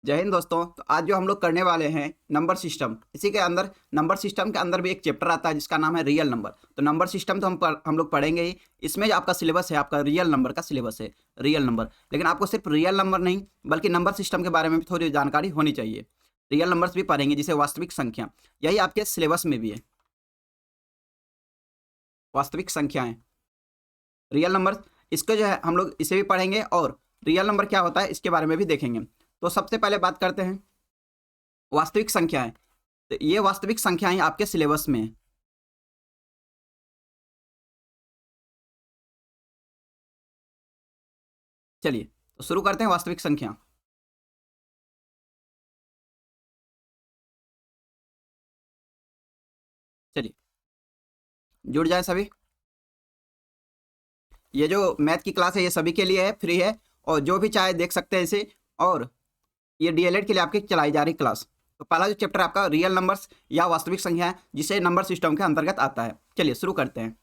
जय हिंद दोस्तों। तो आज जो हम लोग करने वाले हैं नंबर सिस्टम, इसी के अंदर नंबर सिस्टम के अंदर भी एक चैप्टर आता है जिसका नाम है रियल नंबर। तो नंबर सिस्टम तो हम लोग पढ़ेंगे ही। इसमें जो आपका सिलेबस है, आपका रियल नंबर का सिलेबस है, रियल नंबर। लेकिन आपको सिर्फ रियल नंबर नहीं बल्कि नंबर सिस्टम के बारे में भी थोड़ी जानकारी होनी चाहिए। रियल नंबर्स भी पढ़ेंगे जिसे वास्तविक संख्या, यही आपके सिलेबस में भी है। वास्तविक संख्याएं, रियल नंबर, इसको जो है हम लोग इसे भी पढ़ेंगे और रियल नंबर क्या होता है इसके बारे में भी देखेंगे। तो सबसे पहले बात करते हैं वास्तविक संख्याएं। तो ये वास्तविक संख्याएं आपके सिलेबस में है। चलिए तो शुरू करते हैं वास्तविक संख्या। चलिए जुड़ जाए सभी। ये जो मैथ की क्लास है ये सभी के लिए है, फ्री है, और जो भी चाहे देख सकते हैं इसे। और ये डीएलएड के लिए आपकी चलाई जा रही क्लास। तो पहला जो चैप्टर आपका रियल नंबर्स या वास्तविक संख्या है, जिसे नंबर सिस्टम के अंतर्गत आता है। चलिए शुरू करते हैं।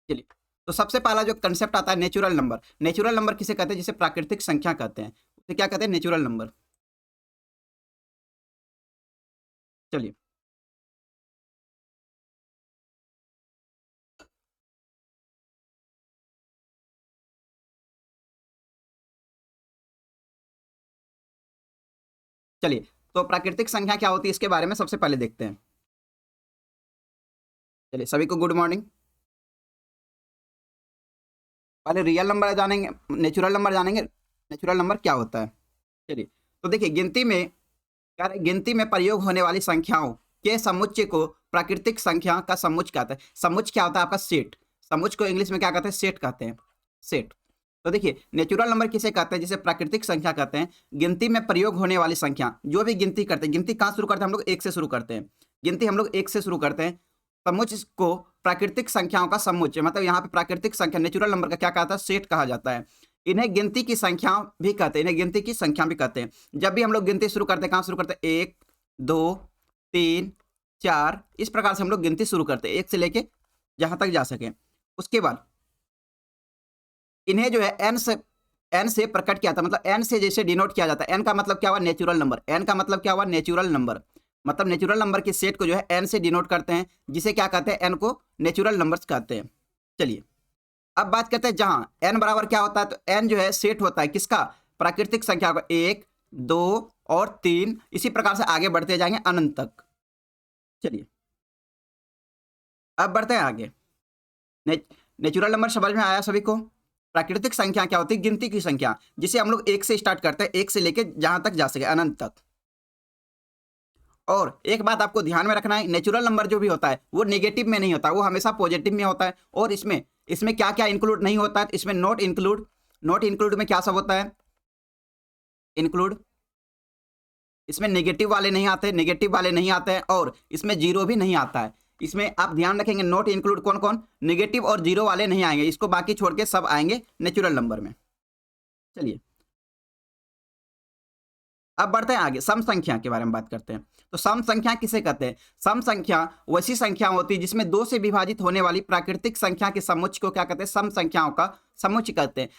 चलिए तो सबसे पहला जो कंसेप्ट आता है नेचुरल नंबर। नेचुरल नंबर किसे कहते हैं? जिसे प्राकृतिक संख्या कहते हैं, उसे क्या कहते हैं? Natural number. चलिए चलिए तो प्राकृतिक संख्या क्या होती है इसके बारे में सबसे पहले देखते हैं। चलिए सभी को गुड मॉर्निंग। पहले रियल नंबर जानेंगे, नेचुरल नंबर जानेंगे। नेचुरल नंबर क्या होता है? चलिए तो देखिए, गिनती में क्या है? गिनती में प्रयोग होने वाली संख्याओं के समुच्चय को प्राकृतिक संख्या का समुच्चय कहते हैं। समुच्चय क्या होता है? आपका सेट। समुच्चय को इंग्लिश में क्या कहते हैं? सेट कहते हैं, सेट। तो देखिए नेचुरल नंबर किसे कहते हैं? जिसे प्राकृतिक संख्या कहते हैं। गिनती में प्रयोग होने वाली संख्या, जो भी गिनती करते हैं, गिनती कहाँ शुरू करते हैं? हम लोग एक से शुरू करते हैं। गिनती हम लोग एक से शुरू करते हैं। समुच्चय को प्राकृतिक संख्याओं का समुच्चय, मतलब यहाँ पे प्राकृतिक संख्या नेचुरल नंबर का क्या कहता है? सेट कहा जाता है। इन्हें गिनती की संख्या भी कहते हैं, इन्हें गिनती की संख्या भी कहते हैं। जब भी हम लोग गिनती शुरू करते हैं, कहाँ शुरू करते हैं? एक, दो, तीन, चार, इस प्रकार से हम लोग गिनती शुरू करते हैं, एक से लेके जहां तक जा सके। उसके बाद इन्हें जो है एन से प्रकट किया था, मतलब एन से जैसे डिनोट किया जाता है। एन का मतलब क्या हुआ? Natural number. एन का मतलब क्या हुआ? Natural number. मतलब नेचुरल नंबर के सेट को जो है एन से डिनोट करते हैं, जिसे क्या कहते हैं? एन को नेचुरल नंबर्स कहते हैं। चलिए अब बात करते हैं जहां एन बराबर क्या होता है। तो एन जो है सेट होता है किसका? प्राकृतिक संख्या का। एक, दो और तीन, इसी प्रकार से आगे बढ़ते जाएंगे अनंत तक। चलिए अब बढ़ते हैं आगे। ने, नेचुरल नंबर समझ में आया सभी को? प्राकृतिक संख्या क्या होती है? गिनती की संख्या, जिसे हम लोग एक से स्टार्ट करते हैं, एक से लेके जहां तक जा सके, अनंत तक। और एक बात आपको ध्यान में रखना है, नेचुरल नंबर जो भी होता है वो नेगेटिव में नहीं होता, वो हमेशा पॉजिटिव में होता है। और इसमें इसमें क्या क्या इंक्लूड नहीं होता है? इसमें नॉट इंक्लूड। नॉट इंक्लूड में क्या सब होता है? इंक्लूड, इसमें नेगेटिव वाले नहीं आते, नेगेटिव वाले नहीं आते हैं, और इसमें जीरो भी नहीं आता है। इसमें आप ध्यान रखेंगे, नॉट इंक्लूड कौन कौन? नेगेटिव और जीरो वाले नहीं आएंगे, इसको बाकी छोड़ के सब आएंगे नेचुरल नंबर में। चलिए अब बढ़ते हैं आगे, सम संख्या के बारे में बात करते हैं। तो सम संख्या किसे कहते हैं? सम संख्या वैसी संख्या होती है जिसमें दो से विभाजित होने वाली प्राकृतिक संख्या के समुच्चय को क्या कहते हैं? सम संख्याओं का समुच्चय कहते हैं।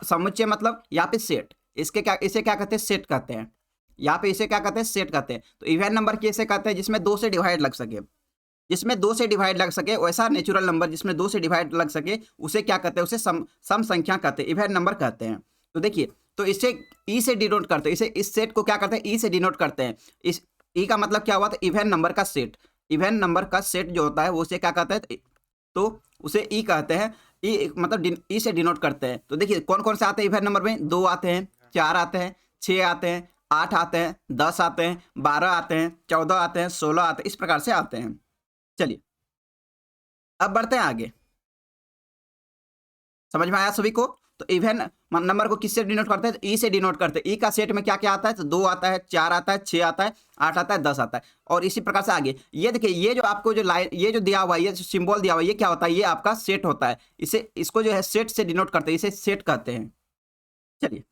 समुच्चय मतलब यहाँ पे सेट, इसे क्या कहते हैं? सेट कहते हैं। यहाँ पे इसे क्या कहते हैं? सेट कहते हैं। तो इवन नंबर कैसे कहते हैं? जिसमें दो से डिवाइड लग सके, जिसमें दो से डिवाइड लग सके, वैसा नेचुरल नंबर जिसमें दो से डिवाइड लग सके, उसे क्या कहते हैं? उसे सम संख्या कहते हैं, इवन नंबर कहते हैं। तो देखिए, तो इसे ई से डिनोट करते हैं, इसे इस सेट को क्या करते हैं? ई से डिनोट करते हैं। इस ई का मतलब क्या हुआ? तो इवन नंबर का सेट। इवन नंबर का सेट जो होता है वो उसे क्या कहते हैं? तो उसे ई कहते हैं। ई मतलब ई से डिनोट करते हैं। तो देखिए कौन कौन से आते हैं इवन नंबर में? दो आते हैं, चार आते हैं, छः आते हैं, आठ आते हैं, 10 आते हैं, 12 आते हैं, 14 आते हैं, 16 आते हैं, इस प्रकार से आते हैं। चलिए अब बढ़ते हैं आगे। समझ में आया सभी को? तो इवन नंबर को किससे डिनोट करते हैं? ई से डिनोट करते हैं। ई का सेट में क्या क्या आता है? तो दो आता है, चार आता है, छः आता है, आठ आता है, 10 आता है, और इसी प्रकार से आगे। ये देखिए, ये जो आपको जो लाइन, ये जो दिया हुआ है, ये जो सिंबल दिया हुआ है, ये क्या होता है? ये आपका सेट होता है। इसको जो है सेट से डिनोट करते हैं, इसे सेट कहते हैं। चलिए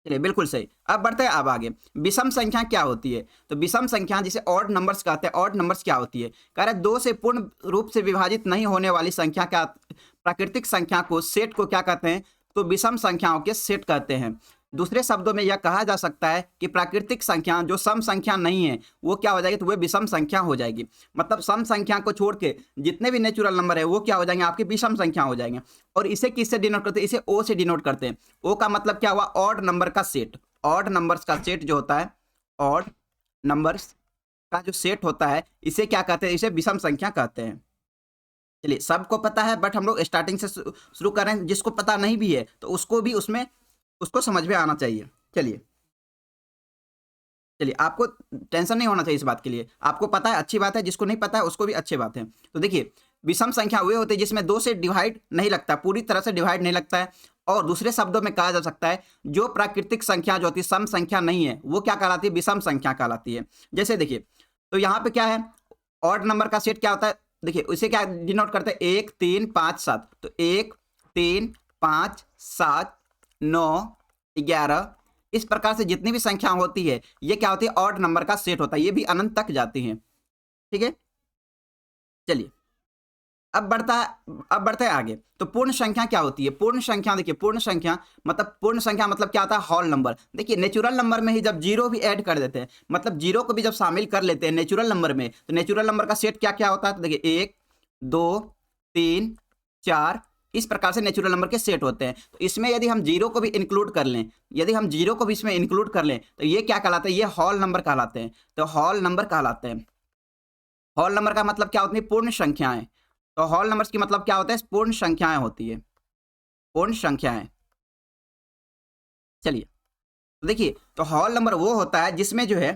चलिए बिल्कुल सही। अब बढ़ते हैं अब आगे, विषम संख्या क्या होती है? तो विषम संख्या जिसे ऑड नंबर्स कहते हैं, ऑड नंबर्स क्या होती है? कह रहे हैं दो से पूर्ण रूप से विभाजित नहीं होने वाली संख्या का प्राकृतिक संख्या को सेट को क्या कहते हैं? तो विषम संख्याओं के सेट कहते हैं। दूसरे शब्दों में यह कहा जा सकता है कि प्राकृतिक संख्या जो सम संख्या नहीं है वो क्या हो जाएगी? तो वह विषम संख्या हो जाएगी। मतलब सम संख्या को छोड़ के जितने भी नेचुरल नंबर है वो क्या हो जाएंगे? आपकी विषम संख्या हो जाएंगे। और इसे किससे डिनोट करते हैं? इसे ओ से डिनोट करते हैं। ओ का मतलब क्या हुआ? ऑड नंबर का सेट। ऑड नंबर्स का सेट जो होता है, ऑड नंबर्स का जो सेट होता है, इसे क्या कहते हैं? इसे विषम संख्या कहते हैं। चलिए सबको पता है, बट हम लोग स्टार्टिंग से शुरू कर रहे हैं। जिसको पता नहीं भी है तो उसको भी उसमें उसको समझ में आना चाहिए। चलिए चलिए, आपको टेंशन नहीं होना चाहिए इस बात के लिए। आपको पता है अच्छी बात है, जिसको नहीं पता है उसको भी अच्छी बात है। तो देखिए, विषम संख्या वे होते हैं जिसमें दो से डिवाइड नहीं लगता, पूरी तरह से डिवाइड नहीं लगता है। और दूसरे शब्दों में कहा जा सकता है जो प्राकृतिक संख्या जो होती है सम संख्या नहीं है वो क्या कहलाती है? विषम संख्या कहलाती है। जैसे देखिए, तो यहाँ पे क्या है? ऑड नंबर का सेट क्या होता है? देखिए उसे क्या डिनोट करते हैं? 1 3 5 7। तो 1 3 5 7 9 11, इस प्रकार से जितनी भी संख्या होती है ये क्या होती है? ऑड नंबर का सेट होता है। ये भी अनंत तक जाती हैं। ठीक है, चलिए अब बढ़ते हैं आगे। तो पूर्ण संख्या क्या होती है? पूर्ण संख्या देखिए, पूर्ण संख्या मतलब क्या होता है? Whole number. देखिए नेचुरल नंबर में ही जब जीरो भी ऐड कर देते हैं, मतलब जीरो को भी जब शामिल कर लेते हैं नेचुरल नंबर में, तो नेचुरल नंबर का सेट क्या क्या होता है? तो देखिए 1 2 3 4, इस प्रकार से नेचुरल नंबर के सेट होते हैं। तो इसमें यदि हम जीरो को भी इंक्लूड कर लें, यदि हम जीरो को भी इसमें इंक्लूड कर लें तो ये क्या कहलाते हैं? ये होल नंबर कहलाते हैं। तो होल नंबर कहलाते हैं। होल नंबर का मतलब क्या होती है? पूर्ण संख्याएं। तो होल नंबर्स की मतलब क्या होता है? पूर्ण संख्याएं होती है, पूर्ण संख्याएं। चलिए तो देखिए, तो होल नंबर वो होता है जिसमें जो है,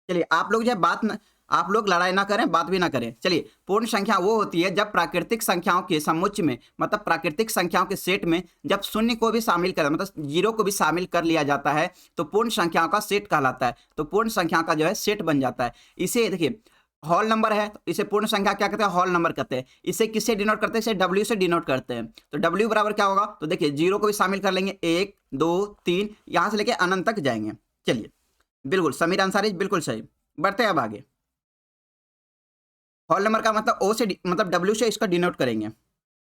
चलिए आप लोग जो है आप लोग लड़ाई ना करें, बात भी ना करें। चलिए, पूर्ण संख्या वो होती है जब प्राकृतिक संख्याओं के समुच्चय में, मतलब प्राकृतिक संख्याओं के सेट में जब शून्य को भी शामिल कर, मतलब जीरो को भी शामिल कर लिया जाता है तो पूर्ण संख्याओं का सेट कहलाता है। तो पूर्ण संख्या का जो है सेट बन जाता है। इसे देखिए, होल नंबर है तो इसे पूर्ण संख्या क्या कहते हैं? होल नंबर कहते हैं। इसे किससे डिनोट करते हैं? इसे डब्ल्यू से डिनोट करते हैं। तो डब्ल्यू बराबर क्या होगा? तो देखिए जीरो को भी शामिल कर लेंगे, 1 2 3, यहां से लेके अनंत तक जाएंगे। चलिए बिल्कुल समीर अंसारी बिल्कुल सही। बढ़ते हैं अब आगे। होल नंबर का मतलब ओ से मतलब डब्ल्यू से इसका डिनोट करेंगे।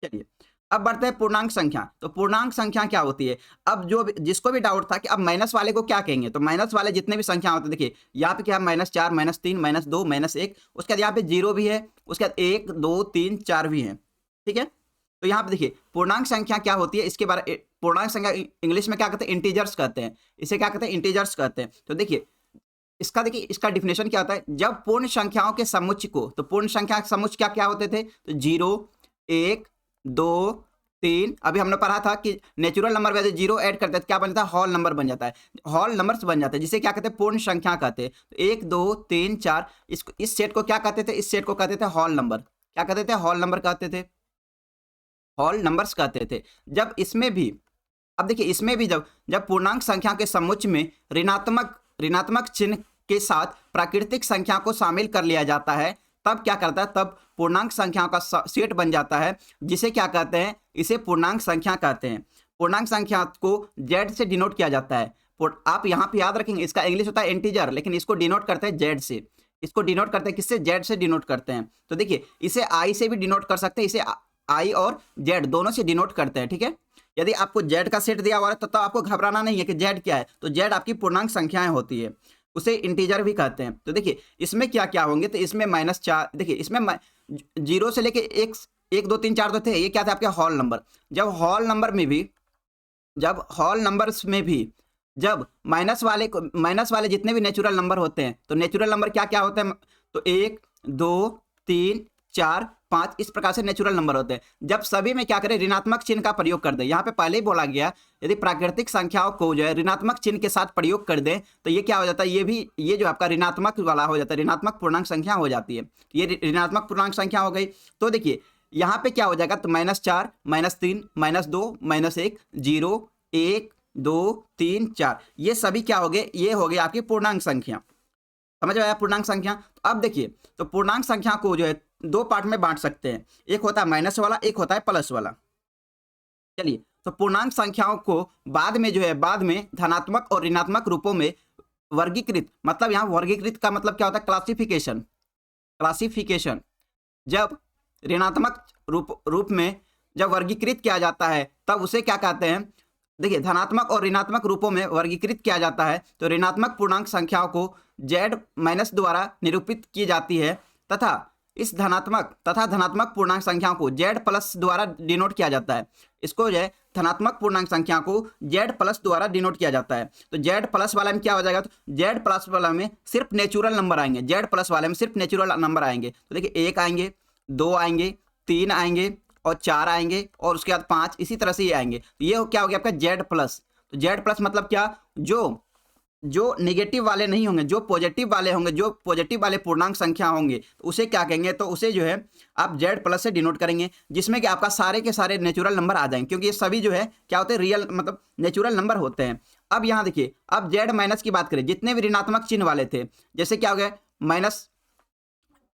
चलिए अब बढ़ते हैं पूर्णांक संख्या। तो पूर्णांक संख्या क्या होती है? अब जिसको भी डाउट था कि अब माइनस वाले को क्या कहेंगे, तो माइनस वाले जितने भी संख्या होते हैं, देखिए यहाँ पे क्या है? -4 -3 -2 -1, उसके बाद यहाँ पे जीरो भी है, उसके बाद 1 2 3 4 भी है। ठीक है, तो यहाँ पे देखिए पूर्णांक संख्या क्या होती है, इसके बारे पूर्णांक संख्या इंग्लिश में क्या कहते हैं? इंटीजर्स कहते हैं। इसे क्या कहते हैं? इंटीजर्स कहते हैं। तो देखिए देखिए इसका डिफिनेशन क्या होता है? जब पूर्ण संख्याओं के समुच्चय को, तो पूर्ण संख्या के समुच्चय क्या क्या होते थे? तो 0 1 2 3, अभी हमने पढ़ा था कि नेचुरल नंबर में जीरो ऐड करते हैं तो क्या बन जाता है? होल नंबर बन जाता है, होल नंबर्स बन जाते हैं, जिसे क्या कहते हैं? पूर्ण संख्या कहते हैं। तो 1 2 3 4, इस सेट को क्या कहते थे? इस सेट को कहते थे होल नंबर। क्या कहते थे? होल नंबर कहते थे, होल नंबर्स कहते थे। जब इसमें भी, अब देखिए इसमें भी जब जब पूर्णांक संख्या के समुच्चय में ऋणात्मक चिन्ह के साथ प्राकृतिक संख्या को शामिल कर लिया जाता है, तब क्या करता है? तब पूर्णांक संख्याओं का सेट बन जाता है, जिसे क्या कहते हैं? इसे पूर्णांक संख्या कहते हैं। पूर्णांक संख्या को जेड से डिनोट किया जाता है। आप यहाँ पे याद रखेंगे, इसका इंग्लिश होता है इंटीजर, लेकिन इसको डिनोट करते हैं जेड से। इसको डिनोट करते हैं किससे? जेड से डिनोट करते हैं। तो देखिए इसे आई से भी डिनोट कर सकते हैं, इसे आई और जेड दोनों से डिनोट करते हैं। ठीक है, यदि आपको जेड का सेट दिया हुआ है तो आपको घबराना नहीं है कि जेड क्या है। तो जेड आपकी पूर्णांक संख्याएं होती है, उसे इंटीजर भी कहते हैं। तो देखिए इसमें क्या क्या होंगे? तो इसमें -4, देखिए इसमें 0 से लेके 1 1 2 3 4 तो थे, ये क्या थे? आपके होल नंबर। जब होल नंबर्स में भी जब माइनस वाले जितने भी नेचुरल नंबर होते हैं, तो नेचुरल नंबर क्या क्या होते हैं? तो 1 2 3 4 5, इस प्रकार से नेचुरल नंबर होते हैं। जब सभी में क्या करें? ऋणात्मक चिन्ह का प्रयोग कर दें। यहाँ पे पहले ही बोला गया, यदि प्राकृतिक संख्याओं को जो है ऋणात्मक चिन्ह के साथ प्रयोग कर दें तो ये क्या हो जाता है? ये जो आपका ऋणात्मक वाला हो जाता है, ऋणात्मक पूर्णांक संख्या हो जाती है। ये ऋणात्मक पूर्णांक संख्या हो गई। तो देखिए यहाँ पे क्या हो जाएगा? तो -4 -3 -2 -1 0 1 2 3 4, ये सभी क्या हो गए? ये हो गए आपकी पूर्णांक संख्या। समझ में आया पूर्णांक संख्या? तो अब देखिए, तो पूर्णांक संख्या को जो है दो पार्ट में बांट सकते हैं, एक होता है माइनस वाला, एक होता है प्लस वाला। चलिए तो पूर्णांक संख्याओं को बाद में जो है बाद में धनात्मक और ऋणात्मक रूपों में वर्गीकृत, मतलब यहाँ वर्गीकृत का मतलब क्या होता है? क्लासिफिकेशन। क्लासिफिकेशन जब ऋणात्मक रूप में जब वर्गीकृत किया जाता है तब उसे क्या कहते हैं? देखिए, धनात्मक और ऋणात्मक रूपों में वर्गीकृत किया जाता है तो ऋणात्मक पूर्णांक संख्याओं को z माइनस द्वारा निरूपित की जाती है तथा इस धनात्मक पूर्णांक संख्याओं को z प्लस द्वारा डिनोट किया जाता है। इसको जो है धनात्मक पूर्णांक संख्या को z प्लस द्वारा डिनोट किया जाता है। तो z प्लस वाले में क्या हो जाएगा? तो z प्लस वाले में सिर्फ नेचुरल नंबर आएंगे, z प्लस वाले में सिर्फ नेचुरल नंबर आएंगे। तो देखिए 1 आएंगे, 2 आएंगे, 3 आएंगे और 4 आएंगे और उसके बाद 5, इसी तरह से ये आएंगे। तो ये क्या हो गया आपका z प्लस। तो z प्लस मतलब क्या? जो नेगेटिव वाले नहीं होंगे, जो पॉजिटिव वाले होंगे, जो पॉजिटिव वाले पूर्णांक संख्या होंगे तो उसे क्या कहेंगे? तो उसे जो है आप z प्लस से डिनोट करेंगे, जिसमें कि आपका सारे के सारे नेचुरल नंबर आ जाएंगे, क्योंकि ये सभी जो है क्या होते हैं? रियल मतलब नेचुरल नंबर होते हैं। अब यहाँ देखिए, अब z माइनस की बात करें, जितने भी ऋणात्मक चिन्ह वाले थे, जैसे क्या हो गया? माइनस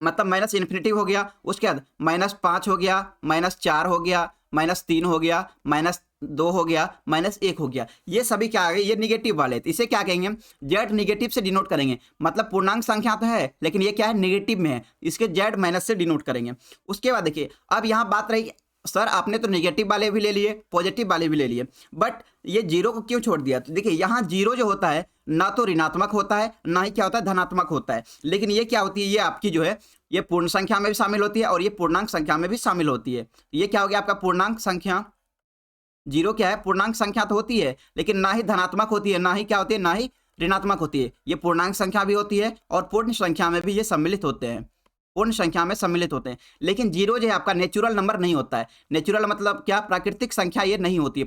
मतलब माइनस इन्फिनिटी हो गया, उसके बाद -5 हो गया, -4 हो गया, -3 हो गया, -2 हो गया, -1 हो गया, ये सभी क्या आ गए? ये निगेटिव वाले। तो इसे क्या कहेंगे? z निगेटिव से डिनोट करेंगे, मतलब पूर्णांक संख्या तो है लेकिन ये क्या है? निगेटिव में है, इसके z माइनस से डिनोट करेंगे। उसके बाद देखिए, अब यहाँ बात रही, सर आपने तो नेगेटिव वाले भी ले लिए, पॉजिटिव वाले भी ले लिए, बट ये जीरो को क्यों छोड़ दिया? तो देखिए, यहाँ जीरो जो होता है ना तो ऋणात्मक होता है ना ही क्या होता है? धनात्मक होता है। लेकिन ये क्या होती है? ये आपकी जो है ये पूर्ण संख्या में भी शामिल होती है और ये पूर्णांक संख्या में भी शामिल होती है। ये क्या हो गया आपका? पूर्णांक संख्या। जीरो क्या है? पूर्णांक संख्या तो होती है लेकिन ना ही धनात्मक होती है, ना ही क्या होती है? ना ही ऋणात्मक होती है। ये पूर्णांक संख्या भी होती है और पूर्ण संख्या में भी ये सम्मिलित होते हैं, पूर्ण संख्या में सम्मिलित होते हैं। लेकिन जीरो जो है आपका नेचुरल नंबर नहीं होता है। नेचुरल मतलब क्या? प्राकृतिक संख्या ये नहीं होती है।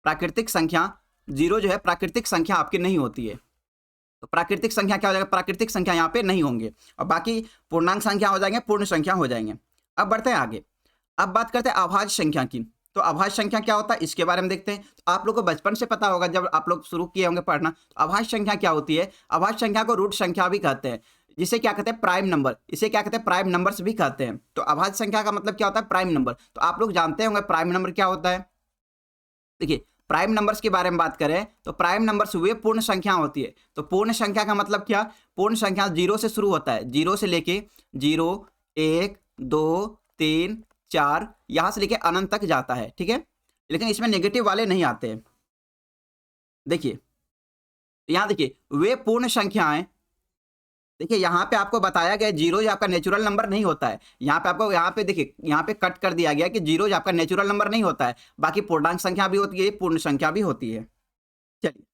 प्राकृतिक संख्या जीरो जो है प्राकृतिक संख्या आपकी नहीं होती है। तो प्राकृतिक संख्या क्या हो जाएगा? प्राकृतिक संख्या यहाँ पे नहीं होंगे और बाकी पूर्णांक संख्या हो जाएंगे, पूर्ण संख्या हो जाएंगे। अब बढ़ते हैं आगे, अब बात करते हैं अभाज्य संख्या की। तो अभाज्य संख्या क्या होता है इसके बारे में देखते हैं। तो आप लोग को बचपन से पता होगा, जब आप लोग शुरू किए होंगे पढ़ना। तो अभाज्य संख्या क्या होती है? अभाज्य संख्या को रूट संख्या भी कहते हैं, जिसे क्या कहते हैं? Prime number. इसे क्या कहते हैं? प्राइम नंबर्स भी कहते हैं। तो अभाज्य संख्या का मतलब क्या होता है? Prime number. तो आप लोग जानते होंगे प्राइम नंबर क्या होता है। देखिए, प्राइम नंबर्स के बारे में बात करें तो प्राइम नंबर्स वे पूर्ण संख्या होती है। तो पूर्ण संख्या का मतलब क्या? पूर्ण संख्या जीरो से शुरू होता है, जीरो से लेके 0, 1, 2, 3, 4 यहां से लेके अनंत तक जाता है, ठीक है। लेकिन इसमें नेगेटिव वाले नहीं आते हैं। देखिए यहां देखिए, वे पूर्ण संख्याएं, देखिए यहाँ पे आपको बताया गया जीरो जो आपका नेचुरल नंबर नहीं होता है। यहाँ पे आपको यहाँ पे देखिए, यहाँ पे कट कर दिया गया कि जीरो जो आपका नेचुरल नंबर नहीं होता है, बाकी पूर्णांक संख्या भी होती है, पूर्ण संख्या भी होती है। चलिए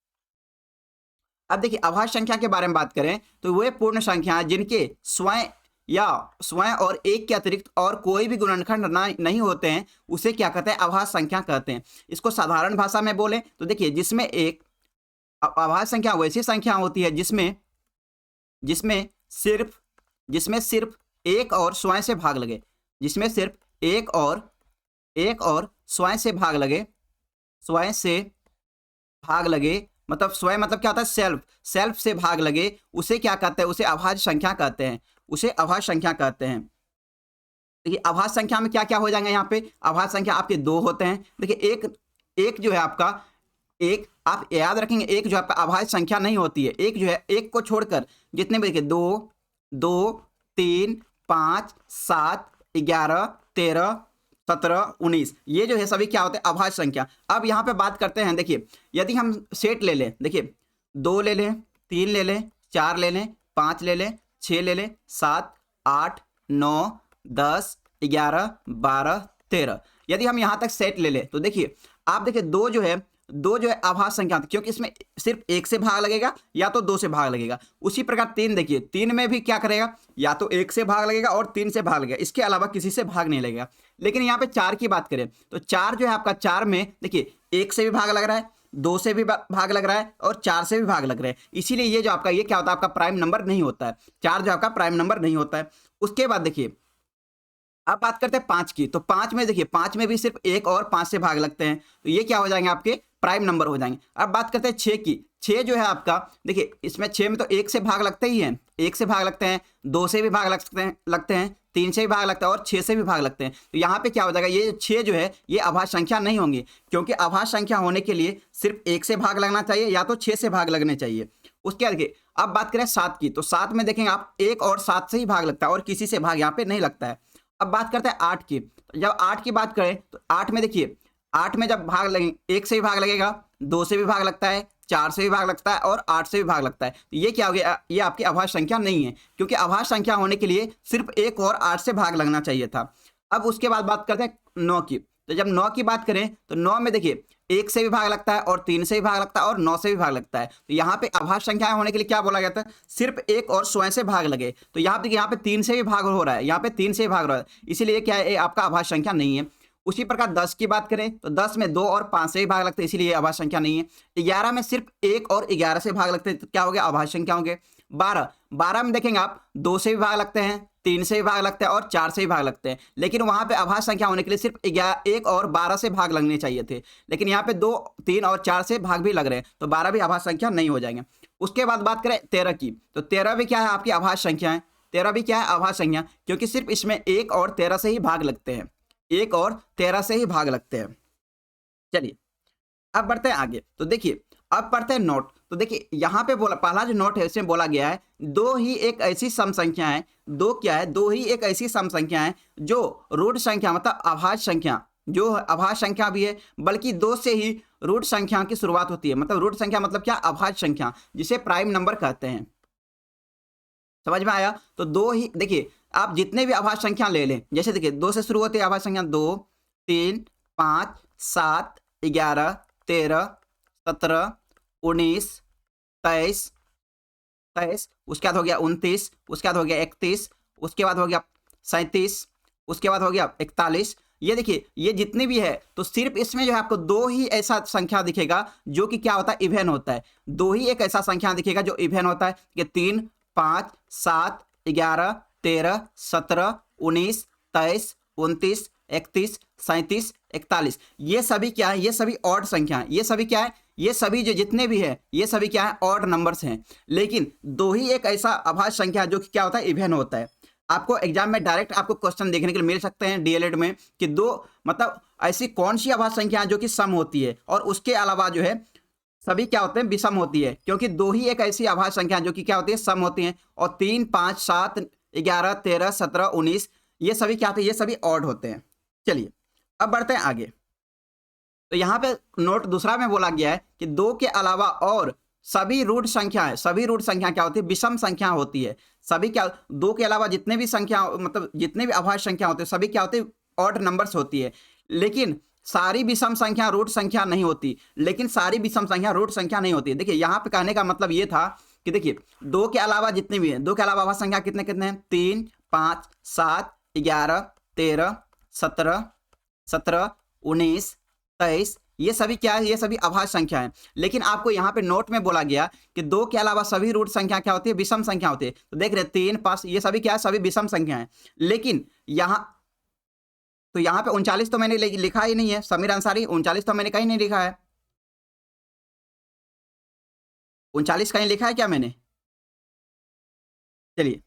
अब देखिए, अभाज्य संख्या के बारे में बात करें तो वे पूर्ण संख्या जिनके स्वयं और एक के अतिरिक्त और कोई भी गुणनखंड नहीं होते हैं, उसे क्या कहते हैं? अभाज्य संख्या कहते हैं। इसको साधारण भाषा में बोले तो देखिए, जिसमें एक अभाज्य संख्या वैसी संख्या होती है जिसमें सिर्फ एक और स्वयं से भाग लगे, जिसमें सिर्फ एक और स्वयं से भाग लगे, मतलब स्वयं मतलब क्या होता है? सेल्फ से भाग लगे, उसे क्या कहते हैं? उसे अभाज्य संख्या कहते हैं, उसे अभाज्य संख्या कहते हैं। देखिए अभाज्य संख्या में क्या क्या हो जाएंगे? यहाँ पे अभाज्य संख्या आपके दो होते हैं। देखिए एक जो है आपका, एक आप याद रखेंगे, एक जो आपका अभाज्य संख्या नहीं होती है। एक जो है, एक को छोड़कर जितने भी देखिए 2, 2, 3, 5, 7, 11, 13, 17, 19 ये जो है सभी क्या होते हैं? अभाज्य संख्या। अब यहाँ पे बात करते हैं, देखिए यदि हम सेट ले लें, देखिए 2 ले लें, 3 ले लें, 4 ले लें, 5 ले लें, 6 ले लें, 7, 8, 9, 10, 11, 12, 13 यदि हम यहाँ तक सेट ले लें तो देखिए आप देखिए दो जो है अभाज्य संख्या, क्योंकि इसमें सिर्फ एक से भाग लगेगा या तो 2 से भाग लगेगा। उसी प्रकार 3 देखिए, 3 में भी क्या करेगा? या तो 1 से भाग लगेगा और 3 से भाग लगेगा, इसके अलावा किसी से भाग नहीं लगेगा। लेकिन यहाँ पे 4 की बात करें तो 4 जो है आपका, 4 में देखिए 1 से भी भाग लग रहा है, 2 से भी भाग लग रहा है और 4 से भी भाग लग रहा है। इसीलिए ये जो आपका, ये क्या होता है? आपका प्राइम नंबर नहीं होता है। 4 जो आपका प्राइम नंबर नहीं होता है। उसके बाद देखिए, अब बात करते हैं 5 की। तो 5 में देखिए, 5 में भी सिर्फ 1 और 5 से भाग लगते हैं, तो ये क्या हो जाएंगे? आपके प्राइम नंबर हो जाएंगे। अब बात करते हैं 6 की। 6 जो है आपका, देखिए इसमें 6 में तो 1 से भाग लगते ही हैं, 1 से भाग लगते हैं, 2 से भी भाग लगते हैं 3 से भी भाग लगता है और 6 से भी भाग लगते हैं। तो यहाँ पे क्या हो जाएगा, ये 6 जो है ये अभाज्य संख्या नहीं होंगी, क्योंकि अभाज्य संख्या होने के लिए सिर्फ 1 से भाग लगना चाहिए या तो 6 से भाग लगने चाहिए। उसके बाद देखिए, अब बात करें 7 की, तो 7 में देखेंगे आप 1 और 7 से ही भाग लगता है और किसी से भाग यहाँ पे नहीं लगता है। अब बात करते हैं 8 की, तो जब 8 की बात करें तो 8 में देखिए, 8 में जब भाग लगेंगे 1 से भी भाग लगेगा, 2 से भी भाग लगता है, 4 से भी भाग लगता है और 8 से भी भाग लगता है। तो ये क्या हो गया, ये आपकी अभाज्य संख्या नहीं है, क्योंकि अभाज्य संख्या होने के लिए सिर्फ 1 और 8 से भाग लगना चाहिए था। अब उसके बाद बात करते हैं 9 की, तो जब 9 की बात करें तो 9 में देखिए 1 से भी भाग लगता है और 3 से भी भाग लगता है और 9 से भी भाग लगता है। तो यहाँ पे अभाज्य संख्याएं होने के लिए क्या बोला गया था, सिर्फ 1 और स्वयं से भाग लगे। तो यहाँ पे देखिए, यहाँ पे 3 से भी भाग हो रहा है, यहाँ पे 3 से भी भाग रहा है, इसीलिए क्या है, ये आपका अभाज्य संख्या नहीं है। उसी प्रकार 10 की बात करें तो 10 में 2 और 5 से भी भाग लगते हैं, इसीलिए अभाज्य संख्या नहीं है। 11 में सिर्फ 1 और 11 से भाग लगते हैं, तो क्या हो गया, अभाज्य संख्या होंगे। 12 में देखेंगे आप 2 से भी भाग लगते हैं, 3 से भी भाग लगते हैं और 4 से भी भाग लगते हैं, लेकिन वहां पे अभाज्य संख्या होने के लिए सिर्फ 1 और 12 से भाग लगने चाहिए थे, लेकिन यहाँ पे 2, 3 और 4 से भाग भी लग रहे हैं, तो 12 भी अभाज्य संख्या नहीं हो जाएंगे। उसके बाद बात करें 13 की, तो 13 भी क्या है, आपकी अभाज्य संख्या है। 13 भी क्या है, अभाज्य संख्या, क्योंकि सिर्फ इसमें 1 और 13 से ही भाग लगते हैं, 1 और 13 से ही भाग लगते हैं। चलिए अब बढ़ते हैं आगे, तो देखिए अब पढ़ते हैं नोट। तो देखिए यहाँ पे बोला, पहला जो नोट है इसमें बोला गया है, दो ही एक ऐसी सम संख्या है, दो क्या है, दो ही एक ऐसी सम संख्या है जो रूट संख्या मतलब अभाज्य संख्या, जो अभाज्य संख्या भी है, बल्कि दो से ही रूट संख्या की शुरुआत होती है। मतलब रूट संख्या मतलब क्या, अभाज्य संख्या, जिसे प्राइम नंबर कहते हैं। समझ में आया। तो दो ही, देखिए आप जितने भी अभाज्य संख्या ले लें, जैसे देखिए 2 से शुरू होती है अभाज्य संख्या, 2, 3, 5, 7, 11, 13, 17, 19, 23, उसके बाद हो गया 29, उसके बाद हो गया 31, उसके बाद हो गया 37, उसके बाद हो गया 41। ये देखिए ये जितनी भी है, तो सिर्फ इसमें जो है आपको दो ही ऐसा संख्या दिखेगा जो कि क्या होता है, इवेन होता है। दो ही एक ऐसा संख्या दिखेगा जो इवेन होता है, कि 3, 5, 7, 11, 13, 17, 19, 23, 29, 31, 37, 41। ये सभी क्या है, ये सभी ऑड संख्या है। ये सभी क्या है, ये सभी जो जितने भी है ये सभी क्या है, ऑड नंबर्स हैं। लेकिन दो ही एक ऐसा अभाज्य संख्या है जो कि क्या होता है, इवेन होता है। आपको एग्जाम में डायरेक्ट आपको क्वेश्चन देखने के लिए मिल सकते हैं डीएलएड में, कि दो मतलब ऐसी कौन सी अभाज्य संख्या है जो कि सम होती है, और उसके अलावा जो है सभी क्या होते हैं, विषम होती है। क्योंकि दो ही एक ऐसी अभाज्य संख्या जो कि क्या होती है, सम होती हैं। और 3, 5, 7, 11, 13, 17, 19 ये सभी क्या होते हैं, ये सभी ऑड होते हैं। चलिए अब बढ़ते हैं आगे। तो यहाँ पे नोट दूसरा में बोला गया है कि दो के अलावा और सभी रूट संख्या है, सभी रूट संख्या क्या होती है, विषम संख्या होती है। सभी क्या, दो के अलावा जितने भी संख्या मतलब जितने भी अभाज्य संख्या होते हैं सभी क्या होते हैं, ऑड नंबर्स होती है। लेकिन सारी विषम संख्या रूट संख्या नहीं होती, लेकिन सारी विषम संख्या रूट संख्या नहीं होती है। देखिए यहाँ पे कहने का मतलब ये था कि देखिए दो के अलावा जितने भी हैं, दो के अलावा अभाज्य संख्या कितने कितने हैं, 3, 5, 7, 11, 13, 17, 19, 23 ये सभी क्या है, ये सभी अभाज्य संख्या है। लेकिन आपको यहाँ पे नोट में बोला गया कि दो के अलावा सभी रूट संख्या क्या होती है, विषम संख्या होती है। तो देख रहे 3, 5 ये सभी क्या है, सभी विषम संख्या है। लेकिन यहाँ तो यहाँ पे 39 तो मैंने लिखा ही नहीं है, समीर अंसारी 39 तो मैंने कहीं नहीं लिखा है। 39 कहीं लिखा है क्या मैंने? चलिए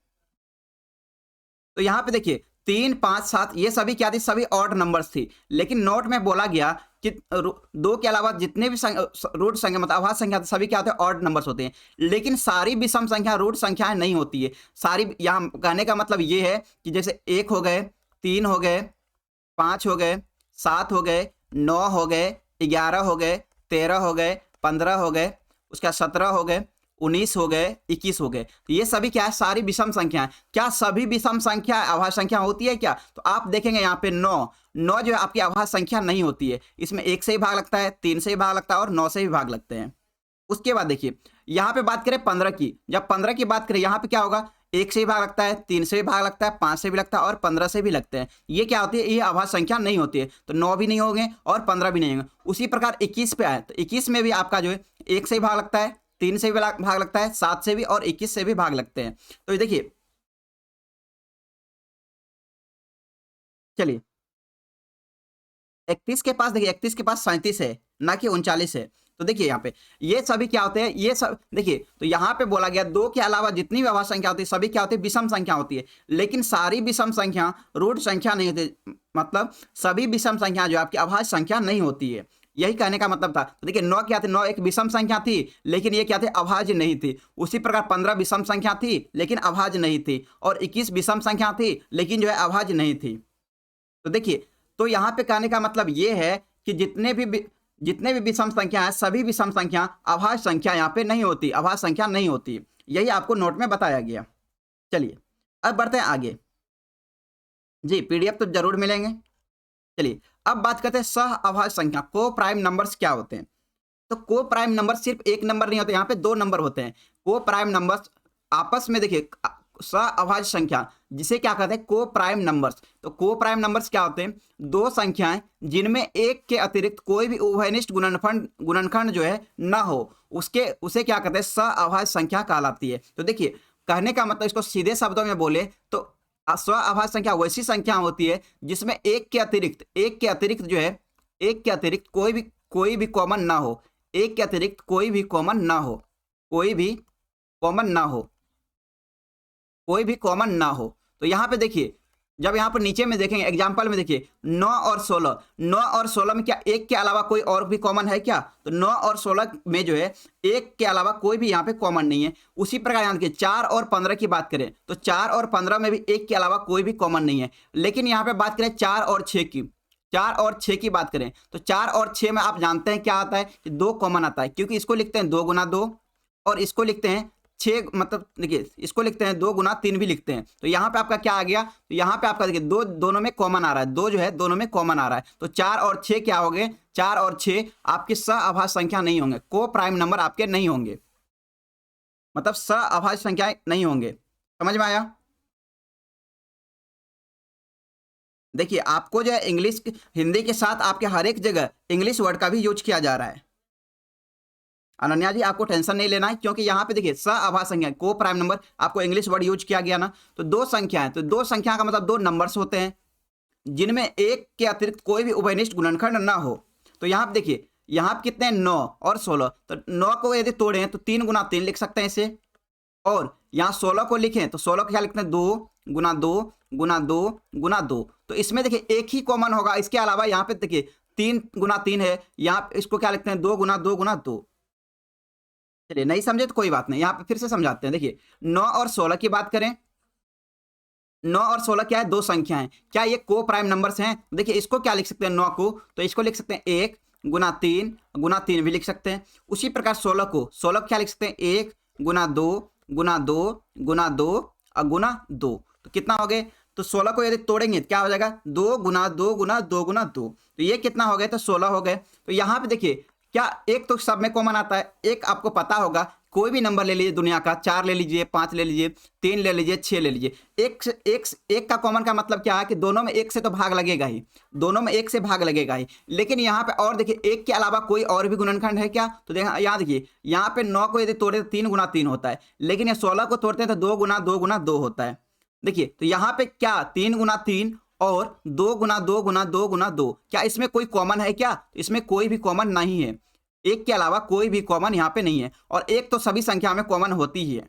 तो यहाँ पे देखिए 3, 5, 7 ये सभी क्या थी, सभी ऑड नंबर्स थी। लेकिन नोट में बोला गया कि दो के अलावा जितने भी रूट संख्या मतलब अभाज्य संख्या सभी क्या होते हैं, ऑड नंबर्स होते हैं। लेकिन सारी विषम संख्या रूट संख्याएं नहीं होती है। सारी, यहाँ कहने का मतलब ये है कि जैसे 1 हो गए, 3 हो गए, 5 हो गए, 7 हो गए, 9 हो गए, 11 हो गए, 13 हो गए, 15 हो गए, उसके बाद 17 हो गए, 19 हो गए, 21 हो गए। तो ये सभी क्या है, सारी विषम संख्या है। क्या सभी विषम संख्या अभाज्य संख्या होती है क्या? तो आप देखेंगे यहाँ पे 9 जो है आपकी अभाज्य संख्या नहीं होती है। इसमें 1 से ही भाग लगता है, 3 से ही भाग लगता है और 9 से भी भाग लगते हैं। उसके बाद देखिए यहाँ पे बात करें 15 की, जब 15 की बात करें यहाँ पे क्या होगा, 1 से भी भाग लगता है, 3 से भी भाग लगता है, 5 से भी लगता है और 15 से भी लगते हैं। ये क्या होती है, ये अभाज्य संख्या नहीं होती है। तो 9 भी नहीं होंगे और 15 भी नहीं होंगे। उसी प्रकार 21 पे आए तो 21 में भी आपका जो है 1 से भी भाग लगता है, 3 से भी भाग लगता है, 7 से भी और 21 से भी भाग लगते हैं। तो ये देखिए चलिए 31 के पास देखिए, 31 के पास 37 है ना कि 39 है। तो देखिए यहाँ पे ये सभी क्या होते हैं, ये सब देखिए, तो यहाँ पे बोला गया 2 के अलावा जितनी भी अभाज्य संख्या होती है सभी क्या होती है, विषम संख्या होती है। लेकिन सारी विषम संख्या रूट संख्या नहीं होती, मतलब सभी विषम संख्या जो आपकी अभाज्य संख्या नहीं होती है, यही कहने का मतलब था। तो देखिए 9 क्या थे, 9 एक विषम संख्या थी लेकिन ये क्या थे, अभाज्य नहीं थी। उसी प्रकार 15 विषम संख्या थी लेकिन अभाज्य नहीं थी, और 21 विषम संख्या थी लेकिन जो है अभाज्य नहीं थी। तो देखिए, तो यहाँ पे कहने का मतलब ये है कि जितने भी विषम संख्या है सभी विषम संख्या अभाज्य संख्या यहाँ पे नहीं होती, अभाज्य संख्या नहीं होती, यही आपको नोट में बताया गया। चलिए अब बढ़ते हैं आगे जी, पीडीएफ तो जरूर मिलेंगे। चलिए अब बात करते हैं सह अभाज्य संख्या, को प्राइम नंबर्स क्या होते हैं। तो को प्राइम नंबर सिर्फ एक नंबर नहीं होते, यहाँ पे 2 नंबर होते हैं। को प्राइम नंबर्स आपस में देखिए सह अभाज्य संख्या जिसे क्या कहते हैं, को प्राइम नंबर्स। तो को प्राइम नंबर्स क्या होते हैं, 2 संख्याएं जिनमें एक के अतिरिक्त कोई भी उभयनिष्ठ गुणनखंड जो है ना हो, उसे क्या कहते हैं, सह अभाज्य संख्या कहलाती है। तो देखिए कहने का मतलब, इसको सीधे शब्दों में बोले तो स्व अभाज्य संख्या वैसी संख्या होती है जिसमें एक के अतिरिक्त जो है, एक के अतिरिक्त कोई भी कॉमन ना हो, एक के अतिरिक्त कोई भी कॉमन ना हो, कोई भी कॉमन ना हो। तो यहाँ पे देखिए, जब यहाँ पर नीचे में देखेंगे एग्जाम्पल में देखिए 9 और 16, 9 और 16 में क्या एक के अलावा कोई और भी कॉमन है क्या, तो 9 और 16 में जो है एक के अलावा कोई भी यहाँ पे कॉमन नहीं है। उसी प्रकार यहाँ देखिए 4 और 15 की बात करें तो 4 और 15 में भी एक के अलावा कोई भी कॉमन नहीं है। लेकिन यहाँ पे बात करें 4 और 6 की, 4 और 6 की बात करें तो 4 और 6 में आप जानते हैं क्या आता है कि 2 कॉमन आता है, क्योंकि इसको लिखते हैं 2 गुना 2 और इसको लिखते हैं 6, मतलब देखिए इसको लिखते हैं 2 गुना 3 भी लिखते हैं। तो यहाँ पे आपका क्या आ गया, तो यहाँ पे आपका देखिए 2 दोनों में कॉमन आ रहा है, 2 जो है दोनों में कॉमन आ रहा है। तो 4 और 6 क्या हो गए, 4 और 6 आपके सह अभाज्य संख्या नहीं होंगे, को प्राइम नंबर आपके नहीं होंगे, मतलब सह अभाज्य संख्या नहीं होंगे। समझ में आया। देखिए आपको जो है इंग्लिश हिंदी के साथ आपके हर एक जगह इंग्लिश वर्ड का भी यूज किया जा रहा है। अनन्या जी आपको टेंशन नहीं लेना है, क्योंकि यहाँ पे देखिए सह अभाज्य संख्या को प्राइम नंबर आपको इंग्लिश वर्ड यूज किया गया ना, तो 2 संख्या है, तो 2 संख्या का मतलब 2 नंबर्स होते हैं जिनमें एक के अतिरिक्त कोई भी उभयनिष्ठ गुणनखंड ना हो। तो यहाँ पे देखिए, यहाँ पे कितने हैं 9 और 16, तो 9 को यदि तोड़ें तो 3 गुना 3 लिख सकते हैं इसे, और यहाँ 16 को लिखें तो 16 को क्या लिखते हैं 2 गुना 2 गुना 2 गुना 2। तो इसमें देखिए एक ही कॉमन होगा, इसके अलावा यहाँ पे देखिए 3 गुना 3 है, यहाँ इसको क्या लिखते हैं 2 गुना 2 गुना 2। चलिए नहीं समझे तो कोई बात नहीं, यहाँ पे फिर से समझाते हैं। देखिए 9 और 16 की बात करें, 9 और 16 क्या है, 2 संख्याएं, क्या ये को प्राइम नंबर्स हैं। देखिए इसको क्या लिख सकते हैं 9 को, तो इसको लिख सकते हैं 1 गुना 3 भी लिख सकते हैं। उसी प्रकार 16 को क्या लिख सकते हैं 1 गुना 2 गुना 2 गुना 2 और गुना 2। तो कितना हो गए, तो 16 को यदि तोड़ेंगे तो क्या हो जाएगा 2 गुना 2 गुना 2 गुना 2, तो ये कितना हो गया, तो 16 हो गए। तो यहाँ पे देखिए क्या एक तो सब में कॉमन आता है, एक आपको पता होगा कोई भी नंबर ले लीजिए दुनिया का, 4 ले लीजिए, 5 ले लीजिए, 3 ले लीजिए, 6 ले लीजिए, एक का कॉमन का मतलब क्या है कि दोनों में 1 से तो भाग लगेगा ही, दोनों में 1 से भाग लगेगा ही। लेकिन यहाँ पे और देखिए 1 के अलावा कोई और भी गुणनखंड है क्या, तो देखा यहाँ देखिए यहाँ पे 9 को यदि तोड़े तो 3 गुना 3 होता है, लेकिन ये 16 को तोड़ते हैं तो 2 गुना 2 गुना 2 होता है। देखिए तो यहाँ पे क्या 3 गुना 3 और 2 गुना 2 गुना 2 गुना 2, क्या इसमें कोई कॉमन है क्या, इसमें कोई भी कॉमन नहीं है, एक के अलावा कोई भी कॉमन यहाँ पे नहीं है, और एक तो सभी संख्या में कॉमन होती ही है,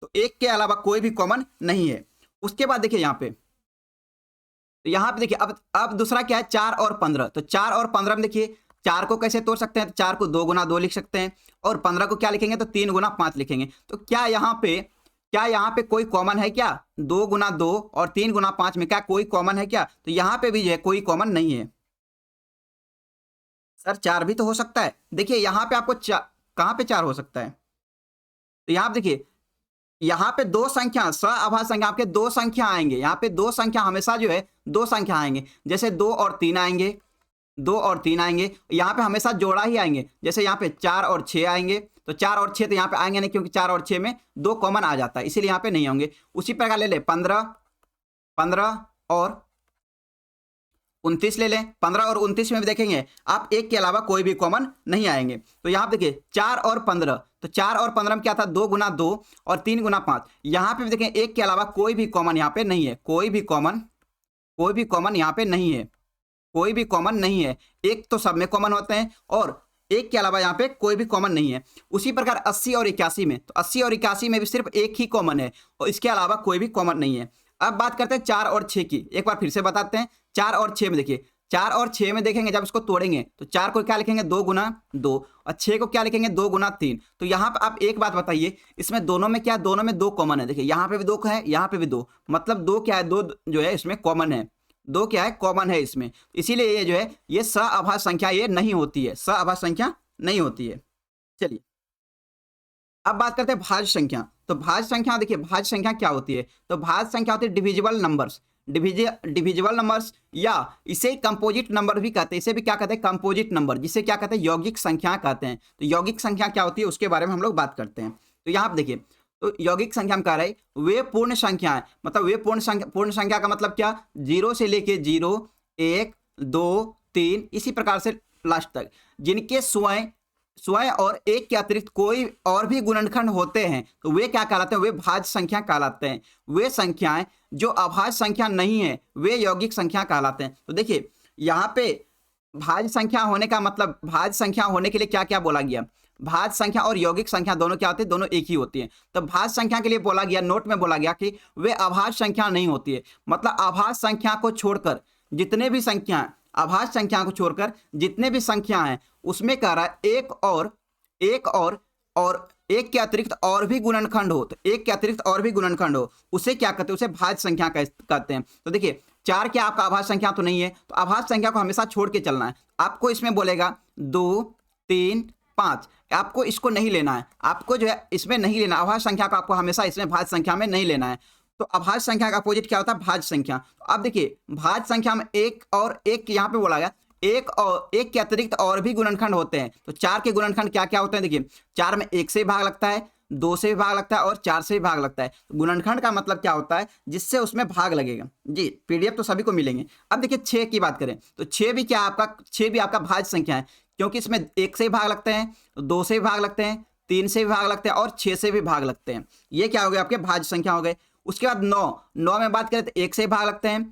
तो एक के अलावा कोई भी कॉमन नहीं है। उसके बाद देखिए यहाँ पे, तो यहाँ पे देखिए अब दूसरा क्या है 4 और 15, तो 4 और 15 में देखिए 4 को कैसे तोड़ सकते हैं, तो 4 को 2 गुना 2 लिख सकते हैं, और 15 को क्या लिखेंगे तो 3 गुना 5 लिखेंगे। तो क्या यहाँ पे कोई कॉमन है क्या, 2 गुना 2 और 3 गुना 5 में क्या कोई कॉमन है क्या, तो यहाँ पे भी जो है कोई कॉमन नहीं है। सर 4 भी तो हो सकता है, देखिए यहाँ पे आपको कहाँ पे 4 हो सकता है, तो यहाँ पे देखिए यहाँ पे 2 संख्या स्व अभाज्य संख्या आपके 2 संख्या आएंगे, यहाँ पे 2 संख्या हमेशा जो है 2 संख्या आएंगे, जैसे 2 और 3 आएंगे, 2 और 3 आएंगे, यहाँ पे हमेशा जोड़ा ही आएंगे, जैसे यहाँ पे 4 और 6 आएंगे, तो 4 और 6 तो यहाँ पे आएंगे नहीं, क्योंकि 4 और 6 में 2 कॉमन आ जाता है, इसीलिए यहाँ पे नहीं होंगे। उसी प्रकार ले ले 15 और 29 ले लें, 15 और 29 में भी देखेंगे आप एक के अलावा कोई भी कॉमन नहीं आएंगे। तो यहाँ पे देखिए 4 और 15, तो 4 और 15 में क्या था 2 गुना 2 और 3 गुना 5, यहाँ पे भी देखें एक के अलावा कोई भी कॉमन यहाँ पे नहीं है, कोई भी कॉमन यहाँ पे नहीं है, कोई भी कॉमन नहीं है। एक तो सब में कॉमन होते हैं और एक के अलावा यहाँ पे कोई भी कॉमन नहीं है। उसी प्रकार 80 और 81 में, तो 80 और 81 में भी सिर्फ एक ही कॉमन है और इसके अलावा कोई भी कॉमन नहीं है। अब बात करते हैं 4 और 6 की, एक बार फिर से बताते हैं। 4 और 6 में देखिए, 4 और 6 में देखेंगे जब इसको तोड़ेंगे तो 4 को क्या लिखेंगे 2 गुना 2 और 6 को क्या लिखेंगे 2 गुना 3। तो यहाँ पे आप एक बात बताइए, इसमें दोनों में क्या, दोनों में 2 कॉमन है। देखिए यहाँ पे भी 2 है, यहाँ पे भी 2, मतलब 2 क्या है, 2 जो है इसमें कॉमन है, 2 क्या है कॉमन है इसमें। इसीलिए ये जो है ये सअभाज्य संख्या ये नहीं होती है, सअभाज्य संख्या नहीं होती है। चलिए अब बात करते हैं भाज्य संख्या। तो भाज्य संख्या देखिए, भाज्य संख्या क्या होती है, तो भाज्य संख्या होती है डिविजिबल नंबर्स, डिविजिबल नंबर्स, या इसे कंपोजिट नंबर भी कहते हैं। इसे भी क्या कहते हैं, कंपोजिट नंबर, जिसे क्या कहते हैं यौगिक संख्या कहते हैं। तो यौगिक संख्या क्या होती है उसके बारे में हम लोग बात करते हैं। तो यहाँ पे देखिए, तो यौगिक संख्या में कह रहे वे पूर्ण संख्या है, मतलब वे पूर्ण संख्या का मतलब क्या, 0 से लेके 0, 1, 2, 3 इसी प्रकार से लास्ट तक, जिनके स्वयं और एक के अतिरिक्त कोई और भी गुणनखंड होते हैं, तो वे क्या कहलाते हैं, वे भाज्य संख्या कहलाते हैं। वे संख्याएं जो अभाज्य संख्या नहीं है वे यौगिक संख्या कहलाते हैं। तो देखिए यहाँ पे भाज्य संख्या होने का मतलब, भाज्य संख्या होने के लिए क्या क्या बोला गया, भाज्य संख्या और यौगिक संख्या दोनों क्या होती है, दोनों एक ही होती है। तो भाज्य संख्या के लिए बोला गया, नोट में बोला गया कि वे अभाज्य संख्या नहीं होती है, मतलब अभाज्य संख्या को छोड़कर जितने भी संख्या, अभाज्य संख्या को छोड़कर जितने भी संख्या हैं उसमें कह रहा है एक के अतिरिक्त और भी गुणनखंड हो, तो एक के अतिरिक्त और भी गुणनखंड हो उसे क्या कहते हैं, उसे भाज्य संख्या कहते हैं। तो देखिए 4 क्या आपका अभाज्य संख्या तो नहीं है, तो अभाज्य संख्या को हमेशा छोड़ के चलना है। आपको इसमें बोलेगा 2, 3, 5, आपको इसको नहीं लेना है, आपको जो है इसमें नहीं लेना, अभाज्य संख्या को आपको हमेशा इसमें भाज्य संख्या में नहीं लेना है। तो अभाज्य संख्या का अपोजिट क्या होता है, भाज्य संख्या। तो अब देखिए भाज्य संख्या में एक और एक यहाँ पे बोला गया, एक के अतिरिक्त और भी गुणनखंड होते हैं। तो 4 के गुणनखंड क्या क्या होते हैं, देखिए 4 में 1 से भाग लगता है, 2 से भी भाग लगता है और 4 से भी भाग लगता है। गुणनखंड का मतलब क्या होता है, जिससे उसमें भाग लगेगा जी। पीडीएफ तो सभी को मिलेंगे। अब देखिए 6 की बात करें तो 6 भी क्या आपका, 6 भी आपका भाज्य संख्या है, क्योंकि इसमें 1 से भी भाग लगते हैं, 2 से भी भाग लगते हैं, 3 से भी भाग लगते हैं और 6 से भी भाग लगते हैं। ये क्या हो गए आपके भाज्य संख्या हो गए। उसके बाद 9 में बात करें तो 1 से भाग लगते हैं,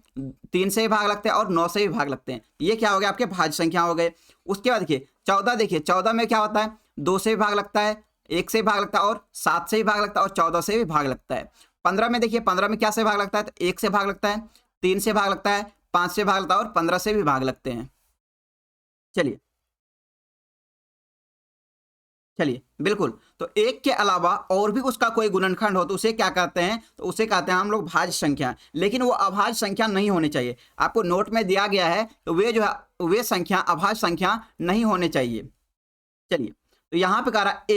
3 से भाग लगते हैं और 9 से भी भाग लगते हैं। ये क्या हो गया आपके भाज्य संख्या हो गए। उसके बाद देखिए 14, देखिए 14 में क्या होता है, 2 से भी भाग लगता है, 1 से भाग लगता है और 7 से भी भाग लगता है और 14 से भी भाग लगता है। 15 में देखिए, 15 में क्या से भाग लगता है, तो 1 से भाग लगता है, 3 से भाग लगता है, 5 से भाग लगता है और 15 से भी भाग लगते हैं। चलिए बिल्कुल। तो एक के अलावा और भी उसका कोई गुणनखंड हो तो उसे क्या कहते हैं, तो उसे कहते हैं हम लोग भाज्य संख्या, लेकिन वो अभाज्य संख्या नहीं होनी चाहिए। आपको नोट में दिया गया है तो वे जो है वे संख्या अभाज्य संख्या नहीं होने चाहिए। चलिए तो यहाँ पे कह रहा है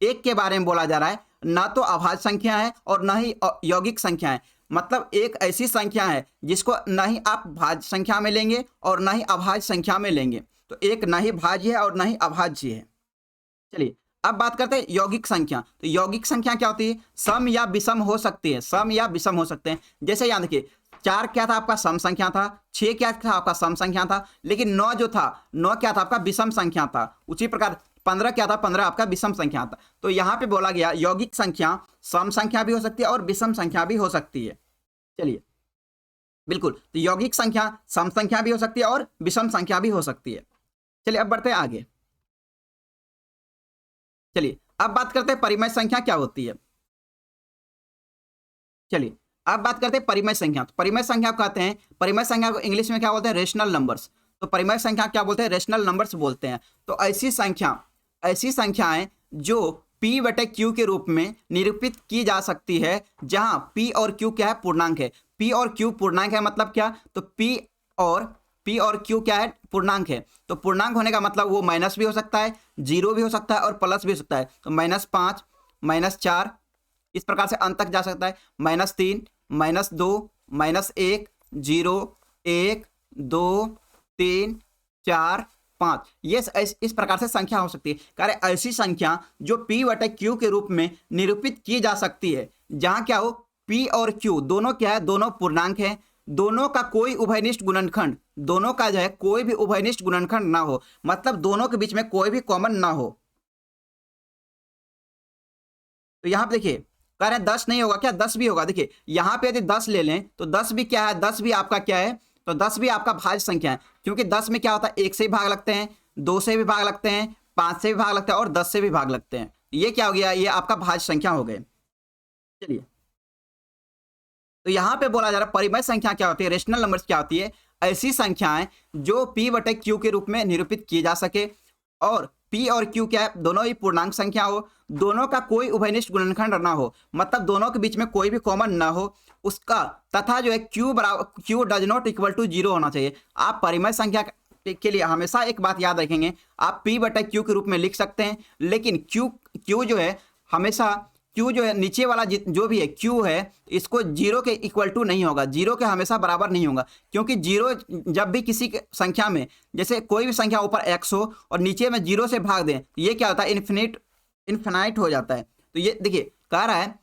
एक के बारे में बोला जा रहा है, ना तो अभाज्य संख्या है और ना ही यौगिक संख्या है। मतलब एक ऐसी संख्या है जिसको ना ही आप भाज्य संख्या में लेंगे और ना ही अभाज्य संख्या में लेंगे। तो एक ना ही भाज्य है और ना ही अभाज्य है। चलिए अब बात करते हैं यौगिक संख्या। तो यौगिक संख्या क्या होती है, सम या विषम हो सकती है, सम या विषम हो सकते हैं। जैसे यहाँ देखिए 4 क्या था आपका सम संख्या था, 6 क्या था आपका सम संख्या था, लेकिन 9 जो था, 9 क्या था आपका विषम संख्या था। उसी प्रकार 15 क्या था, 15 आपका विषम संख्या था। तो यहाँ पे बोला गया यौगिक संख्या सम संख्या भी हो सकती है और विषम संख्या भी हो सकती है। चलिए बिल्कुल, तो यौगिक संख्या सम संख्या भी हो सकती है और विषम संख्या भी हो सकती है। चलिए अब बढ़ते हैं आगे। चलिए अब बात करते हैं परिमेय संख्या क्या होती है। चलिए अब बात करते हैं परिमेय संख्या। तो परिमेय संख्या कहते हैं, परिमेय संख्या को इंग्लिश में क्या बोलते हैं, रेशनल नंबर्स। तो परिमेय संख्या क्या बोलते हैं, रेशनल नंबर्स बोलते हैं। तो ऐसी संख्याएं जो p बटे q के रूप में निरूपित की जा सकती है, जहां p और q क्या है, पूर्णांक है। p और q पूर्णांक है मतलब क्या, तो p और q क्या है, पूर्णांक है। तो पूर्णांक होने का मतलब वो माइनस भी हो सकता है, 0 भी हो सकता है और प्लस भी हो सकता है। तो -5, -4 इस प्रकार से अंत तक जा सकता है, -3, -2, -1, 0, 1, 2, 3, 4, 5 ये इस प्रकार से संख्या हो सकती है। कह रहे ऐसी संख्या जो p बटे q के रूप में निरूपित की जा सकती है, जहां क्या हो, p और q दोनों क्या है, दोनों पूर्णांक है, दोनों का कोई उभयनिष्ठ गुणनखंड, दोनों का जो है कोई भी उभयनिष्ठ गुणनखंड ना हो, मतलब दोनों के बीच में कोई भी कॉमन ना हो। तो यहां पे देखिए कह रहे हैं 10 नहीं होगा क्या, 10 भी होगा। देखिए यहां पे यदि 10 ले लें तो 10 भी क्या है, 10 भी आपका क्या है, तो 10 भी आपका भाज्य संख्या है, क्योंकि 10 में क्या होता है, 1 से भी भाग लगते हैं, 2 से भी भाग लगते हैं, 5 से भी भाग लगता है और 10 से भी भाग लगते हैं। ये क्या हो गया, ये आपका भाज्य संख्या हो गए। चलिए, तो यहां पे बोला जा रहा है परिमेय संख्या क्या होती है, रेशनल नंबर्स क्या होती है, ऐसी संख्याएं जो p बटे q के रूप में निरूपित की जा सके और p और q क्या है, दोनों ही पूर्णांक संख्या हो, दोनों का कोई उभयनिष्ठ गुणनखंड ना हो, मतलब दोनों के बीच में कोई भी कॉमन ना हो उसका, तथा जो है q does not equal to 0 होना चाहिए। आप परिमेय संख्या के लिए हमेशा एक बात याद रखेंगे, आप p बटा q के रूप में लिख सकते हैं, लेकिन q जो है हमेशा q जो है नीचे वाला जो भी है q है इसको 0 के इक्वल टू नहीं होगा, 0 के हमेशा बराबर नहीं होगा, क्योंकि 0 जब भी किसी संख्या में, जैसे कोई भी संख्या ऊपर x हो और नीचे में 0 से भाग दें, ये क्या होता है, इन्फिनाइट हो जाता है। तो ये देखिए कह रहा है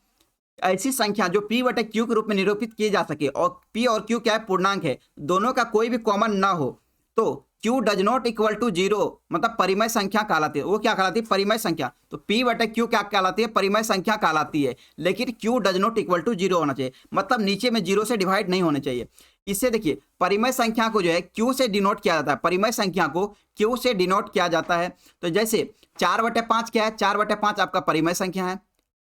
ऐसी संख्या जो p बटे q के रूप में निरूपित की जा सके और p और q क्या है, पूर्णांक है, दोनों का कोई भी कॉमन ना हो, तो q does not equal to 0 मतलब परिमेय संख्या कहलाती है। वो क्या कहलाती है, परिमेय संख्या। तो p बटे q क्या कहलाती है, परिमेय संख्या कहलाती है, लेकिन q does not equal to 0 होना चाहिए, मतलब नीचे में 0 से डिवाइड नहीं होने चाहिए। इससे देखिए परिमेय संख्या को जो है q से डिनोट किया जाता है, परिमेय संख्या को q से डिनोट किया जाता है। तो जैसे 4/5 क्या है, 4/5 आपका परिमेय संख्या है,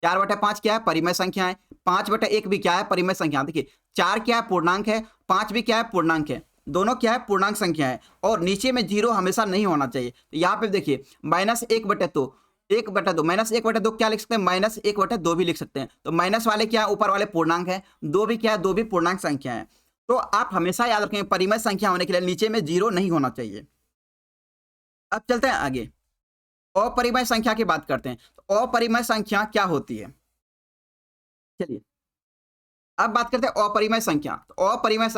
4/5 क्या है, परिमेय संख्या है, 5/1 भी क्या है, परिमेय संख्या। देखिए 4 क्या है, पूर्णांक है, 5 भी क्या है, पूर्णांक है, दोनों क्या है, पूर्णांक संख्या है, और नीचे में 0 हमेशा नहीं होना चाहिए। तो यहाँ पे देखिए -1/2, 1/2, -1/2 क्या लिख सकते हैं, -1/2 भी लिख सकते हैं। तो माइनस वाले क्या है, ऊपर वाले पूर्णांक है, 2 भी क्या है, 2 भी पूर्णांक संख्या है। तो आप हमेशा याद रखेंगे परिमेय संख्या होने के लिए नीचे में 0 नहीं होना चाहिए। अब चलते हैं आगे, अपरिमेय संख्या की बात करते हैं। तो अपरिमेय संख्या क्या होती है, चलिए अब बात करते हैं अपरिमेय संख्या। तो अपरिमेय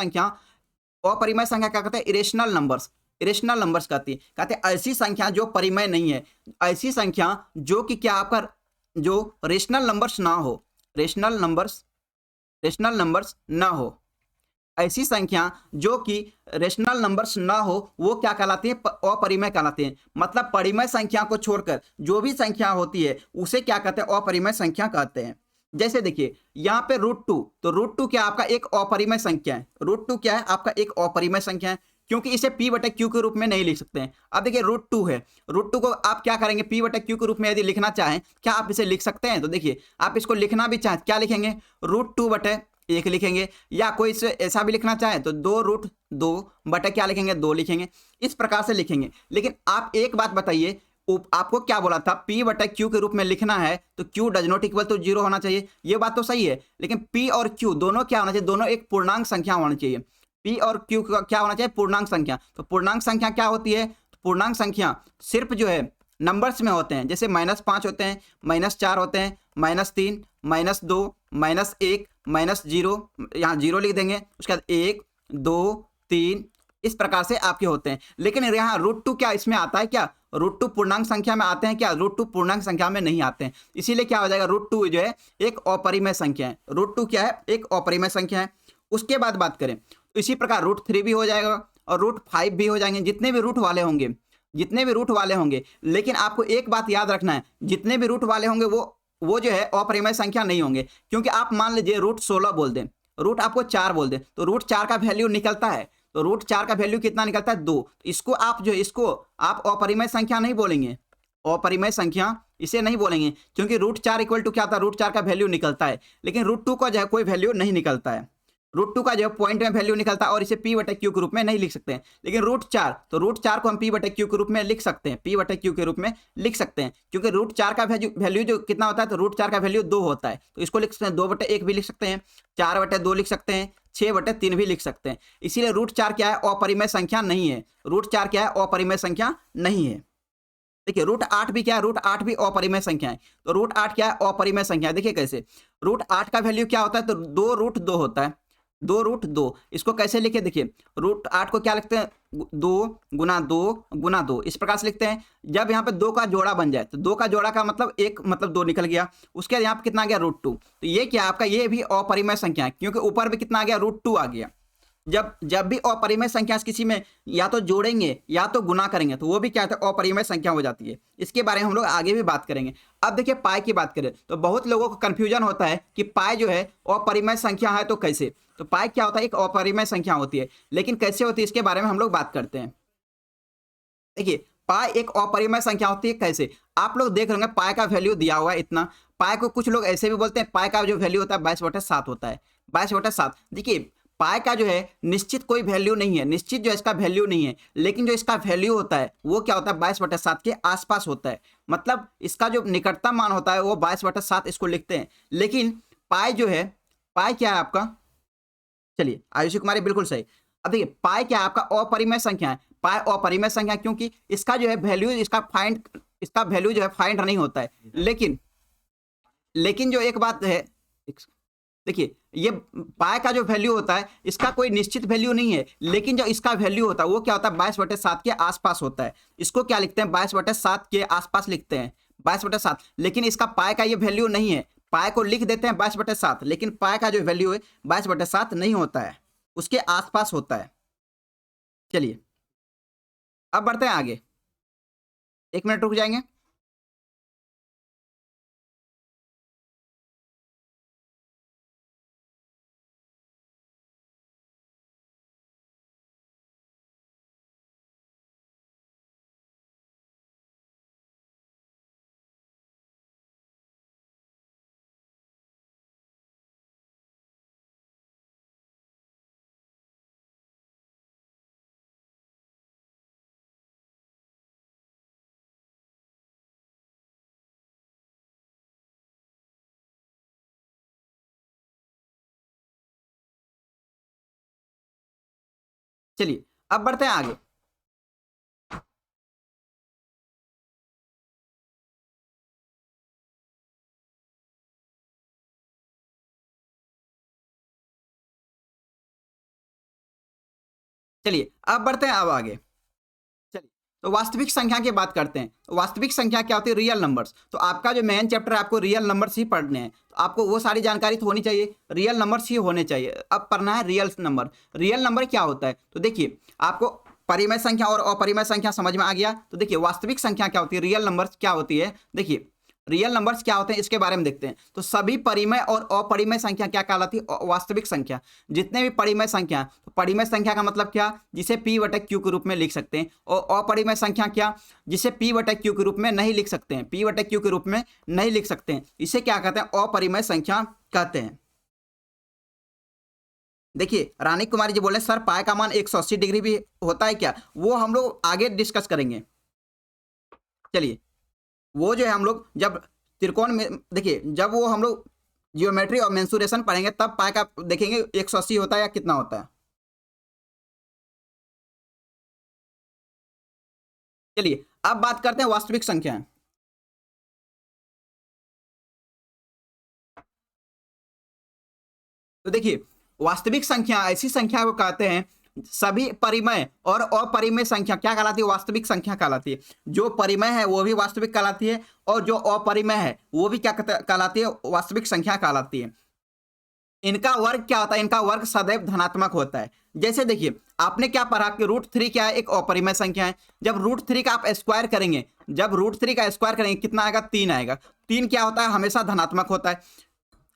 संख्या क्या कहते हैं, इरेशनल नंबर्स, इरेशनल नंबर्स कहती है, कहते हैं ऐसी संख्या जो परिमेय नहीं है, ऐसी संख्या जो कि क्या आपका जो रेशनल नंबर्स ना हो, रेशनल नंबर्स ना हो, ऐसी संख्या जो कि रेशनल नंबर्स ना हो वो क्या कहलाती है, अपरिमेय कहलाती है। मतलब परिमेय संख्या को छोड़कर जो भी संख्या होती है उसे क्या कहते हैं, अपरिमेय संख्या कहते हैं। जैसे देखिए यहाँ पे √2, तो √2 क्या आपका एक अपरिमेय संख्या है, √2 क्या है आपका एक अपरिमेय संख्या है, क्योंकि इसे p बटे q के रूप में नहीं लिख सकते हैं। अब देखिए √2 है, √2 को आप क्या करेंगे, p बटे q के रूप में यदि लिखना चाहें, क्या आप इसे लिख सकते हैं। तो देखिए आप इसको लिखना भी चाहें, क्या लिखेंगे, √2 बटे 1 लिखेंगे, या कोई इसे ऐसा भी लिखना चाहे तो 2√2 बटे क्या लिखेंगे, 2 लिखेंगे, इस प्रकार से लिखेंगे। लेकिन आप एक बात बताइए, आपको क्या बोला था, p बटे q के रूप में लिखना है तो q does not equal to 0 होना चाहिए, ये बात तो सही है, लेकिन p और q दोनों क्या होना चाहिए, दोनों एक पूर्णांक संख्या होनी चाहिए। p और q क्या होना चाहिए, पूर्णांक संख्या। तो पूर्णांक संख्या क्या होती है, पूर्णांक संख्या सिर्फ जो है नंबर्स में होते हैं, जैसे -5 होते हैं, -4 होते हैं, -3, -2, -1, -0, यहाँ 0 लिख देंगे, उसके बाद 1, 2, 3, इस प्रकार से आपके होते हैं। लेकिन यहाँ √2 क्या इसमें आता है, क्या √2 पूर्णांक संख्या में आते हैं, क्या √2 पूर्णांक संख्या में नहीं आते हैं। इसीलिए क्या हो जाएगा, √2 जो है एक अपरिमेय संख्या है, √2 क्या है, एक अपरिमेय संख्या है। उसके बाद बात करें तो इसी प्रकार √3 भी हो जाएगा और √5 भी हो जाएंगे, जितने भी रूट वाले होंगे, जितने भी रूट वाले होंगे। लेकिन आपको एक बात याद रखना है, जितने भी रूट वाले होंगे वो जो है अपरिमेय संख्या नहीं होंगे, क्योंकि आप मान लीजिए √16 बोल दें, रूट आपको 4 बोल दें, तो √4 का वैल्यू निकलता है, तो √4 का वैल्यू कितना निकलता है, 2। इसको आप अपरिमेय संख्या नहीं बोलेंगे, अपरिमेय संख्या इसे नहीं बोलेंगे, क्योंकि √4 इक्वल टू क्या होता है, √4 का वैल्यू निकलता है, लेकिन √2 का जो है कोई वैल्यू नहीं निकलता है, √2 का जो है पॉइंट में वैल्यू निकलता है और इसे p बटे q के रूप में नहीं लिख सकते हैं। लेकिन √4, तो √4 को हम p बटे q के रूप में लिख सकते हैं, p बटे q के रूप में लिख सकते हैं, क्योंकि √4 का वैल्यू जो कितना होता है, तो √4 का वैल्यू 2 होता है, तो इसको लिख सकते हैं 2 बटे 1 भी लिख सकते हैं, 4 बटे 2 लिख सकते हैं, 6 बटे 3 भी लिख सकते हैं। इसीलिए √4 क्या है, अपरिमेय संख्या नहीं है, √4 क्या है, अपरिमेय संख्या नहीं है। देखिए √8 भी क्या है, √8 भी अपरिमेय संख्या है, तो √8 क्या है, अपरिमेय संख्या है। देखिए कैसे, √8 का वैल्यू क्या होता है, तो 2√2 होता है, 2√2। इसको कैसे लिखे, देखिए √8 को क्या लिखते हैं, 2 गुना 2 गुना 2, इस प्रकार से लिखते हैं। जब यहाँ पे 2 का जोड़ा बन जाए, तो 2 का जोड़ा का मतलब 1 मतलब 2 निकल गया, उसके बाद यहाँ पे कितना आ गया, √2। तो ये क्या आपका, ये भी अपरिमेय संख्या है, क्योंकि ऊपर भी कितना आ गया, √2 आ गया। जब भी अपरिमेय संख्या किसी में या तो जोड़ेंगे या तो गुना करेंगे, तो वो भी क्या होता है, अपरिमेय संख्या हो जाती है। इसके बारे में हम लोग आगे भी बात करेंगे। अब देखिए पाई की बात करें तो बहुत लोगों को कंफ्यूजन होता है कि पाई जो है अपरिमेय संख्या है तो कैसे। तो पाई क्या होता है, एक अपरिमेय संख्या होती है, लेकिन कैसे होती है इसके बारे में हम लोग बात करते हैं। देखिए पाई एक अपरिमेय संख्या होती है। कैसे? आप लोग देख रहे होंगे पाई का वैल्यू दिया हुआ है इतना। पाई को कुछ लोग ऐसे भी बोलते हैं, पाई का जो वैल्यू होता है 22/7 होता है। 22/7 देखिए, पाई का जो है निश्चित कोई वैल्यू नहीं है, निश्चित जो इसका वैल्यू नहीं है, लेकिन जो इसका वैल्यू होता है वो क्या होता है 22/7 के आसपास होता है। मतलब इसका जो निकटतम मान होता है वो 22/7 इसको लिखते हैं। लेकिन पाई जो है, पाई क्या है आपका, चलिए आयुषी कुमारी बिल्कुल सही। अब देखिए पाई क्या है आपका अपरिमेय संख्या है। पाई अपरिमेय संख्या क्योंकि इसका जो है वैल्यू, इसका वैल्यू जो है फाइंड नहीं होता है। लेकिन जो एक बात है, देखिए ये पाई का जो वैल्यू होता है इसका कोई निश्चित वैल्यू नहीं है, लेकिन जो इसका वैल्यू होता है वो क्या होता है 22/7 के आसपास होता है। इसको क्या लिखते हैं 22/7 के आसपास लिखते हैं, 22/7। लेकिन इसका पाई का ये वैल्यू नहीं है, पाई को लिख देते हैं 22/7, लेकिन पाई का जो वैल्यू है 22/7 नहीं होता है, उसके आसपास होता है। चलिए अब बढ़ते हैं आगे, 1 मिनट रुक जाएंगे। चलिए अब बढ़ते हैं आगे। चलिए अब बढ़ते हैं अब आगे। चलिए तो वास्तविक संख्या की बात करते हैं। वास्तविक संख्या क्या होती है? Real numbers. तो आपका जो मेन चैप्टर है आपको रियल नंबर्स ही पढ़ने हैं, तो आपको वो सारी जानकारी तो होनी चाहिए, रियल नंबर्स ही होने चाहिए। अब पढ़ना है रियल नंबर। रियल नंबर क्या होता है? तो देखिए आपको परिमेय संख्या और अपरिमेय संख्या समझ में आ गया। तो देखिए वास्तविक संख्या क्या होती है, रियल नंबर्स क्या होती है। देखिए रियल नंबर्स क्या होते हैं इसके बारे में देखते हैं। तो सभी परिमेय और अपरिमेय संख्या क्या कहलाती है? वास्तविक संख्या। जितने भी परिमेय संख्या, तो परिमेय संख्या का मतलब क्या, जिसे p/q के रूप में लिख सकते हैं। और अपरिमेय संख्या क्या, जिसे p/q के रूप में नहीं लिख सकते हैं, p/q के रूप में नहीं लिख सकते हैं, इसे क्या कहते हैं? अपरिमेय संख्या कहते हैं। देखिए रानी कुमारी जी बोले सर पाई का मान 180 डिग्री भी होता है क्या? वो हम लोग आगे डिस्कस करेंगे। चलिए वो जो है हम लोग जब त्रिकोण में, देखिए जब वो हम लोग जियोमेट्री और मेंसुरेशन पढ़ेंगे तब पाई का देखेंगे 180 होता है या कितना होता है। चलिए अब बात करते हैं वास्तविक संख्या। तो देखिए वास्तविक संख्या ऐसी संख्या को कहते हैं, सभी परिमेय और अपरिमेय संख्या क्या कहलाती है? वास्तविक संख्या कहलाती है। जो परिमेय है वो भी वास्तविक कहलाती है, और जो अपरिमेय है वो भी क्या कहलाती है? वास्तविक संख्या कहलाती है। इनका वर्ग क्या होता है? इनका वर्ग सदैव धनात्मक होता है। जैसे देखिए आपने क्या पढ़ा कि √3 क्या है? एक अपरिमेय संख्या है। जब √3 का आप स्क्वायर करेंगे, जब √3 का स्क्वायर करेंगे कितना आएगा? 3 आएगा। 3 क्या होता है? हमेशा धनात्मक होता है।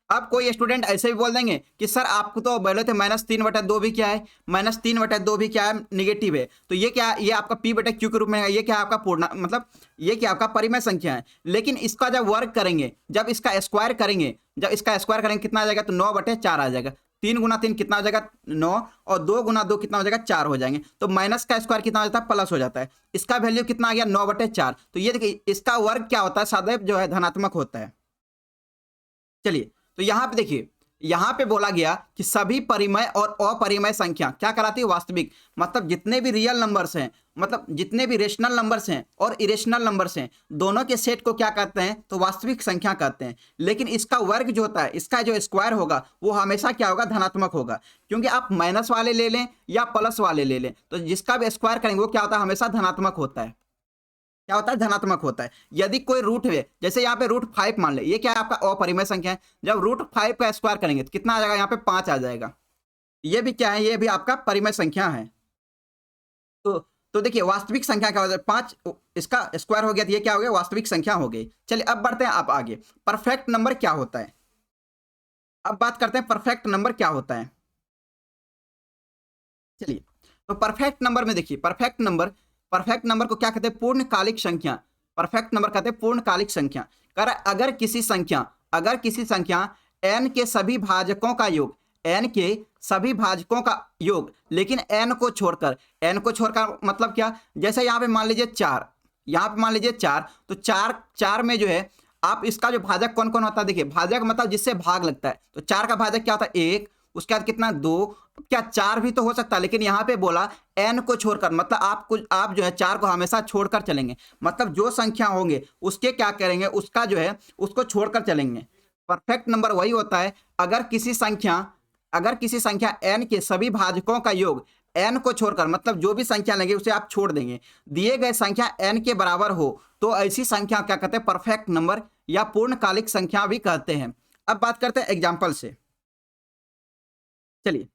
अब कोई स्टूडेंट ऐसे भी बोल देंगे कि सर आपको तो बोले थे -3/2 भी क्या है? -3/2 भी क्या है? निगेटिव है। तो ये क्या, ये आपका p/q के रूप में है, ये क्या है आपका पूर्ण, मतलब ये क्या आपका परिमेय संख्या है। लेकिन इसका जब वर्ग करेंगे, जब इसका स्क्वायर करेंगे, जब इसका स्क्वायर करेंगे कितना आ जाएगा? तो 9/4 आ जाएगा। 3 × 3 कितना हो जाएगा? 9, और 2 × 2 कितना हो जाएगा? 4 हो जाएंगे। तो माइनस का स्क्वायर कितना हो जाता है? प्लस हो जाता है। इसका वैल्यू कितना आ गया? 9/4। तो ये देखिए इसका वर्ग क्या होता है? सदैव जो है धनात्मक होता है। चलिए तो यहां पे देखिए, यहां पे बोला गया कि सभी परिमेय और अपरिमेय संख्या क्या कहलाती है? वास्तविक। मतलब जितने भी रियल नंबर्स हैं, मतलब जितने भी रेशनल नंबर्स हैं और इरेशनल नंबर्स हैं, दोनों के सेट को क्या कहते हैं? तो वास्तविक संख्या कहते हैं। लेकिन इसका वर्ग जो होता है, इसका जो स्क्वायर होगा वो हमेशा क्या होगा? धनात्मक होगा। क्योंकि आप माइनस वाले ले लें या प्लस वाले ले लें, तो जिसका भी स्क्वायर करेंगे वो क्या होता है? हमेशा धनात्मक होता है। क्या होता है? धनात्मक होता है। यदि कोई रूट है, जैसे यहाँ पे √5 मान ले, ये क्या है? आपका अपरिमेय संख्या है। जब √5 का स्क्वायर करेंगे तो कितना आ जाएगा? यहाँ पे 5 आ जाएगा। ये भी क्या है? ये भी आपका परिमेय संख्या है। तो तो देखिए वास्तविक संख्या क्या होता है? 5 इसका स्क्वायर हो गया तो ये क्या हो गया? वास्तविक संख्या हो गई। चलिए अब बढ़ते हैं आप आगे। परफेक्ट नंबर क्या होता है? अब बात करते हैं परफेक्ट नंबर क्या होता है। चलिए तो परफेक्ट नंबर में देखिए, परफेक्ट नंबर परफेक्ट नंबर को क्या कहते हैं? पूर्णकालिक संख्या। परफेक्ट नंबर कहते हैं पूर्णकालिक संख्या। अगर किसी संख्या n के सभी भाजकों का योग, n के सभी भाजकों का योग, लेकिन n को छोड़कर मतलब क्या? जैसे यहाँ पे मान लीजिए 4, तो 4 में जो है आप इसका जो भाजक कौन कौन होता है? देखिए, भाजक मतलब जिससे भाग लगता है, तो 4 का भाजक क्या होता है? 1, उसके बाद कितना? 2, क्या 4 भी तो हो सकता है, लेकिन यहाँ पे बोला n को छोड़कर, मतलब आप जो है 4 को हमेशा छोड़कर चलेंगे, मतलब जो संख्या होंगे उसके क्या करेंगे? उसका जो है उसको छोड़कर चलेंगे। परफेक्ट नंबर वही होता है अगर किसी संख्या n के सभी भाजकों का योग n को छोड़कर, मतलब जो भी संख्या लगे उसे आप छोड़ देंगे, दिए गए संख्या n के बराबर हो, तो ऐसी संख्या क्या कहते हैं? परफेक्ट नंबर या पूर्णकालिक संख्या भी कहते हैं। अब बात करते हैं एग्जाम्पल से। चलिए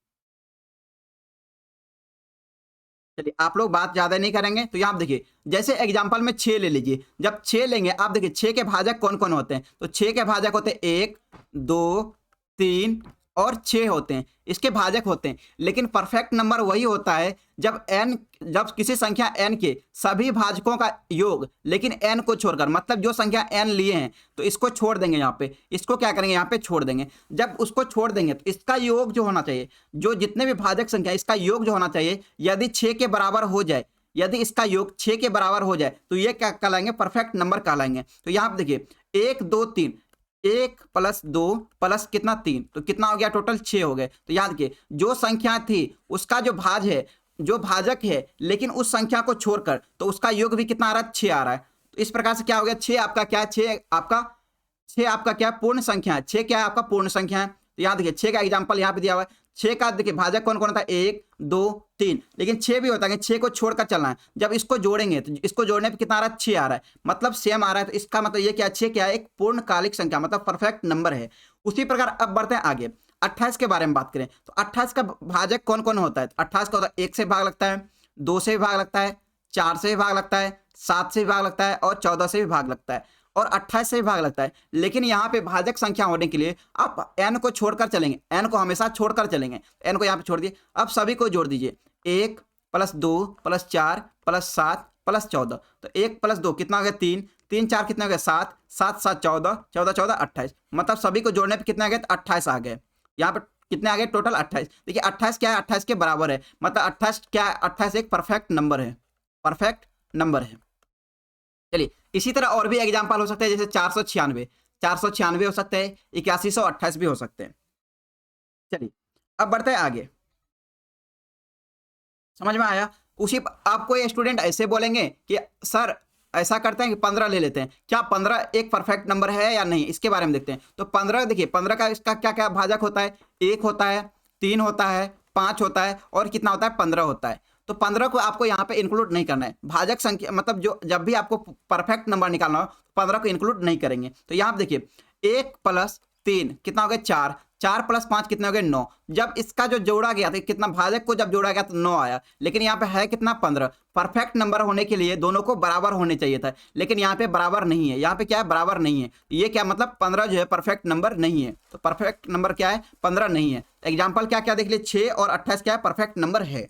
आप लोग बात ज्यादा नहीं करेंगे, तो यहाँ देखिए, जैसे एग्जांपल में 6 ले लीजिए। जब 6 लेंगे, आप देखिए 6 के भाजक कौन कौन होते हैं? तो 6 के भाजक होते हैं 1, 2, 3 और 6 होते हैं, इसके भाजक होते हैं। लेकिन परफेक्ट नंबर वही होता है जब किसी संख्या n के सभी भाजकों का योग, लेकिन n को छोड़कर, मतलब जो संख्या n लिए हैं तो इसको छोड़ देंगे, यहाँ पे इसको क्या करेंगे? यहाँ पे छोड़ देंगे। जब उसको छोड़ देंगे तो इसका योग जो होना चाहिए, जो जितने भी भाजक संख्या, इसका योग जो होना चाहिए, यदि 6 के बराबर हो जाए, यदि इसका योग 6 के बराबर हो जाए, तो ये क्या कहलाएंगे? परफेक्ट नंबर कहलाएंगे। तो यहाँ पे देखिए 1, 2, 3, 1 + 2 + कितना? 3, तो कितना हो गया? टोटल 6 हो गए। तो याद रखिए, जो संख्या थी उसका जो भाजक है, लेकिन उस संख्या को छोड़कर, तो उसका योग भी कितना आ रहा है? 6 आ रहा है। तो इस प्रकार से क्या हो गया? 6 आपका क्या है? 6 आपका क्या है? पूर्ण संख्या है। 6 क्या है? आपका पूर्ण संख्या है। तो याद देखिए 6 का एग्जाम्पल यहाँ पे दिया हुआ है। 6 का देखिए भाजक कौन कौन होता है? 1, 2, 3, लेकिन 6 भी होता है, 6 को छोड़कर चलना है। जब इसको जोड़ेंगे तो इसको जोड़ने पे कितना आ रहा है? 6 आ रहा है, मतलब सेम आ रहा है। तो इसका मतलब ये क्या है? 6 क्या है? एक पूर्णकालिक संख्या, मतलब परफेक्ट नंबर है। उसी प्रकार अब बढ़ते हैं आगे, 28 के बारे में बात करें तो 28 का भाजक कौन कौन होता है? 28 का होता है 1 से भाग लगता है, 2 से भी भाग लगता है, 4 से भी भाग लगता है, 7 से भी भाग लगता है और 14 से भी भाग लगता है और 28 से भी भाग लगता है। लेकिन यहाँ पे भाजक संख्या होने के लिए आप n को छोड़कर चलेंगे, n को हमेशा छोड़कर चलेंगे। n को यहाँ पे छोड़ दिए। अब सभी को जोड़ दीजिए, 1 + 2 + 4 + 7 + 14। तो 1 + 2 कितना हो गया? 3, 3 4 कितना हो गया? 7, 7 7 14, 14 14 28, मतलब सभी को जोड़ने पे कितना आ गया? 28 आ गए। यहाँ पे कितने आ गए? टोटल 28। देखिए 28 क्या है? 28 के बराबर है, मतलब 28 क्या है? 28 एक परफेक्ट नंबर है, परफेक्ट नंबर है। चलिए इसी तरह और भी एग्जांपल हो सकते हैं, जैसे 496 हो सकते हैं, 8128 भी हो सकते हैं। चलिए अब बढ़ते हैं आगे। समझ में आया? आपको ये स्टूडेंट ऐसे बोलेंगे कि सर ऐसा करते हैं कि 15 ले लेते हैं, क्या 15 एक परफेक्ट नंबर है या नहीं? इसके बारे में देखते हैं। तो 15 देखिए, 15 का इसका क्या क्या भाजक होता है? 1 होता है, 3 होता है, 5 होता है और कितना होता है? 15 होता है। तो 15 को आपको यहाँ पे इंक्लूड नहीं करना है। भाजक संख्या मतलब जब भी आपको परफेक्ट नंबर निकालना हो 15 को इंक्लूड नहीं करेंगे। तो यहाँ पे देखिए 1 + 3 कितना हो गया? 4, 4 + 5 कितने हो गए? 9। जब इसका जो जोड़ा गया था, कितना भाजक को जब जोड़ा गया तो 9 आया, लेकिन यहाँ पे है कितना? 15। परफेक्ट नंबर होने के लिए दोनों को बराबर होने चाहिए था, लेकिन यहाँ पे बराबर नहीं है। यहाँ पे क्या है? बराबर नहीं है। ये क्या मतलब 15 जो है परफेक्ट नंबर नहीं है। तो परफेक्ट नंबर क्या है? 15 नहीं है। एग्जाम्पल क्या क्या देख लिए? 6 और 28 क्या है? परफेक्ट नंबर है।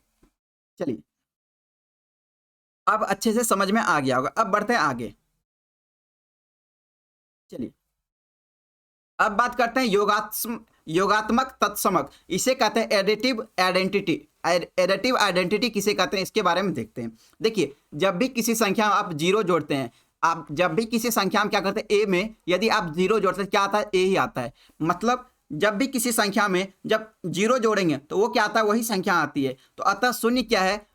चलिए अब अच्छे से समझ में आ गया होगा। अब बढ़ते हैं आगे। चलिए अब बात करते हैं योगात्मक तत्समक, इसे कहते हैं एडिटिव आइडेंटिटी। एडिटिव आइडेंटिटी किसे कहते हैं, इसके बारे में देखते हैं। देखिए जब भी किसी संख्या में आप 0 जोड़ते हैं, आप जब भी किसी संख्या में क्या करते हैं? a में यदि आप 0 जोड़ते हैं, क्या आता है? a ही आता है। मतलब जब भी किसी संख्या में जब 0 जोड़ेंगे तो वो क्या आता है? वही संख्या आती है। तो अतः शून्य क्या है?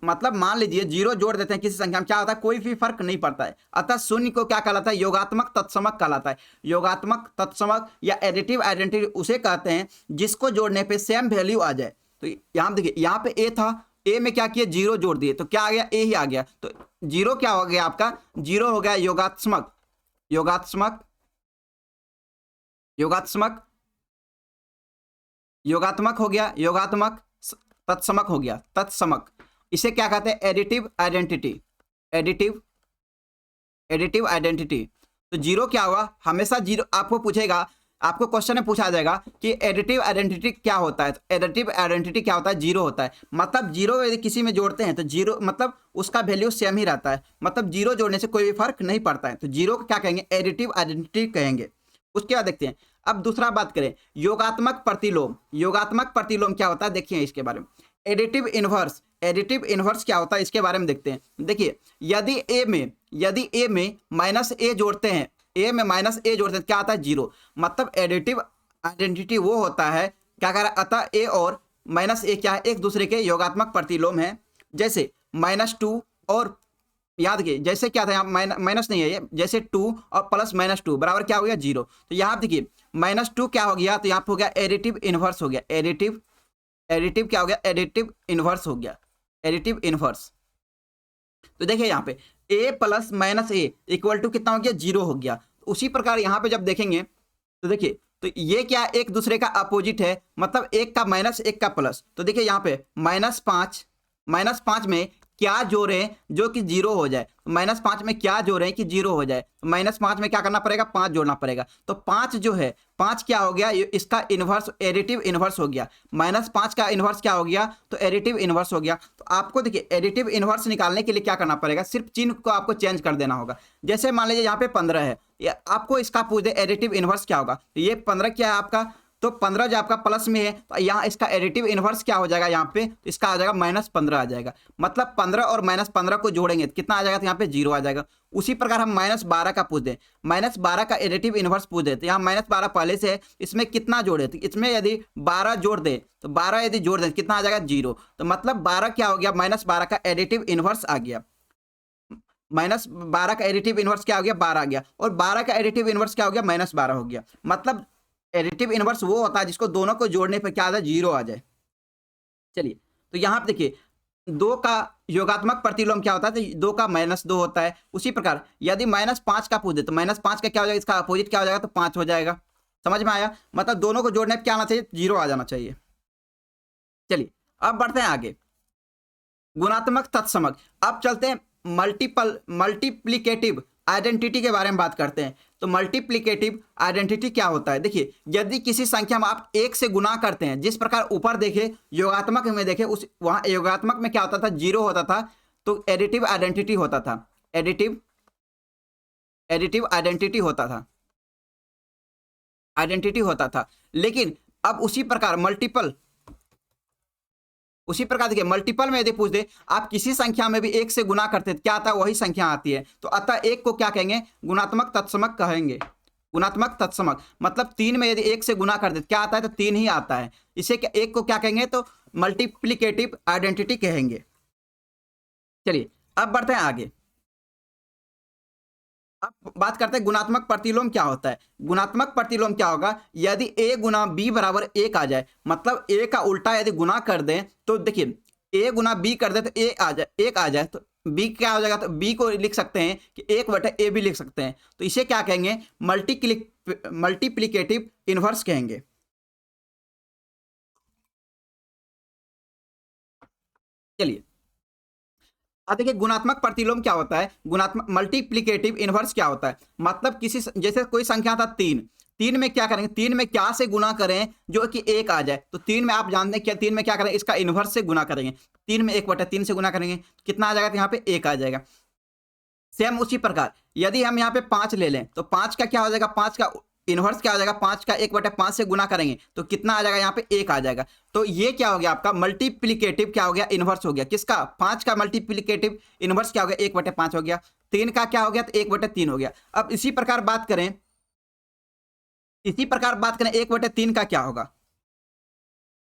मतलब मान लीजिए 0 जोड़ देते हैं किसी संख्या में, क्या होता है? कोई भी फर्क नहीं पड़ता है। अतः शून्य को क्या कहलाता है? योगात्मक तत्समक कहलाता है। योगात्मक तत्समक या एडिटिव आइडेंटिटी उसे कहते हैं जिसको जोड़ने पे सेम वैल्यू आ जाए। तो यहाँ देखिए, यहाँ पे a था, a में क्या किया? 0 जोड़ दिए, तो क्या आ गया? a ही आ गया। तो 0 क्या हो गया आपका? 0 हो गया योगात्मक, योगात्मक योगात्मक योगात्मक हो गया, योगात्मक तत्समक हो गया, तत्समक। इसे क्या कहते हैं? Additive identity. Additive identity. तो 0 क्या हुआ? हमेशा 0 आपको पूछेगा आपको क्वेश्चन में पूछा जाएगा कि एडिटिव आइडेंटिटी क्या होता है, तो एडिटिव आइडेंटिटी क्या होता है, जीरो होता है। मतलब जीरो यदि किसी में जोड़ते हैं तो जीरो मतलब उसका वैल्यू सेम ही रहता है, मतलब जीरो जोड़ने से कोई भी फर्क नहीं पड़ता है, तो जीरो को क्या कहेंगे, एडिटिव आइडेंटिटी कहेंगे। उसके बाद देखते हैं, अब दूसरा बात करें योगात्मक प्रतिलोम। योगात्मक प्रतिलोम क्या होता है देखिए इसके बारे में। एडिटिव इनवर्स, एडिटिव इनवर्स क्या होता है इसके बारे में देखते हैं। देखिए यदि ए में माइनस ए जोड़ते हैं, ए में माइनस ए जोड़ते हैं क्या आता है, जीरो। मतलब एडिटिव आइडेंटिटी वो होता है क्या कह रहा है, अतः ए और माइनस ए क्या है, एक दूसरे के योगात्मक प्रतिलोम है। जैसे -2 और याद रखिए जैसे क्या था यहाँ माइनस नहीं है ये, जैसे 2 और प्लस -2 बराबर क्या हो गया, जीरो। तो यहाँ देखिए -2 क्या हो गया, तो यहाँ पे हो गया एडिटिव इनवर्स हो गया, एडिटिव क्या हो गया, एडिटिव इनवर्स हो गया, एडिटिव इनवर्स। तो देखिए यहाँ पे a plus minus A equal to कितना हो गया, जीरो हो गया। उसी प्रकार यहाँ पे जब देखेंगे तो देखिए तो ये क्या एक दूसरे का अपोजिट है, मतलब एक का माइनस एक का प्लस। तो देखिए यहाँ पे -5 में क्या जोड़े जो कि जीरो हो जाए, -5 में क्या जोड़े कि जीरो हो जाए, तो -5 में क्या करना पड़ेगा, 5 जोड़ना पड़ेगा। तो 5 जो है 5 क्या हो गया, इसका इनवर्स एडिटिव इनवर्स हो गया। -5 का इनवर्स क्या हो गया, तो एडिटिव इनवर्स हो गया। तो आपको देखिए एडिटिव इनवर्स निकालने के लिए क्या करना पड़ेगा, सिर्फ चिन्ह को आपको चेंज कर देना होगा। जैसे मान लीजिए यहाँ पे 15 है, आपको इसका पूछ दे एडिटिव इनवर्स क्या होगा, तो ये 15 क्या है आपका, तो 15 जो आपका प्लस में है तो यहाँ इसका एडिटिव इनवर्स क्या हो जाएगा, यहाँ पे इसका आ जाएगा -15 आ जाएगा। मतलब 15 और -15 को जोड़ेंगे तो कितना आ जाएगा, तो यहाँ पे जीरो आ जाएगा। उसी प्रकार हम -12 का पूछ दें, -12 का एडिटिव इनवर्स पूछ दे, तो यहाँ -12 पहले से है, इसमें कितना जोड़े, तो इसमें यदि 12 जोड़ दे तो 12 यदि जोड़ दे कितना आ जाएगा, जीरो। तो मतलब 12 क्या हो गया, -12 का एडिटिव इनवर्स आ गया। -12 का एडिटिव इनवर्स क्या हो गया, 12 आ गया, और 12 का एडिटिव इनवर्स क्या हो गया, -12 हो गया। मतलब एडिटिव इनवर्स वो होता है जिसको दोनों को जोड़ने पर क्या आ जाए, जीरो आ जाए। चलिए तो यहाँ पे देखिए 2 का योगात्मक प्रतिलोम क्या होता है, तो 2 का -2 होता है। उसी प्रकार यदि -5 का पूछ दे तो -5 का क्या हो जाएगा, इसका अपोजिट क्या हो जाएगा, तो 5 हो जाएगा। समझ में आया, मतलब दोनों को जोड़ने पर क्या आना चाहिए, जीरो आ जाना चाहिए। चलिए अब बढ़ते हैं आगे, गुणात्मक तत्समक। अब चलते हैं मल्टीप्लिकेटिव आइडेंटिटी के बारे में बात करते हैं। तो मल्टीप्लिकेटिव आइडेंटिटी क्या होता है, देखिए यदि किसी संख्या में आप एक से गुना करते हैं, जिस प्रकार ऊपर देखे योगात्मक में देखे उस वहां योगात्मक में क्या होता था, जीरो होता था, तो एडिटिव आइडेंटिटी होता था, एडिटिव आइडेंटिटी होता था। लेकिन अब उसी प्रकार देखिए मल्टीपल में यदि पूछ दे, आप किसी संख्या में भी एक से गुना करते हैं क्या आता है, वही संख्या आती है। तो अतः एक को क्या कहेंगे, गुणात्मक तत्समक कहेंगे। गुणात्मक तत्समक मतलब 3 में यदि एक से गुना कर दे क्या आता है, तो 3 ही आता है। इसे एक को क्या कहेंगे, तो मल्टीप्लिकेटिव आइडेंटिटी कहेंगे। चलिए अब बढ़ते हैं आगे, अब बात करते हैं गुणात्मक प्रतिलोम क्या होता है। गुणात्मक प्रतिलोम क्या होगा, यदि a गुना b बराबर 1 आ जाए, मतलब a का उल्टा यदि गुना कर दें, तो देखिए a गुना b कर दे तो a आ जाए, 1 आ जाए, तो b क्या हो जाएगा, तो b को लिख सकते हैं कि 1/a भी लिख सकते हैं। तो इसे क्या कहेंगे, मल्टीप्लिकेटिव इनवर्स कहेंगे। चलिए अब देखिए गुणात्मक प्रतिलोम क्या होता है, गुणात्मक मल्टीप्लिकेटिव इनवर्स क्या होता है। मतलब किसी जैसे कोई संख्या था 3 में क्या करेंगे, 3 में क्या से गुना करें जो कि 1 आ जाए, तो 3 में आप जानते हैं क्या, 3 में क्या करें, इसका इनवर्स से गुना करेंगे। 3 में 1/3 से गुना करेंगे कितना आ जाएगा, तो यहाँ पे 1 आ जाएगा। सेम उसी प्रकार यदि हम यहाँ पे 5 ले लें तो 5 का क्या हो जाएगा, 5 का इनवर्स क्या हो जाएगा, 5 का 1/5 से गुना करेंगे तो कितना आ जाएगा, यहाँ पे 1 आ जाएगा। तो ये क्या हो गया आपका मल्टीप्लिकेटिव क्या हो गया, इनवर्स हो गया। किसका, 5 का मल्टीप्लिकेटिव इनवर्स क्या हो गया, 1/5 हो गया। 3 का क्या हो गया, तो 1/3 हो गया। अब इसी प्रकार बात करें 1/3 का क्या होगा।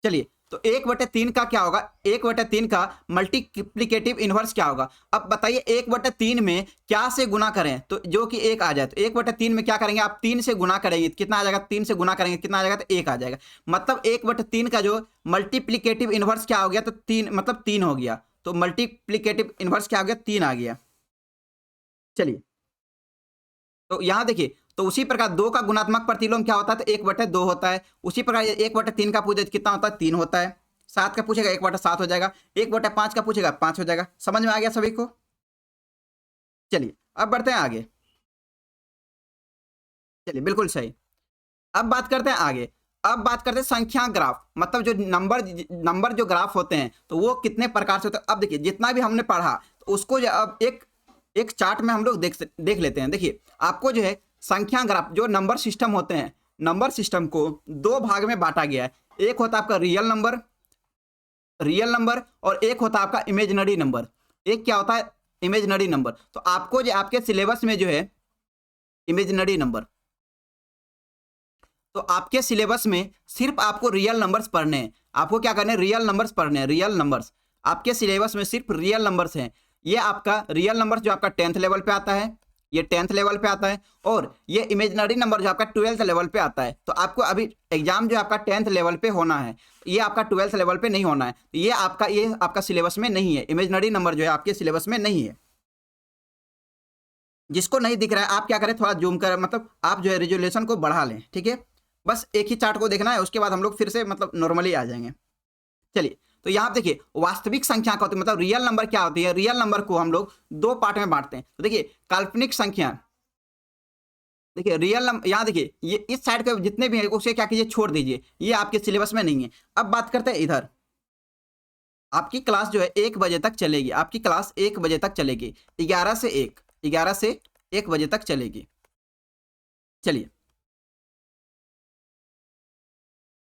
चलिए तो 1/3 का क्या होगा, 1/3 का मल्टीप्लिकेटिव इनवर्स क्या होगा। अब बताइए 1/3 में क्या से गुना करें तो जो कि 1 आ जाए, तो 1/3 में क्या करेंगे आप, 3 से गुना करेंगे तो कितना आ जाएगा, 3 से गुना करेंगे कितना आ जाएगा, तो 1 आ जाएगा। मतलब 1/3 का जो मल्टीप्लिकेटिव इनवर्स क्या हो गया, तो 3 मतलब 3 हो गया। तो मल्टीप्लिकेटिव इनवर्स क्या हो गया, 3 आ गया। चलिए तो यहां देखिए तो उसी प्रकार 2 का गुणात्मक प्रतिलोम क्या होता है, तो 1/2 होता है। उसी प्रकार 1/3 का पूछे कितना होता है, 3 होता है। 7 का पूछेगा 1/7 हो जाएगा, 1/5 का पूछेगा 5 हो जाएगा। समझ में आ गया सभी को। चलिए अब बढ़ते हैं आगे। चलिए बिल्कुल सही। अब बात करते हैं आगे। अब बात करते हैं संख्या ग्राफ, मतलब जो नंबर जो ग्राफ होते हैं तो वो कितने प्रकार से होते हैं। अब देखिए जितना भी हमने पढ़ा तो उसको अब एक चार्ट में हम लोग देख लेते हैं। देखिए आपको जो है संख्या ग्राफ, जो नंबर सिस्टम होते हैं, नंबर सिस्टम को दो भाग में बांटा गया है। एक होता है आपका रियल नंबर और एक होता है आपका इमेजिनरी नंबर। एक क्या होता है, इमेजिनरी नंबर। तो आपको जो आपके सिलेबस में जो है इमेजिनरी नंबर, तो आपके सिलेबस में सिर्फ आपको रियल नंबर्स पढ़ने हैं। आपको क्या करने हैं, रियल नंबर्स पढ़ने हैं, रियल नंबर्स। आपके सिलेबस में सिर्फ रियल नंबर्स हैं। ये आपका रियल नंबर जो आपका 10th लेवल पे आता है, ये 10th लेवल पे आता है, और ये इमेजिनरी नंबर जो आपका 12th लेवल पे आता है। तो आपको अभी एग्जाम जो आपका 10th लेवल पे होना है, ये आपका 12th लेवल पे नहीं होना है। ये आपका सिलेबस में नहीं है। इमेजिनरी नंबर जो है आपके सिलेबस में नहीं है। जिसको नहीं दिख रहा है आप क्या करें, थोड़ा जूम कर, मतलब आप जो है रिजोल्यूशन को बढ़ा लें, ठीक है। बस एक ही चार्ट को देखना है, उसके बाद हम लोग फिर से मतलब नॉर्मली आ जाएंगे। चलिए, तो यहाँ देखिए वास्तविक संख्या का होती है, मतलब रियल नंबर क्या होती है। रियल नंबर को हम लोग दो पार्ट में बांटते हैं। तो देखिए काल्पनिक संख्या, देखिए रियल नंबर, यहाँ देखिए ये इस साइड के जितने भी हैं उसे क्या कीजिए, छोड़ दीजिए, ये आपके सिलेबस में नहीं है। अब बात करते हैं इधर। आपकी क्लास जो है 1 बजे तक चलेगी। आपकी क्लास 1 बजे तक चलेगी, 11 से 1 बजे तक चलेगी। चलिए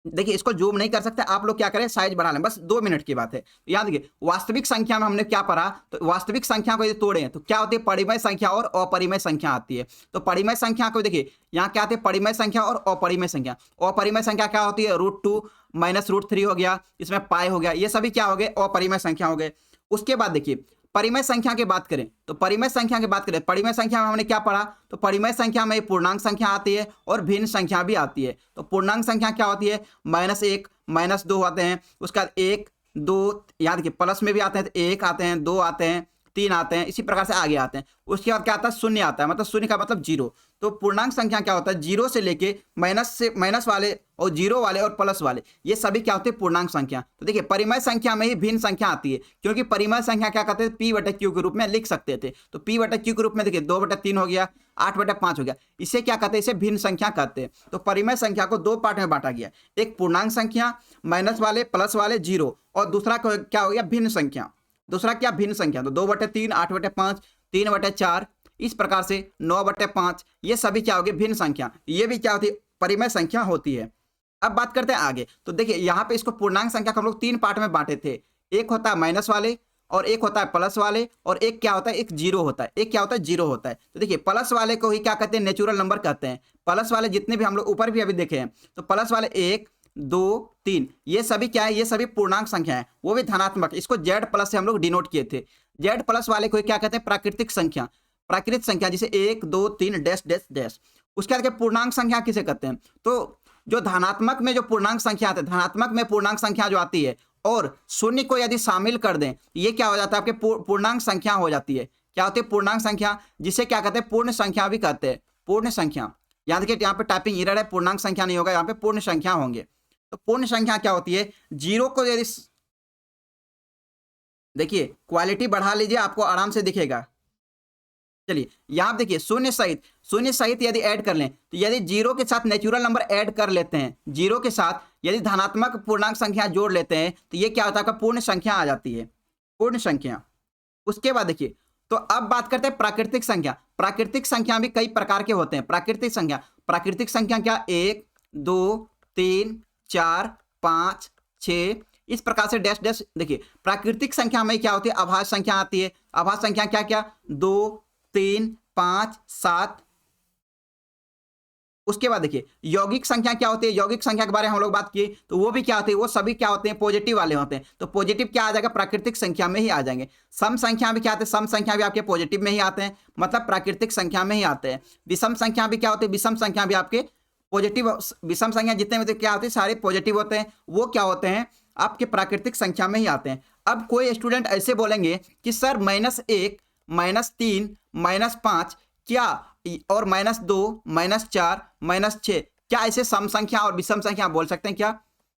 देखिए, इसको जूम नहीं कर सकते आप लोग, क्या करें साइज बढ़ा लें, बस 2 मिनट की बात है। तो याद देखिए वास्तविक संख्या में हमने क्या पढ़ा, तो वास्तविक संख्या को यदि तोड़ें तो क्या होती है, परिमेय संख्या और अपरिमेय संख्या आती है। तो परिमेय संख्या को देखिए यहाँ क्या आती है, परिमेय संख्या और अपरिमेय संख्या। अपरिमेय संख्या क्या होती है, √2 - √3 हो गया, इसमें पाई हो गया, ये सभी क्या हो गए, अपरिमेय संख्या हो गए। उसके बाद देखिए परिमेय संख्या की बात करें, तो परिमेय संख्या की बात करें, परिमेय संख्या में हमने क्या पढ़ा, तो परिमेय संख्या में पूर्णांक संख्या आती है और भिन्न संख्या भी आती है। तो पूर्णांक संख्या क्या होती है, -1 -2 आते हैं। उसके बाद 1 2, याद रखिए प्लस में भी आते हैं, तो 1 आते हैं, 2 आते हैं, 3 आते हैं, इसी प्रकार से आगे आते हैं। उसके बाद क्या आता है, शून्य आता है, मतलब शून्य का मतलब 0। तो पूर्णांक संख्या क्या होता है, 0 से लेके माइनस वाले और 0 वाले और प्लस वाले, ये सभी क्या होते हैं, पूर्णांक संख्या। तो देखिए परिमेय संख्या में ही भिन्न संख्या आती है, क्योंकि परिमेय संख्या क्या कहते हैं, P/Q के रूप में लिख सकते थे। तो P/Q के रूप में देखिए 2/3 हो गया, 8/5 हो गया, इसे क्या कहते हैं, इसे भिन्न संख्या कहते हैं। तो परिमेय संख्या को दो पार्ट में बांटा गया, एक पूर्णांक संख्या माइनस वाले प्लस वाले 0, और दूसरा क्या हो गया, भिन्न संख्या। दूसरा क्या, भिन्न संख्या। तो 2/3, 8/5, 3/4, इस प्रकार से 9/5, ये सभी क्या होगी, भिन्न संख्या। ये भी क्या होती है, परिमेय संख्या होती है। अब बात करते हैं आगे। तो देखिए यहाँ पे इसको पूर्णांक संख्या को हम लोग 3 पार्ट में बांटे थे। एक होता है माइनस वाले, और एक होता है प्लस वाले, और एक क्या होता है, एक 0 होता है। एक क्या होता है, 0 होता है। तो देखिए प्लस वाले को ही क्या कहते हैं, नेचुरल नंबर कहते हैं। प्लस वाले जितने भी हम लोग ऊपर भी अभी देखे हैं, तो प्लस वाले 1 2 3, ये सभी क्या है, ये सभी पूर्णांक संख्या है, वो भी धनात्मक। इसको Z+ से हम लोग डिनोट किए थे। Z+ वाले को क्या कहते हैं, प्राकृतिक संख्या। प्राकृतिक संख्या जैसे 1 2 3 डैश डैश डैश। उसके आगे पूर्णांक संख्या किसे कहते हैं, तो जो धनात्मक में जो पूर्णांक संख्या आते हैं, धनात्मक में पूर्णांक संख्या जो आती है और शून्य को यदि शामिल कर दें, ये क्या हो जाता है, आपके पूर्णांक संख्या हो जाती है। क्या होती है, पूर्णांक संख्या, जिसे क्या कहते हैं, पूर्ण संख्या भी कहते हैं। पूर्ण संख्या, याद रखिए यहाँ पे टाइपिंग एरर है, पूर्णांक संख्या नहीं होगा, यहाँ पे पूर्ण संख्या होंगे। तो पूर्ण संख्या क्या होती है, 0 को यदि देखिए क्वालिटी बढ़ा लीजिए, आपको आराम से दिखेगा। चलिए यहाँ देखिए शून्य सहित यदि ऐड कर लें, तो यदि 0 के साथ नेचुरल नंबर ऐड कर लेते हैं, 0 के साथ यदि धनात्मक पूर्णांक संख्या जोड़ लेते हैं, तो ये क्या होता है, आपका पूर्ण संख्या आ जाती है, पूर्ण संख्या। उसके बाद देखिए, तो अब बात करते हैं प्राकृतिक संख्या। प्राकृतिक संख्या भी कई प्रकार के होते हैं। प्राकृतिक संख्या क्या, 1 2 3 4 5 6, इस प्रकार से डैश डैश। देखिए प्राकृतिक संख्या में क्या होती है, अभाज्य संख्या आती है। अभाज्य संख्या क्या क्या, 2 3 5 7। उसके बाद देखिए यौगिक संख्या क्या होती है, यौगिक संख्या के बारे में हम लोग बात किए, तो वो भी क्या होती है, वो सभी क्या होते हैं, पॉजिटिव वाले होते हैं। तो पॉजिटिव क्या आ जाएगा, प्राकृतिक संख्या में ही आ जाएंगे। सम संख्या भी क्या आते हैं, सम संख्या भी आपके पॉजिटिव में ही आते हैं, मतलब प्राकृतिक संख्या में ही आते हैं। विषम संख्या भी क्या होती है, विषम संख्या भी आपके पॉजिटिव, विषम संख्या जितने में क्या होते हैं, सारे पॉजिटिव होते हैं, वो क्या होते हैं, आपके प्राकृतिक संख्या में ही आते हैं। अब कोई स्टूडेंट ऐसे बोलेंगे कि सर -1 -3 -5 क्या, और -2 -4 -6, क्या ऐसे सम संख्या और विषम संख्या बोल सकते हैं क्या।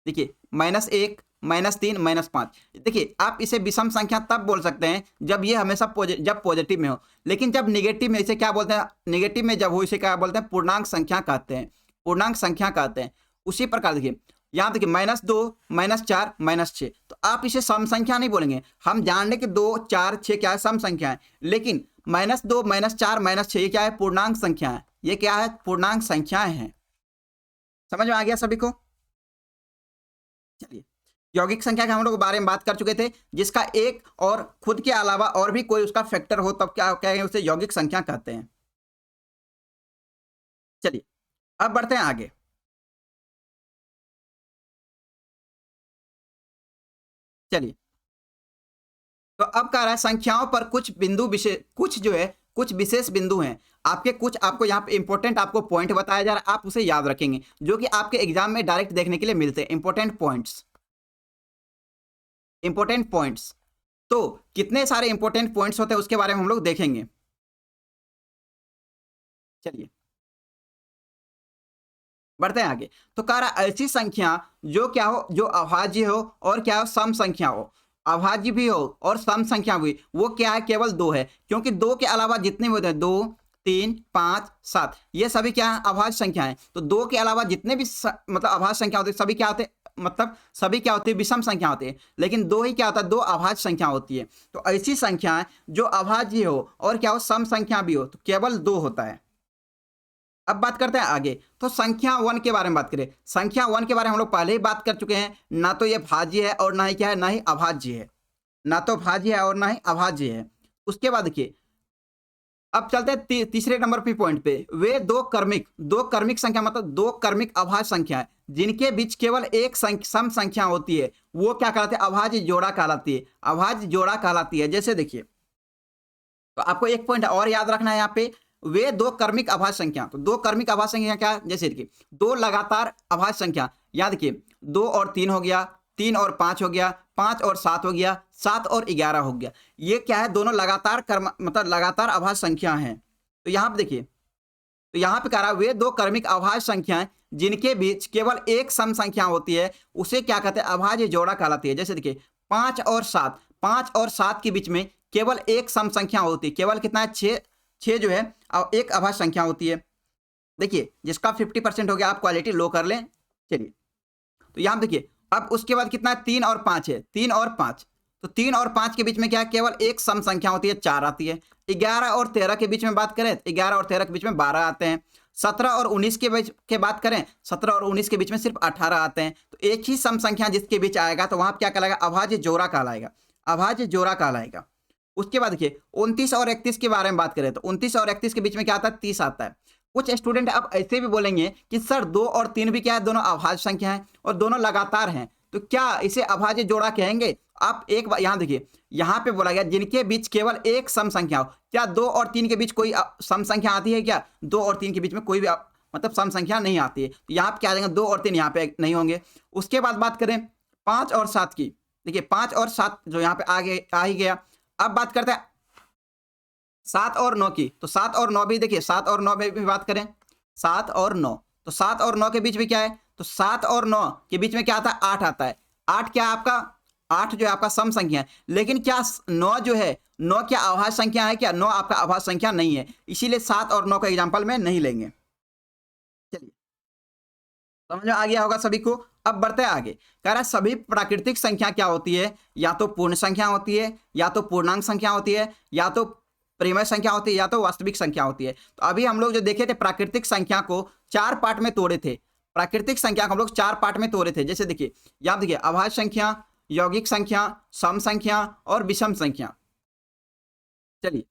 देखिए -1 -3 -5, देखिए आप इसे विषम संख्या तब बोल सकते हैं जब ये हमेशा जब पॉजिटिव में हो। लेकिन जब निगेटिव में, इसे क्या बोलते हैं, निगेटिव में जब हो, इसे क्या बोलते हैं, पूर्णांक संख्या कहते हैं। पूर्णांक संख्या कहते हैं। उसी प्रकार देखिए यहाँ देखिए -2 -4 -6, तो आप इसे सम संख्या नहीं बोलेंगे। हम जान लें कि 2 4 6 क्या है, सम संख्या है, लेकिन -2 -4 -6 ये क्या है, पूर्णांक संख्या है। ये क्या है, पूर्णांक संख्याएं हैं। समझ में आ गया सभी को? चलिए, यौगिक संख्या के हम लोग बारे में बात कर चुके थे, जिसका एक और खुद के अलावा और भी कोई उसका फैक्टर हो तब क्या कहेंगे, उसे यौगिक संख्या कहते हैं। चलिए अब बढ़ते हैं आगे। चलिए, तो अब कह रहा है संख्याओं पर कुछ बिंदु विशेष, कुछ जो है कुछ विशेष बिंदु हैं आपके, कुछ आपको यहाँ पे इंपॉर्टेंट आपको पॉइंट बताया जा रहा है, आप उसे याद रखेंगे, जो कि आपके एग्जाम में डायरेक्ट देखने के लिए मिलते हैं। Important points, important points. तो कितने सारे इंपॉर्टेंट पॉइंट्स होते हैं उसके बारे में हम लोग देखेंगे। चलिए बढ़ते हैं आगे। तो कह रहा है ऐसी संख्या जो क्या हो, जो अभाज्य हो और क्या हो, सम संख्या हो। अभाज्य भी हो और सम संख्या भी, वो क्या है, केवल 2 है, क्योंकि 2 के अलावा जितने भी होते हैं 2 3 5 7 ये सभी क्या है, अभाज्य संख्या है। तो 2 के अलावा जितने भी मतलब अभाज्य संख्या होती है सभी क्या होते हैं, मतलब सभी क्या होती है, विषम संख्या होती है, लेकिन 2 ही क्या होता है, 2 अभाज्य संख्या होती है। तो ऐसी संख्या जो अभाज्य हो और क्या हो, सम संख्या भी हो, तो केवल 2 होता है। अब बात करते हैं आगे। तो संख्या 1 के बारे में बात करें। संख्या 1 के बारे में हम लोग पहले ही बात कर चुके हैं। ना तो ये भाज्य है और ना ही क्या है, ना ही अभाज्य है। ना तो भाज्य है और ना ही अभाज्य है। उसके बाद देखिए अब चलते हैं तीसरे नंबर पे पॉइंट पे। वे दो कर्मिक संख्या मतलब 2 कर्मिक अभाज्य संख्या है जिनके बीच केवल एक सम संख्या होती है, वो क्या कहलाते हैं, अभाज्य जोड़ा कहलाती है। अभाज्य जोड़ा कहलाती है। जैसे देखिए, तो आपको एक पॉइंट और याद रखना है यहाँ पे, वे 2 कर्मिक अभाज्य संख्या। तो 2 कर्मिक अभाज्य संख्या क्या है, जैसे देखिए 2 लगातार अभाज्य संख्या, याद देखिए 2 और 3 हो गया, 3 और 5 हो गया, 5 और 7 हो गया, 7 और 11 हो गया। ये क्या है, दोनों लगातार मतलब लगातार अभाज्य संख्या हैं। तो यहाँ पे देखिए, तो यहाँ पे कह रहा है वे 2 कर्मिक अभाज्य संख्याएं जिनके बीच केवल एक सम संख्या होती है, उसे क्या कहते हैं, अभाज्य जोड़ा कहलाती है। जैसे देखिए 5 और 7 के बीच में केवल एक सम संख्या होती है। केवल कितना है, 6 जो है एक अभाज्य संख्या होती है। देखिए जिसका 50% हो गया, आप क्वालिटी लो कर लें। चलिए, तो यहाँ देखिए अब उसके बाद कितना है, 3 और 5 है, 3 और 5। तो 3 और 5 के बीच में क्या है, केवल एक सम संख्या होती है, 4 आती है। 11 और 13 के बीच में बात करें, 11 और 13 के बीच में 12 आते हैं। 17 और 19 के बीच के बात करें, 17 और 19 के बीच में सिर्फ 18 आते हैं। तो एक ही सम संख्या जिसके बीच आएगा तो वहां क्या कहलाएगा, अभाज्य जोड़ा कहलाएगा। अभाज्य जोड़ा कहलाएगा। उसके बाद देखिए 29 और 31 के बारे में बात करें, तो 29 और 31 के बीच में क्या आता है, 30 आता है। कुछ स्टूडेंट अब ऐसे भी बोलेंगे कि सर 2 और 3 भी क्या है, दोनों अभाज्य संख्या है और दोनों लगातार हैं, तो क्या इसे अभाज्य जोड़ा कहेंगे? आप एक बार यहाँ देखिए, यहाँ पे बोला गया जिनके बीच केवल एक सम संख्या हो। क्या 2 और 3 के बीच कोई सम संख्या आती है क्या? 2 और 3 के बीच में कोई भी मतलब सम संख्या नहीं आती है। तो यहाँ पे क्या आ जाएगा, 2 और 3 यहाँ पे नहीं होंगे। उसके बाद बात करें 5 और 7 की, देखिए 5 और 7 जो यहाँ पे आगे आ ही गया। अब बात करते हैं 7 और 9 की, तो 7 और 9 भी देखिए, 7 और 9 में भी बात करें, 7 और 9, तो 7 और 9 के बीच में क्या है, तो 7 और 9 के बीच में क्या आता है, 8 आता है। 8 क्या है आपका, 8 जो है आपका सम संख्या है। लेकिन क्या 9 जो है, 9 क्या अभाज्य संख्या है क्या? 9 आपका अभाज्य संख्या नहीं है, इसीलिए 7 और 9 का एग्जाम्पल में नहीं लेंगे। चलिए समझ में आ गया होगा सभी को। अब बढ़ते हैं आगे। कह रहा है सभी प्राकृतिक संख्या क्या होती है, या तो पूर्ण संख्या होती है, या तो पूर्णांक संख्या होती है, या तो परिमेय संख्या होती है, या तो वास्तविक संख्या होती है। तो अभी हम लोग जो देखे थे, प्राकृतिक संख्या को 4 पार्ट में तोड़े थे। प्राकृतिक संख्या को हम लोग 4 पार्ट में तोड़े थे। जैसे देखिए, याद देखिए, अभाज्य संख्या, यौगिक संख्या, सम संख्या और विषम संख्या। चलिए,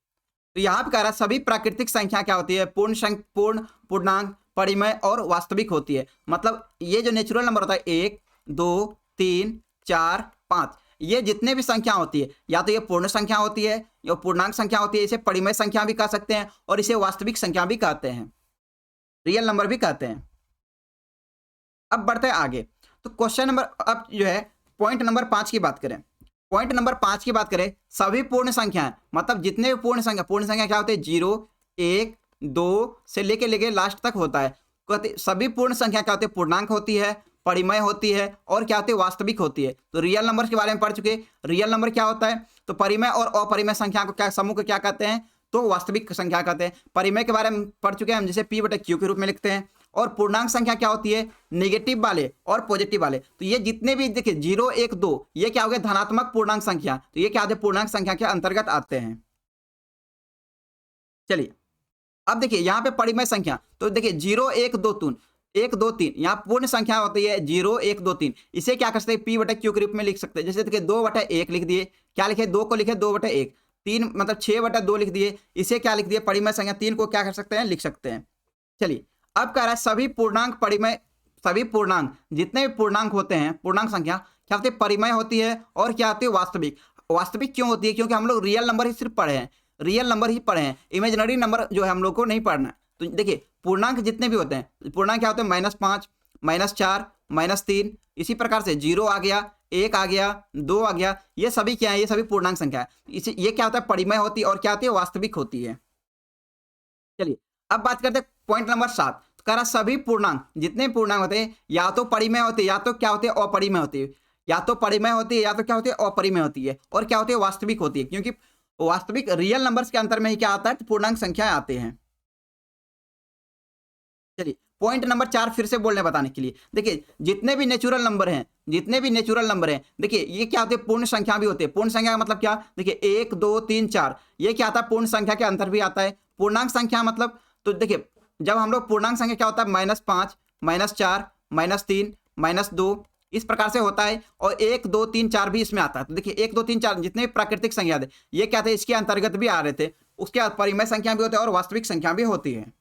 तो यहाँ पे कह रहा है सभी प्राकृतिक संख्या क्या होती है, पूर्ण, पूर्णांक, परिमेय और वास्तविक होती है। मतलब ये जो नेचुरल नंबर होता है 1 2 3 4 5, ये जितने भी संख्या होती है, या तो ये पूर्ण संख्या होती है या पूर्णांक संख्या होती है, इसे परिमेय संख्या भी कह सकते हैं और इसे वास्तविक संख्या भी कहते हैं, रियल नंबर भी कहते हैं। अब बढ़ते हैं आगे। तो क्वेश्चन नंबर, अब जो है पॉइंट नंबर 5 की बात करें। पॉइंट नंबर 5 की बात करें, सभी पूर्ण संख्याएं, मतलब जितने भी पूर्ण संख्या क्या होते हैं, 0 1 2 से लेके लास्ट तक होता है। सभी पूर्ण संख्या क्या होती है, पूर्णांक होती है, परिमेय होती है और क्या होती है, वास्तविक होती है। तो रियल नंबर के बारे में पढ़ चुके। रियल नंबर क्या होता है, तो परिमेय और अपरिमेय संख्या को क्या, समूह को क्या कहते हैं, तो वास्तविक संख्या कहते हैं। परिमेय के बारे में पढ़ चुके हैं हम, जिसे P/Q के रूप में लिखते हैं। और पूर्णांक संख्या क्या होती है, नेगेटिव वाले और पॉजिटिव वाले। तो ये जितने भी देखिए 0 1 2 ये क्या हो गए, धनात्मक पूर्णांक संख्या, तो ये क्या होते हैं, पूर्णांक संख्या के अंतर्गत आते हैं। चलिए अब देखिए यहाँ पे परिमेय संख्या, तो देखिए 0 1 2 3 1 2 3 यहाँ पूर्ण संख्या होती है 0 1 2 3। इसे क्या कर सकते हैं, p बटा q के रूप में लिख सकते हैं। जैसे देखिए 2 बटा 1 लिख दिए, क्या लिखे, 2 को लिखे 2 बटा 1, 3 मतलब 6 बटा 2 लिख दिए, इसे क्या लिख दिए, परिमेय संख्या 3 को क्या कर सकते हैं, लिख सकते हैं। चलिए अब कह रहा है सभी पूर्णांक परिमेय, सभी पूर्णांक जितने भी पूर्णांक होते हैं, पूर्णांक संख्या क्या होती है, परिमेय होती है और क्या होती है, वास्तविक। वास्तविक क्यों होती है, क्योंकि हम लोग रियल नंबर ही सिर्फ पढ़े हैं, रियल नंबर ही पढ़े हैं, इमेजिनरी नंबर जो है हम लोग को नहीं पढ़ना है। तो देखिए पूर्णांक जितने भी होते हैं, पूर्णांक क्या होते हैं, -5 -4 -3, इसी प्रकार से 0 आ गया, 1 आ गया, 2 आ गया, ये सभी क्या है, ये सभी पूर्णांक संख्या है। इसे ये क्या होता है, परिमेय होती है और क्या होती है, वास्तविक होती है। चलिए अब बात करते हैं पॉइंट नंबर 7। कह रहा सभी पूर्णांक जितने पूर्णांक होते हैं या तो परिमेय होते हैं या तो क्या होते हैं, अपरिमेय होती है, या तो परिमेय होती है या तो क्या होती है, अपरिमेय होती है, और क्या होती है, वास्तविक होती है। क्योंकि वास्तविक रियल नंबर्स के अंतर में ही क्या आता है, तो पूर्णांक संख्याएं आते हैं। चलिए पॉइंट नंबर 4 फिर से बोलने बताने के लिए, देखिए जितने भी नेचुरल नंबर हैं, जितने भी नेचुरल नंबर हैं, देखिए ये क्या होते हैं, पूर्ण संख्या भी होते हैं। पूर्ण संख्या का मतलब क्या, देखिए 1 2 3 4 ये क्या आता है, पूर्ण संख्या के अंतर भी आता है। पूर्णांक संख्या मतलब, तो देखिए जब हम लोग पूर्णांक संख्या क्या होता है, -5 -4 -3 -2 इस प्रकार से होता है, और 1 2 3 4 भी इसमें आता है। तो देखिए 1 2 3 4 जितने भी प्राकृतिक संख्या थे ये क्या थे, इसके अंतर्गत भी आ रहे थे। उसके बाद परिमेय संख्या भी होते हैं और वास्तविक संख्या भी होती है।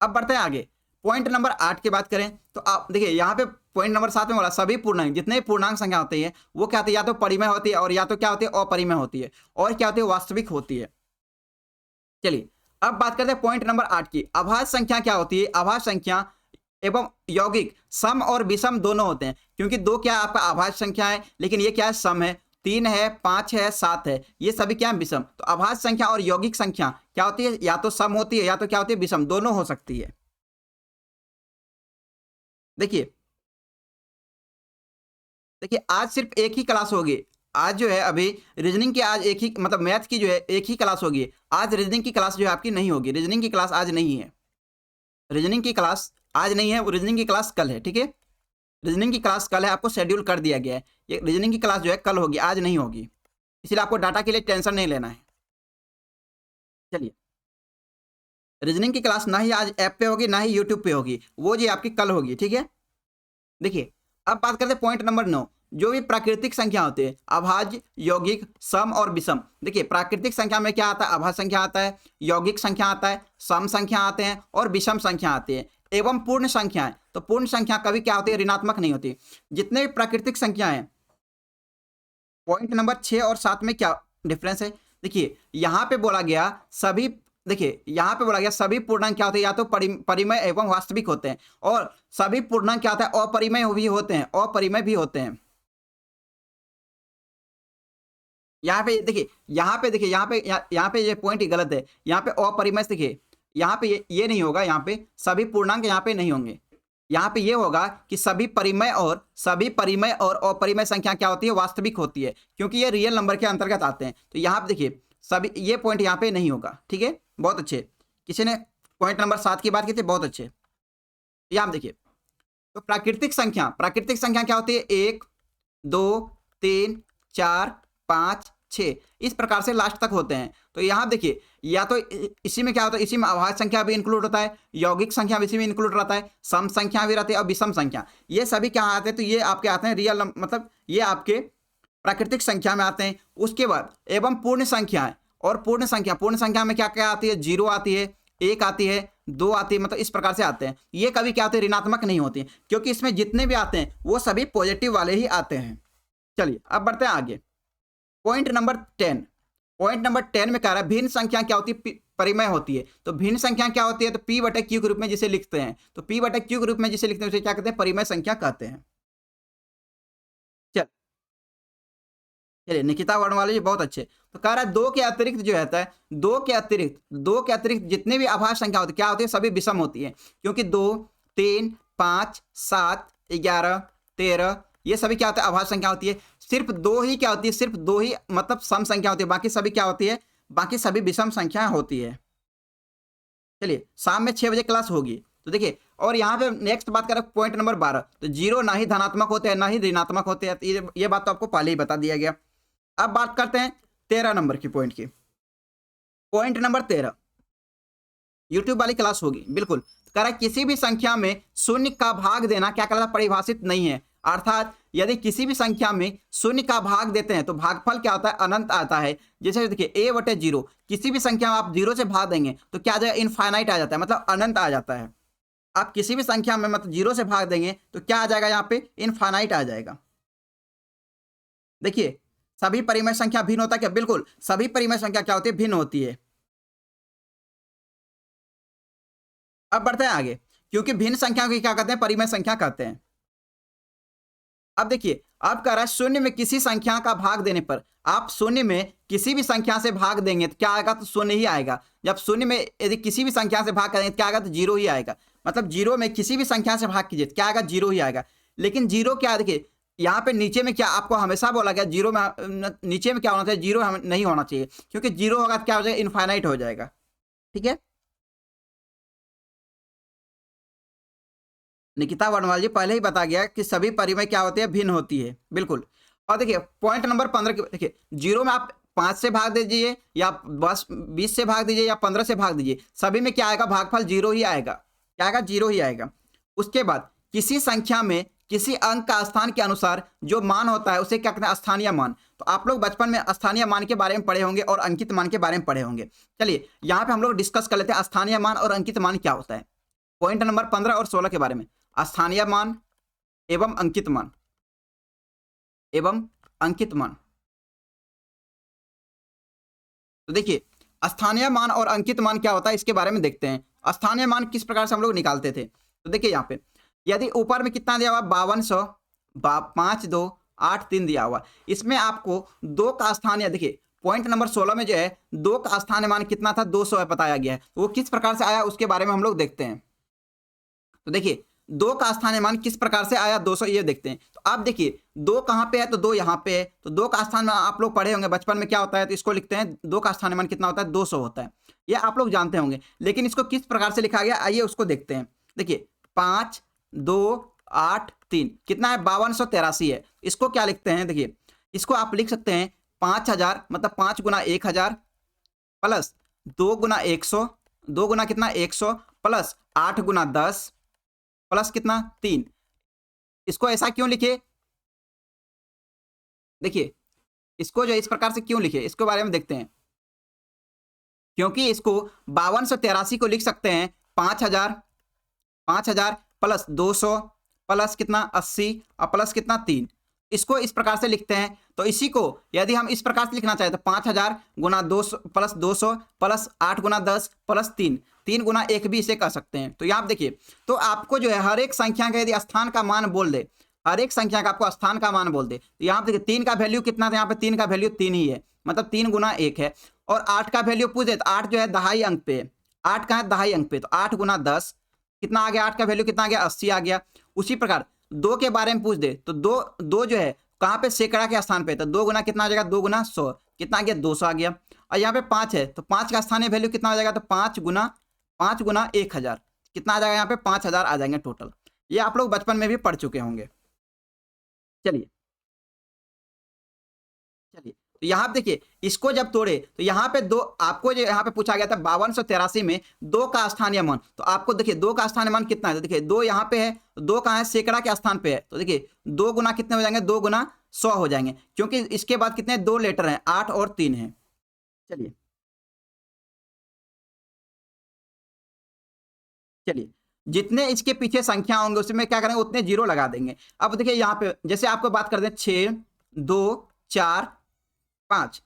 अब बढ़ते हैं आगे, पॉइंट नंबर 8 की बात करें तो आप देखिए यहाँ पे पॉइंट नंबर 7 में बोला सभी पूर्णांक जितने पूर्णांक संख्या होती है वो क्या होती है, या तो परिमेय होती है और या तो क्या होती है, अपरिमेय होती है, और क्या होती है, वास्तविक होती है। चलिए अब बात करते हैं पॉइंट नंबर 8 की। अभाज्य संख्या क्या होती है, अभाज्य संख्या एवं यौगिक सम और विषम दोनों होते हैं। क्योंकि दो क्या आपका अभाज्य संख्या है, लेकिन ये क्या है, सम है, 3 है 5 है 7 है, ये सभी क्या है, विषम। तो अभाज्य संख्या और यौगिक संख्या क्या होती है, या तो सम होती है या तो क्या होती है, विषम, दोनों हो सकती है। देखिए देखिए आज सिर्फ एक ही क्लास होगी, आज जो है अभी रीजनिंग की आज एक ही मतलब मैथ की जो है एक ही क्लास होगी। आज रीजनिंग की क्लास जो है आपकी नहीं होगी, रीजनिंग की क्लास आज नहीं है, रीजनिंग की क्लास आज नहीं है, वो रीजनिंग की क्लास कल है, ठीक है। रीजनिंग की क्लास कल है, आपको शेड्यूल कर दिया गया है, ये रीजनिंग की क्लास जो है कल होगी, आज नहीं होगी, इसलिए आपको डाटा के लिए टेंशन नहीं लेना है। चलिए रीजनिंग की क्लास ना ही आज ऐप पे होगी ना ही यूट्यूब पे होगी, वो जी आपकी कल होगी, ठीक है। देखिए अब बात करते हैं पॉइंट नंबर 9, जो भी प्राकृतिक संख्या होते हैं, अभाज्य यौगिक सम और विषम। देखिए प्राकृतिक संख्या में क्या आता है, अभाज्य संख्या आता है, यौगिक संख्या आता है, सम संख्या आते हैं और विषम संख्या आती है, एवं पूर्ण संख्या है। तो पूर्ण संख्या कभी क्या होती है, ऋणात्मक नहीं होती। जितने भी प्राकृतिक संख्या है, पॉइंट नंबर 6 और 7 में क्या डिफरेंस है, देखिए यहाँ पे बोला गया सभी, देखिए यहाँ पे बोला गया सभी पूर्णांक क्या होते हैं, या तो परिमेय एवं वास्तविक होते हैं, और सभी पूर्णांक क्या होता है, अपरिमेय भी होते हैं, अपरिमेय भी होते हैं। यहाँ पे देखिए यहाँ पे ये पॉइंट ही गलत है, यहाँ पे अपरिमेय देखिए यहाँ पे ये नहीं होगा, यहाँ पे सभी पूर्णांक यहाँ पे नहीं होंगे, यहाँ पे ये होगा कि सभी परिमेय और अपरिमेय संख्या क्या होती है, वास्तविक होती है, क्योंकि ये रियल नंबर के अंतर्गत आते हैं। तो यहाँ पे देखिए सभी ये पॉइंट यहाँ पे नहीं होगा, ठीक है। बहुत अच्छे, किसी ने पॉइंट नंबर 7 की बात की थी, बहुत अच्छे। यहाँ देखिए तो प्राकृतिक संख्या क्या होती है, 1 2 3 4 5 6 इस प्रकार से लास्ट तक होते हैं। तो यहाँ देखिए या तो इसी में क्या होता है, इसी में अभाज्य संख्या भी इंक्लूड होता है, यौगिक संख्या भी इसी में इंक्लूड रहता है, सम संख्या भी रहती है और विषम संख्या, ये सभी क्या आते हैं, तो ये आपके आते हैं रियल मतलब ये आपके प्राकृतिक संख्या में आते हैं। उसके बाद एवं पूर्ण संख्या है, और पूर्ण संख्या में क्या क्या आती है, 0 आती है, 1 आती है, 2 आती है, मतलब इस प्रकार से आते हैं। ये कभी क्या होते हैं, ऋणात्मक नहीं होती, क्योंकि इसमें जितने भी आते हैं वो सभी पॉजिटिव वाले ही आते हैं। चलिए अब बढ़ते हैं आगे, पॉइंट नंबर 10 में कह रहा है भिन्न संख्या क्या होती है, परिमेय होती है। तो भिन्न संख्या क्या होती है, तो p बटे q के रूप में जिसे लिखते हैं, तो p बटे q के रूप में जिसे लिखते हैं उसे क्या कहते हैं, परिमेय संख्या कहते हैं। चलिए निकिता वर्णवाले जी बहुत अच्छे। तो कह रहा है दो के अतिरिक्त जो रहता है, दो के अतिरिक्त जितने भी अभाज्य संख्या होती है क्या होती है, सभी विषम होती है, क्योंकि 2 3 5 7 11 13 ये सभी क्या होता है, अभाज्य संख्या होती है। सिर्फ दो ही क्या होती है, सिर्फ दो ही मतलब सम संख्या होती है, बाकी सभी क्या होती है, बाकी सभी विषम संख्या होती है। चलिए शाम में 6 बजे क्लास होगी, तो देखिए, और यहाँ पे नेक्स्ट बात करें पॉइंट नंबर 12, तो जीरो ना ही धनात्मक होते हैं ना ही ऋणात्मक होते हैं, तो ये बात तो आपको पहले ही बता दिया गया। अब बात करते हैं 13 नंबर की पॉइंट की। पॉइंट नंबर 13 यूट्यूब वाली क्लास होगी बिल्कुल। तो कह रहा है किसी भी संख्या में शून्य का भाग देना क्या कहता है, परिभाषित नहीं है। अर्थात यदि किसी भी संख्या में शून्य का भाग देते हैं तो भागफल क्या होता है, अनंत आता है। जैसे देखिए a/0, किसी भी संख्या में आप 0 से भाग देंगे तो क्या आ जाएगा, इनफाइनाइट आ जाता है, मतलब अनंत आ जाता है। आप किसी भी संख्या में मतलब 0 से भाग देंगे तो क्या आ जाएगा, यहाँ पे इनफाइनाइट आ जाएगा। देखिए सभी परिमेय संख्या भिन्न होता है क्या, बिल्कुल सभी परिमेय संख्या क्या होती है, भिन्न होती है। अब बढ़ते हैं आगे, क्योंकि भिन्न संख्या को क्या कहते हैं, परिमेय संख्या कहते हैं। अब देखिए, अब कह रहा है शून्य में किसी संख्या का भाग देने पर, आप शून्य में किसी भी संख्या से भाग देंगे तो क्या आएगा, तो शून्य ही आएगा। जब शून्य में यदि किसी भी संख्या से भाग करेंगे तो क्या आएगा, तो जीरो ही आएगा। मतलब जीरो में किसी भी संख्या से भाग कीजिए तो क्या आएगा, जीरो ही आएगा। लेकिन जीरो क्या, देखिए यहाँ पे नीचे में क्या आपको हमेशा बोला गया, जीरो में नीचे में क्या होना चाहिए, जीरो नहीं होना चाहिए, क्योंकि जीरो होगा तो क्या हो जाएगा, इनफाइनाइट हो जाएगा। ठीक है, निकिता वर्णवाल जी पहले ही बता गया कि सभी परिमेय क्या होती है, भिन्न होती है, बिल्कुल। और देखिए पॉइंट नंबर 15 की, देखिए जीरो में आप 5 से भाग दीजिए या 20 से भाग दीजिए या 15 से भाग दीजिए, सभी में क्या आएगा, भागफल जीरो ही आएगा। क्या आएगा, जीरो ही आएगा। उसके बाद किसी संख्या में किसी अंक का स्थान के अनुसार जो मान होता है उसे क्या कहते हैं, स्थानीय मान। तो आप लोग बचपन में स्थानीय मान के बारे में पढ़े होंगे और अंकित मान के बारे में पढ़े होंगे। चलिए यहाँ पे हम लोग डिस्कस कर लेते हैं स्थानीय मान और अंकित मान क्या होता है। पॉइंट नंबर 15 और 16 के बारे में, स्थानीय मान एवं अंकित मान एवं अंकित मान। तो देखिए स्थानीय मान और अंकित मान क्या होता है, इसके बारे में देखते हैं। स्थानीय मान किस प्रकार से हम लोग निकालते थे, तो देखिए यहाँ पे यदि ऊपर में कितना दिया हुआ, 5200 5 2 8 3 दिया हुआ, इसमें आपको दो का स्थानीय, देखिए पॉइंट नंबर 16 में जो है दो का स्थानीय मान कितना था, 200 है बताया गया है। तो वो किस प्रकार से आया उसके बारे में हम लोग देखते हैं। तो देखिए दो का स्थानीय मान किस प्रकार से आया, 200, ये देखते हैं। तो आप देखिए दो कहाँ पे है, तो दो यहाँ पे है। तो दो का स्थानीय मान आप लोग पढ़े होंगे बचपन में क्या होता है, तो इसको लिखते हैं, दो का स्थानीय मान कितना होता है, 200 होता है, ये आप लोग जानते होंगे। लेकिन इसको किस प्रकार से लिखा गया, आइए उसको देखते हैं। देखिए 5 2 8 3 कितना है, 5283 है। इसको क्या लिखते हैं, देखिए इसको आप लिख सकते हैं 5000, मतलब 5 गुना 1000 प्लस 2 गुना 100, 2 गुना कितना 100 प्लस 8 गुना 10 प्लस कितना 3। इसको ऐसा क्यों लिखे, देखिए इसको जो इस प्रकार से क्यों लिखे, इसके बारे में देखते हैं। क्योंकि इसको 5283 को लिख सकते हैं 5000 प्लस 200 प्लस कितना 80 और प्लस कितना 3, इसको इस प्रकार से लिखते हैं। तो इसी को यदि हम इस प्रकार से लिखना चाहें तो 5000 गुना 200 प्लस 8 गुना 10 प्लस 3 गुना 1 भी इसे कह सकते हैं। तो यहाँ देखिए, तो आपको जो है हर एक संख्या का यदि स्थान का मान बोल दे, हर एक संख्या का आपको स्थान का मान बोल दे, तो यहाँ देखिए 3 का वैल्यू कितना था, यहाँ पे 3 का वैल्यू 3 ही है, मतलब 3 गुना 1 है। और 8 का वैल्यू पूछे तो 8 जो है दहाई अंक पे है, 8 कहाँ है, दहाई अंक पे, तो 8 गुना 10 कितना आ गया, 8 का वैल्यू कितना आ गया, 80 आ गया। उसी प्रकार 2 के बारे में पूछ दे तो दो जो है कहाँ पे, सैकड़ा के स्थान पे, तो 2 गुना कितना आ जाएगा, 2 गुना 100 कितना आ गया, 200 आ गया। और यहाँ पे 5 है तो 5 का स्थानीय वैल्यू कितना आ जाएगा, तो 5 गुना 1000 कितना आ जाएगा, यहाँ पे 5000 आ जाएंगे टोटल। ये आप लोग बचपन में भी पढ़ चुके होंगे। चलिए तो यहाँ पे देखिए इसको जब तोड़े तो यहाँ पे दो, आपको जो यहाँ पे पूछा गया था 5283 में 2 का स्थानीय मान, तो आपको देखिए 2 का स्थानीय मान कितना है, तो देखिए 2 यहाँ पे है, 2 कहाँ है, सैकड़ा के स्थान पे है। तो देखिए 2 गुना कितने हो जाएंगे, 2 गुना 100 हो जाएंगे, क्योंकि इसके बाद कितने 2 लेटर हैं, 8 और 3 है। चलिए जितने इसके पीछे संख्या होंगे उसमें क्या करेंगे, उतने जीरो लगा देंगे। अब देखिए यहाँ पे जैसे आपको बात कर दें 6 2 4 5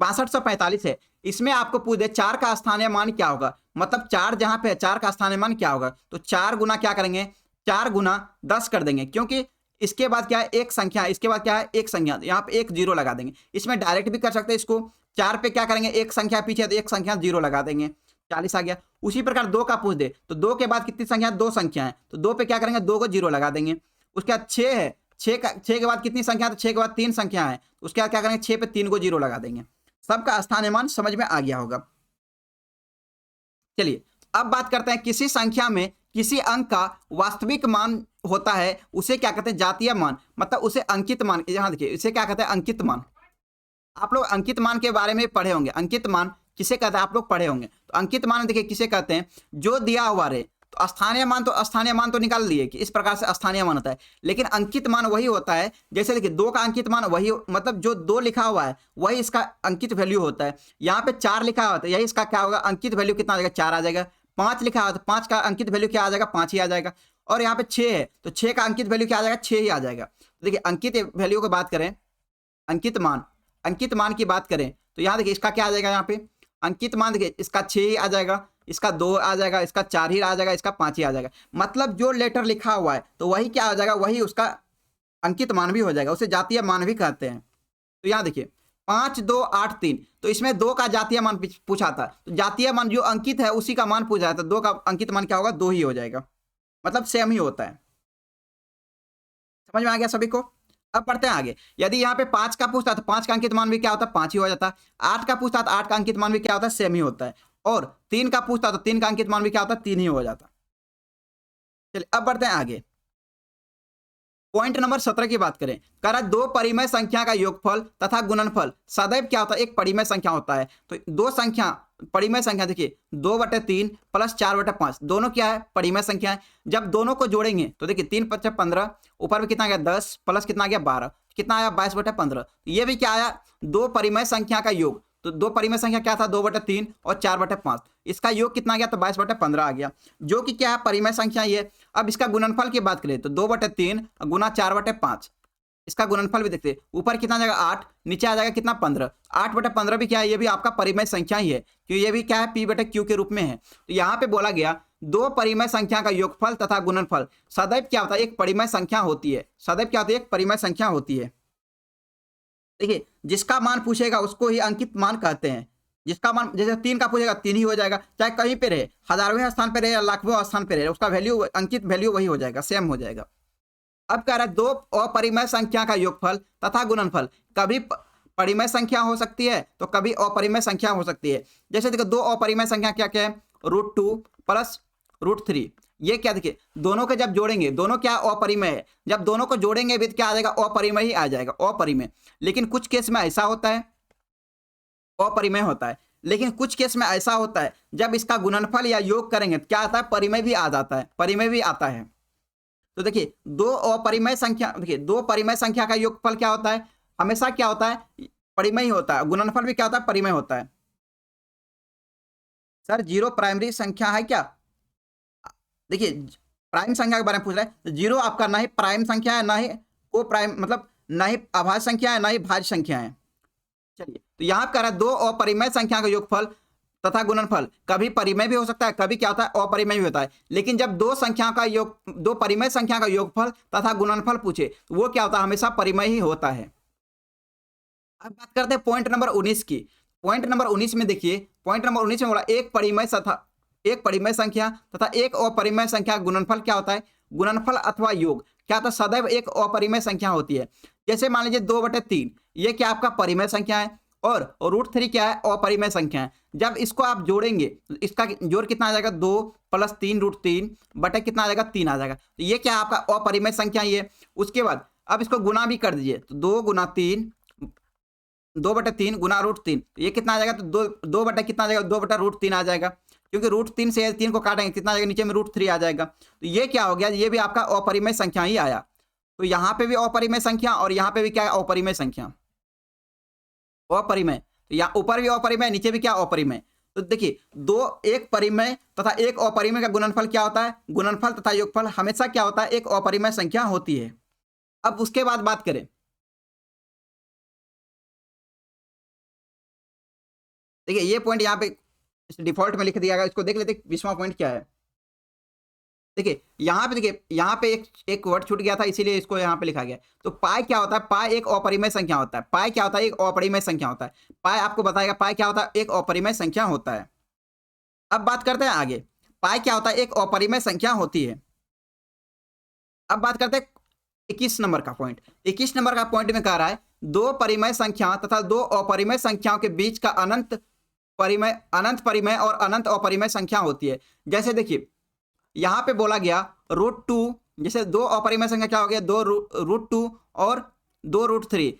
6245 है, इसमें आपको पूछ दे 4 का स्थानीय मान क्या होगा, मतलब 4 जहां पे है 4 का स्थानीय मान क्या होगा, तो 4 गुना क्या करेंगे, 4 गुना 10 कर देंगे, क्योंकि इसके बाद क्या है एक संख्या, इसके बाद क्या है एक संख्या, यहाँ पे एक जीरो लगा देंगे। इसमें डायरेक्ट भी कर सकते हैं इसको, 4 पे क्या करेंगे एक संख्या पीछे तो एक संख्या जीरो लगा देंगे, 40 आ गया। उसी प्रकार 2 का पूछ दे तो 2 के बाद कितनी संख्या, 2 संख्या है, तो 2 पे क्या करेंगे 2 को जीरो लगा देंगे। उसके बाद 6 है, 6 के बाद कितनी संख्या, तो 6 के बाद 3 संख्या है, उसके बाद क्या करेंगे 6 पे 3 को जीरो लगा देंगे। सबका स्थानीय मान समझ में आ गया होगा। चलिए अब बात करते हैं किसी संख्या में किसी अंक का वास्तविक मान होता है उसे क्या कहते हैं, जातीय मान, मतलब उसे अंकित मान। यहाँ देखिए इसे क्या कहते हैं, अंकित मान। आप लोग अंकित मान के बारे में पढ़े होंगे, अंकित मान किसे कहते हैं आप लोग पढ़े होंगे। तो अंकित मान देखिए किसे कहते हैं, जो दिया हुआ रहे। तो स्थानीय मान तो निकाल लिए कि इस प्रकार से स्थानीय मान होता है, लेकिन अंकित मान वही होता है, जैसे देखिए 2 का अंकित मान वही, मतलब जो 2 लिखा हुआ है वही इसका अंकित वैल्यू होता है। यहाँ पे 4 लिखा हुआ है, यही इसका क्या होगा, अंकित वैल्यू कितना आ जाएगा, 4 आ जाएगा। 5 लिखा हुआ है तो 5 का अंकित वैल्यू क्या आ जाएगा, 5 ही आ जाएगा। और यहाँ पे 6 है तो 6 का अंकित वैल्यू क्या आ जाएगा, 6 ही आ जाएगा। तो देखिए अंकित वैल्यू की बात करें, अंकित मान की बात करें तो यहाँ देखिए इसका क्या आ जाएगा, यहाँ पे अंकित मान देखिए इसका 6 ही आ जाएगा, इसका 2 आ जाएगा, इसका 4 ही आ जाएगा, इसका 5 ही आ जाएगा। मतलब जो लेटर लिखा हुआ है तो वही क्या आ जाएगा, वही उसका अंकित मान भी हो जाएगा, उसे जातीय मान भी कहते हैं। तो यहाँ देखिए 5 2 8 3, तो इसमें 2 का जातीय मान पूछा था, तो जातीय मान जो अंकित है उसी का मान पूछा था, 2 का अंकित मान क्या होगा, 2 ही हो जाएगा, मतलब सेम ही होता है। समझ में आ गया सभी को। अब पढ़ते हैं आगे। यदि यहाँ पे 5 का पूछता तो 5 का अंकित मान भी क्या होता है, 5 ही हो जाता है। 8 का पूछता तो 8 का अंकित मान भी क्या होता है, सेम ही होता है। और 3 का पूछता तो 3 का अंकित मान भी क्या होता है, 3 ही हो जाता। चलिए अब बढ़ते हैं आगे। पॉइंट नंबर 17 की बात करें, कह रहा है 2 परिमेय संख्या का योगफल तथा गुणनफल सदैव क्या होता है, एक परिमेय संख्या होता है। तो 2 संख्या परिमेय संख्या देखिए 2/3 प्लस 4/5 दोनों क्या है, परिमेय संख्या है। जब दोनों को जोड़ेंगे तो देखिए 3 × 5 = 15, ऊपर में कितना आ गया 10 प्लस कितना आ गया 12, कितना आया 22/15। ये भी क्या आया, 2 परिमेय संख्या का योग। तो 2 परिमेय संख्या क्या था, 2/3 और 4/5, इसका योग कितना आ गया, तो 22/15 आ गया, जो कि क्या है, परिमेय संख्या ये। अब इसका गुणनफल की बात करें तो 2/3 गुना 4/5, इसका गुणनफल भी देखते हैं, ऊपर कितना आ जाएगा 8, नीचे आ जाएगा कितना 15। 8/15 भी क्या है, ये भी आपका परिमेय संख्या ही है, क्योंकि ये भी क्या है, P/Q के रूप में है। तो यहाँ पे बोला गया 2 परिमेय संख्या का योगफल तथा गुणनफल सदैव क्या होता है, एक परिमेय संख्या होती है। सदैव क्या होती है, एक परिमेय संख्या होती है। देखिए जिसका मान पूछेगा उसको ही अंकित मान कहते हैं। जिसका मान जैसे 3 का पूछेगा 3 ही हो जाएगा, चाहे कहीं पे रहे, 1000वें स्थान पे रहे या लाखवें स्थान पे रहे, उसका वैल्यू अंकित वैल्यू वही हो जाएगा, सेम हो जाएगा। अब कह रहा है 2 अपरिमेय संख्या का योगफल तथा गुणनफल कभी परिमेय संख्या हो सकती है तो कभी अपरिमेय संख्या हो सकती है। जैसे देखो 2 अपरिमेय संख्या क्या क्या है, √2 प्लस √3, ये क्या देखिए दोनों के जब जोड़ेंगे, दोनों क्या अपरिमेय है, जब दोनों को जोड़ेंगे भी क्या आ जाएगा, अपरिमेय ही आ जाएगा, अपरिमेय। लेकिन कुछ केस में ऐसा होता है, अपरिमेय होता है, लेकिन कुछ केस में ऐसा होता है जब इसका गुणनफल या योग करेंगे क्या आता है, परिमेय भी आ जाता है, परिमेय भी आता है। तो देखिए 2 अपरिमेय संख्या, देखिए 2 परिमेय संख्या का योगफल क्या होता है, हमेशा क्या होता है, परिमेय ही होता है। गुणनफल भी क्या होता है, परिमेय होता है। सर 0 प्राइमरी संख्या है क्या, देखिए प्राइम संख्या के बारे में पूछ रहा है। 0 आपका ना ही प्राइम संख्या है, ना ही को प्राइम, मतलब ना ही अभाज्य संख्या है, ना ही भाज्य संख्या है। चलिए तो यहाँ कह रहा है 2 अपरिमेय संख्या का योगफल तथा गुणनफल कभी परिमेय भी हो सकता है, कभी क्या होता है, अपरिमेय भी होता है। लेकिन जब 2 संख्या का योग, 2 परिमेय संख्या का योगफल तथा गुणनफल पूछे तो वो क्या होता है, हमेशा परिमेय ही होता है। अब बात करते हैं पॉइंट नंबर 19 की। पॉइंट नंबर 19 में देखिए, पॉइंट नंबर 19 में बोला एक परिमेय संख्या तथा एक अपरिमेय संख्या गुणनफल क्या होता है, गुणनफल अथवा योग क्या होता है, सदैव एक अपरिमेय संख्या होती है। जैसे मान लीजिए 2/3 ये क्या आपका परिमेय संख्या है, और √3 क्या है, अपरिमेय संख्या है। जब इसको आप जोड़ेंगे तो इसका जोड़ कितना आ जाएगा, 2 प्लस 3 √3 बटे कितना आ जाएगा, 3 आ जाएगा। तो ये क्या आपका अपरिमेय संख्या ही है। उसके बाद अब इसको गुना भी कर दीजिए, तो 2 × 3 2/3 गुना √3, ये कितना आ जाएगा, तो 2 बटे कितना आ जाएगा, 2/√3 आ जाएगा, क्योंकि √3 से 3 को काटेंगे कितना आ जाएगा, नीचे में √3 आ जाएगा। तो ये क्या हो गया, ये भी आपका अपरिमेय संख्या ही आया। तो यहाँ पे भी अपरिमेय संख्या और यहाँ पे भी क्या है, अपरिमेय संख्या, अपरिमेय। तो यहाँ ऊपर भी अपरिमेय, नीचे भी क्या, अपरिमेय। तो देखिए एक परिमेय तथा एक अपरिमेय का गुणनफल क्या होता है, गुणनफल तथा योगफल हमेशा क्या होता है, एक अपरिमेय संख्या होती है। अब उसके बाद बात करें, देखिए ये पॉइंट यहाँ पे डिफॉल्ट में लिख दिया गया, इसको देख लेते 20वां पॉइंट क्या है। देखिए यहाँ पे, देखिए यहाँ पे एक वर्ड छूट गया था, इसीलिए इसको यहाँ पे लिखा गया। तो पाई क्या होता है, पाई एक अपरिमेय संख्या होता है। पाई क्या होता है, एक अपरिमेय संख्या होता है। पाई आपको बताएगा पाई क्या होता है, एक अपरिमेय संख्या होता है। अब बात करते हैं आगे, पाई क्या होता है, एक अपरिमेय संख्या होती है। अब बात करते हैं 21 नंबर का पॉइंट। 21 नंबर का पॉइंट में कह रहा है 2 परिमेय संख्या तथा 2 अपरिमेय संख्याओं के बीच का अनंत परिमेय, अनंत परिमेय और अनंत अपरिमेय संख्या होती है। जैसे देखिए यहाँ पे बोला गया √2, जैसे दो अपरिमेय संख्या क्या हो गया, दो √2 और दो √3,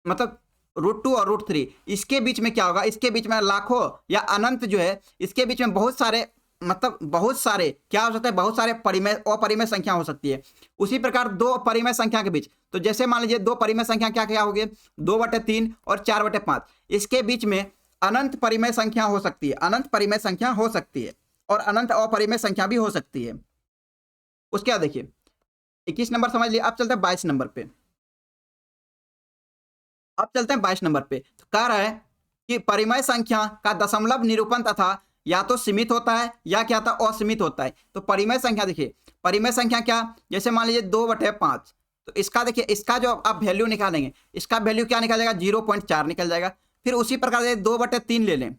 मतलब √2 और √3, इसके बीच में क्या होगा, इसके बीच में लाखों या अनंत जो है, इसके बीच में बहुत सारे, मतलब बहुत सारे क्या हो सकता है, बहुत सारे परिमेय अपरिमेय संख्या हो सकती है। उसी प्रकार दो परिमेय संख्या के बीच, तो जैसे मान लीजिए दो परिमेय संख्या क्या क्या हो गए, 2/3 और 4/5, इसके बीच में अनंत परिमेय संख्या हो सकती है, अनंत परिमेय संख्या हो सकती है और अनंत अपरिमेय संख्या भी हो सकती है। उसके बाद देखिए 21 नंबर समझ लिया। अब चलते हैं 22 नंबर पे। अब चलते हैं 22 नंबर पे। तो कह रहा है कि परिमेय संख्या का दशमलव निरूपण तथा या तो सीमित होता है या क्या था, असीमित होता है। तो परिमेय संख्या देखिए, परिमेय संख्या क्या, जैसे मान लीजिए 2/5, तो इसका देखिए, इसका जो आप वैल्यू निकालेंगे, इसका वैल्यू क्या निकल जाएगा, 0.4 निकल जाएगा। फिर उसी प्रकार से 2/3 ले लें,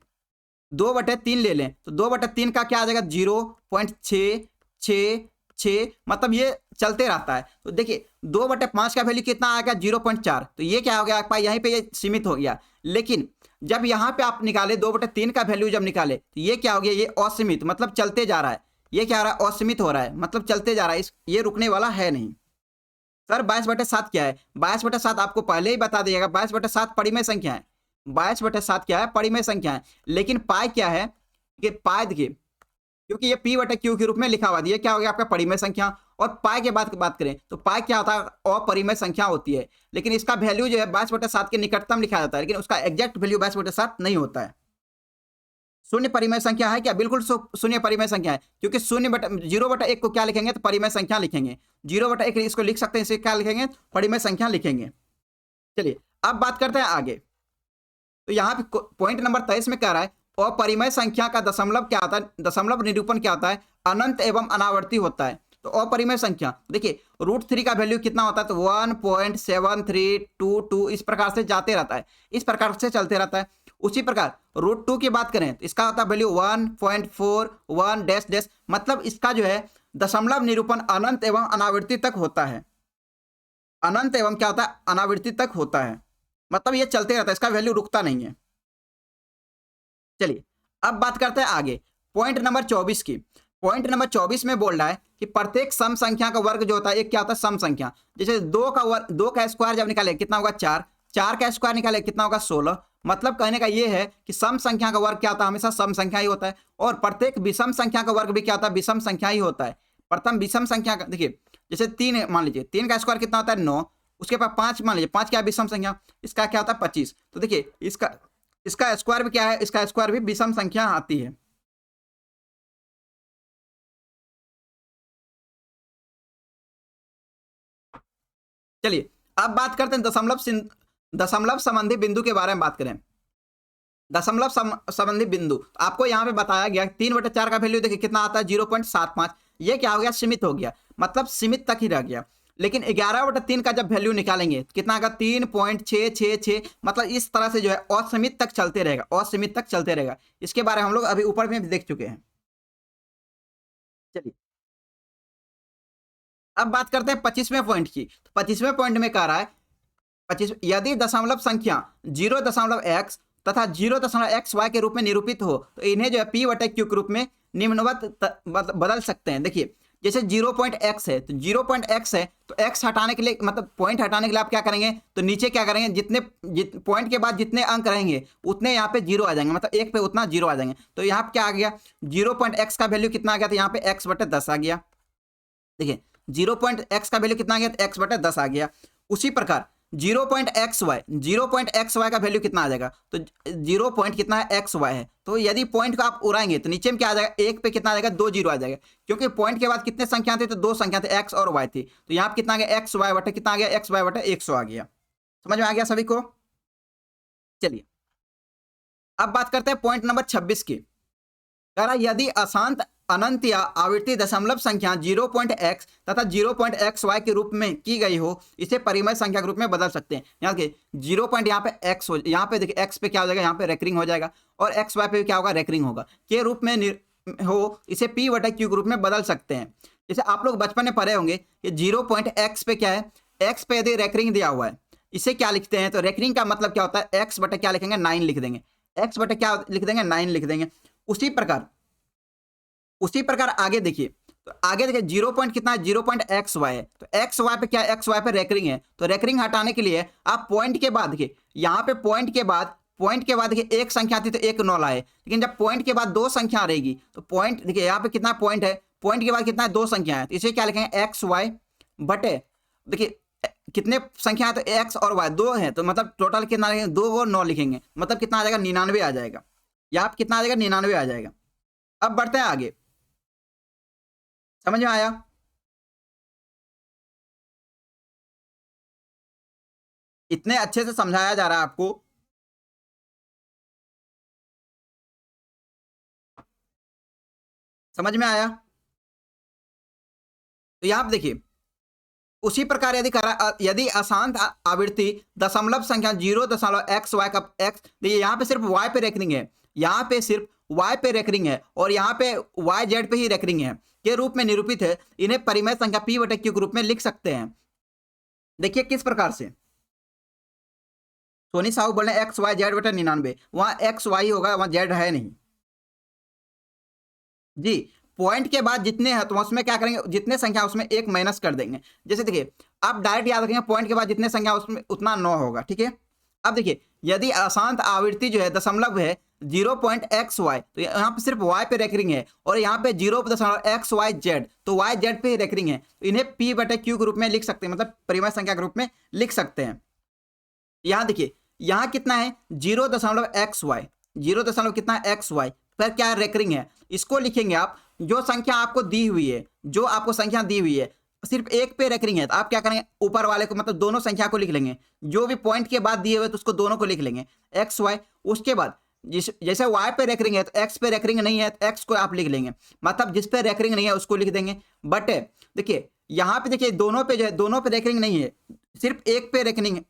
2/3 ले लें, तो 2/3 का क्या आ जाएगा, 0.666, मतलब ये चलते रहता है। तो देखिए 2/5 का वैल्यू कितना आएगा, 0.4, तो ये क्या हो गया आपका, यहीं पे ये सीमित हो गया। लेकिन जब यहाँ पे आप निकाले 2/3 का वैल्यू जब निकाले, तो ये क्या हो गया, ये असीमित, मतलब चलते जा रहा है। ये क्या हो रहा है, असीमित हो रहा है, मतलब चलते जा रहा है, ये रुकने वाला है नहीं। सर 22/7 क्या है, 22/7 आपको पहले ही बता दिएगा, 22/7 परिमेय संख्या है। 22/7 क्या है, परिमेय संख्या है। लेकिन पाई क्या है, कि पाई देखिए, क्योंकि ये P/Q के रूप में लिखा हुआ है, ये क्या हो गया आपका परिमेय संख्या। और पाई के बात करें तो पाई क्या होता है, अपरिमेय संख्या होती है। लेकिन इसका वैल्यू जो है 22/7 के निकटतम लिखा जाता है, लेकिन उसका एग्जैक्ट वैल्यू 22/7 नहीं होता है। शून्य परिमेय संख्या है क्या, बिल्कुल शून्य परिमेय संख्या है, क्योंकि 0/1 को क्या लिखेंगे, तो परिमेय संख्या लिखेंगे। 0/1 इसको लिख सकते हैं, इसे क्या लिखेंगे, परिमेय संख्या लिखेंगे। चलिए अब बात करते हैं आगे। तो यहाँ पे पॉइंट नंबर 23 में कह रहा है अपरिमेय संख्या का दशमलव क्या आता है, दशमलव निरूपण क्या होता है, अनंत एवं अनावर्ती होता है। तो अपरिमेय संख्या देखिए √3 का वैल्यू कितना होता है, तो 1.7322, इस प्रकार से जाते रहता है, इस प्रकार से चलते रहता है। उसी प्रकार √2 की बात करें तो इसका होता है वैल्यू 1.41 मतलब इसका जो है दशमलव निरूपण अनंत एवं अनावृत्ति तक होता है, अनंत एवं क्या होता है, अनावृत्ति तक होता है, मतलब ये चलते रहता है, इसका वैल्यू रुकता नहीं है। चलिए अब बात करते हैं आगे पॉइंट नंबर 24 की। पॉइंट नंबर 24 में बोल रहा है कि प्रत्येक सम संख्या का वर्ग जो होता है एक क्या होता है, सम संख्या। जैसे 2 का स्क्वायर जब निकाले कितना होगा, 4, 4 का स्क्वायर निकाले कितना होगा, 16। मतलब कहने का ये है कि सम संख्या का वर्ग क्या होता है, हमेशा सम संख्या ही होता है। और प्रत्येक विषम संख्या का वर्ग भी क्या होता है, विषम संख्या ही होता है। प्रथम विषम संख्या का देखिए, जैसे 3 मान लीजिए, 3 का स्क्वायर कितना होता है, 9। उसके बाद 5 मान लीजिए, 5 क्या विषम संख्या, इसका क्या होता है 25। तो देखिए इसका स्क्वायर भी क्या है, इसका स्क्वायर भी विषम संख्या आती है। चलिए अब बात करते हैं दशमलव संबंधी बिंदु के बारे में बात करें। दशमलव संबंधी बिंदु आपको यहाँ पे बताया गया 3/4 का वैल्यू देखिए कितना आता है, 0.75। ये क्या हो गया, सीमित हो गया, मतलब सीमित तक ही रह गया। लेकिन 11/3 का जब वैल्यू निकालेंगे कितना आएगा, 3.666, मतलब इस तरह से जो है असीमित तक चलते रहेगा, असीमित तक चलते रहेगा। इसके बारे में हम लोग अभी ऊपर में देख चुके हैं। चलिए अब बात करते हैं 25वें पॉइंट की। तो 25वें पॉइंट में कह रहा है 25 यदि दशमलव संख्या 0.x तथा 0.xy के रूप में निरूपित हो तो इन्हें जो है P/Q के रूप में निम्नवत बदल सकते हैं। देखिए जैसे 0.x है, तो 0.x है तो x हटाने के लिए, मतलब पॉइंट हटाने के लिए आप क्या करेंगे, तो नीचे क्या करेंगे, पॉइंट के बाद जितने अंक रहेंगे उतने यहाँ पे 0 आ जाएंगे, मतलब 1 पे उतना 0 आ जाएंगे। तो यहाँ पे क्या आ गया, 0.x का वैल्यू कितना आ गया, तो यहाँ पे x/10 आ गया। देखिए 0.x का वैल्यू कितना आ गया, तो x/10 आ गया। उसी प्रकार 0.xy का वैल्यू कितना आ जाएगा, तो 0 पॉइंट कितना है, xy है। तो यदि पॉइंट को आप उड़ाएंगे तो नीचे में क्या आ जाएगा, 1 पे कितना आ जाएगा, 2 0 आ जाएगा, क्योंकि पॉइंट के बाद कितने संख्या थे, तो 2 संख्या थे, x और y थी। तो यहाँ पे कितना आ गया, xy/, कितना आ गया, xy/100 आ गया। समझ में आ गया सभी को। चलिए अब बात करते हैं पॉइंट नंबर 26 की। कह रहा यदि अशांत अनंत या आवर्ती दशमलव संख्या 0.x तथा 0.xy के रूप में की गई हो, इसे परिमेय संख्या के रूप में बदल सकते हैं। यहाँ के 0 पॉइंट यहाँ पे x हो, यहाँ पे देखिए x पे क्या हो जाएगा, यहाँ पे रेकरिंग हो जाएगा, और xy पे क्या होगा, रेकरिंग होगा, के रूप में हो, इसे P/Q के रूप में बदल सकते हैं। जैसे आप लोग बचपन में पढ़े होंगे कि 0.x पे क्या है, x पे यदि रेकरिंग दिया हुआ है, इसे क्या लिखते हैं, तो रेकरिंग का मतलब क्या होता है, x/क्या लिखेंगे, 9 लिख देंगे। x बटे क्या लिख देंगे 9 लिख देंगे। उसी प्रकार आगे देखिए, तो आगे देखिए 0 पॉइंट कितना है 0.xy है, तो xy पे क्या है, xy पे रेकरिंग है, तो रेकरिंग हटाने के लिए आप पॉइंट के बाद देखिए, यहाँ पे पॉइंट के बाद देखिए एक संख्या थी तो एक नॉल आए, लेकिन जब पॉइंट के बाद दो संख्या रहेगी तो पॉइंट देखिए यहाँ पे कितना पॉइंट है, पॉइंट के बाद कितना है दो संख्या है, तो इसे क्या लिखेंगे xy बटे देखिए कितने संख्या है तो x और y दो है, तो मतलब टोटल कितना लिखेंगे 2 और 9 लिखेंगे, मतलब कितना आ जाएगा 99 आ जाएगा, या आप कितना आ जाएगा 99 आ जाएगा। अब बढ़ते हैं आगे, समझ में आया? इतने अच्छे से समझाया जा रहा है आपको, समझ में आया? तो यहां पर देखिए उसी प्रकार यदि अशांत आवृत्ति दशमलव संख्या 0.xy का x, देखिए यहाँ पे सिर्फ y पे रेकरिंग है, यहाँ पे सिर्फ y पे रेकरिंग है और यहाँ पे y z पे ही रेकरिंग है के रूप में निरूपित है, इन्हें परिमेय संख्या p बटे q के रूप में लिख सकते हैं। देखिए किस प्रकार से, सोनी साहू बोल रहे हैं xy z बटे 99, वहां xy होगा, वहां z है नहीं जी। पॉइंट के बाद जितने हैं तो उसमें क्या करेंगे, जितने संख्या उसमें एक माइनस कर देंगे। जैसे देखिए आप डायरेक्ट याद रखेंगे पॉइंट के बाद जितने संख्या उसमें उतना 9 होगा, ठीक है। अब देखिए यदि अशांत आवृत्ति जो है दशमलव है 0.xy, तो यहाँ पे सिर्फ y पे रेकरिंग है और यहाँ पे 0.xyz, तो yz पे रेकरिंग है, तो इन्हें p बटे q के रूप में लिख सकते हैं, मतलब परिमेय संख्या के रूप में लिख सकते हैं। यहाँ देखिए यहाँ कितना है 0.xy, 0 कितना है xy, फिर क्या है रेकरिंग है, इसको लिखेंगे आप जो संख्या आपको दी हुई है, जो आपको संख्या दी हुई है सिर्फ एक पे रेकरिंग है, तो आप क्या करेंगे ऊपर वाले को मतलब दोनों संख्या को लिख लेंगे, जो भी पॉइंट के बाद दिए हुए तो उसको दोनों को लिख लेंगे xy। उसके बाद जैसे y पे रेकरिंग है तो x पे रेकरिंग नहीं है तो x को आप लिख लेंगे, मतलब जिस पे रेकरिंग नहीं है उसको लिख देंगे। बट देखिए यहाँ पे देखिए दोनों पे जो है, दोनों पे रेकरिंग नहीं है, सिर्फ एक पे रेकरिंग है।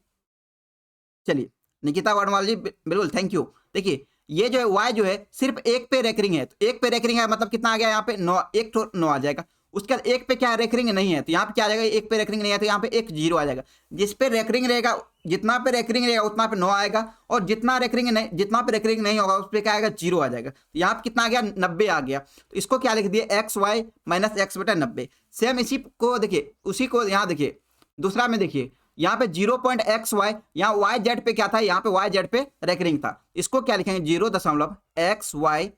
चलिए निकिता वर्णवाल जी बिल्कुल थैंक यू। देखिए ये जो है y जो है सिर्फ एक पे रेकरिंग है, तो एक पे रेकरिंग है मतलब कितना आ गया यहाँ पे 9, एक तो 9 आ जाएगा। उसके बाद एक पे क्या रेकरिंग नहीं है, तो यहाँ पे क्या आ जाएगा, एक पे रेकरिंग नहीं है तो यहाँ पे एक 0 आ जाएगा। जिस पे रेकरिंग रहेगा, जितना पे रेकरिंग रहेगा उतना पे 9 आएगा, और जितना पे रेकरिंग नहीं होगा उस पर क्या आएगा 0 आ जाएगा। तो यहाँ पे कितना आ गया 90 आ गया, तो इसको क्या लिख दिया xy माइनस x बटा 90। सेम इसी को देखिए, उसी को यहाँ देखिए दूसरा में देखिए यहाँ पे 0.xy, यहाँ yz पे क्या था, यहाँ पे yz पे रेकरिंग था, इसको क्या लिखेंगे 0.xyz,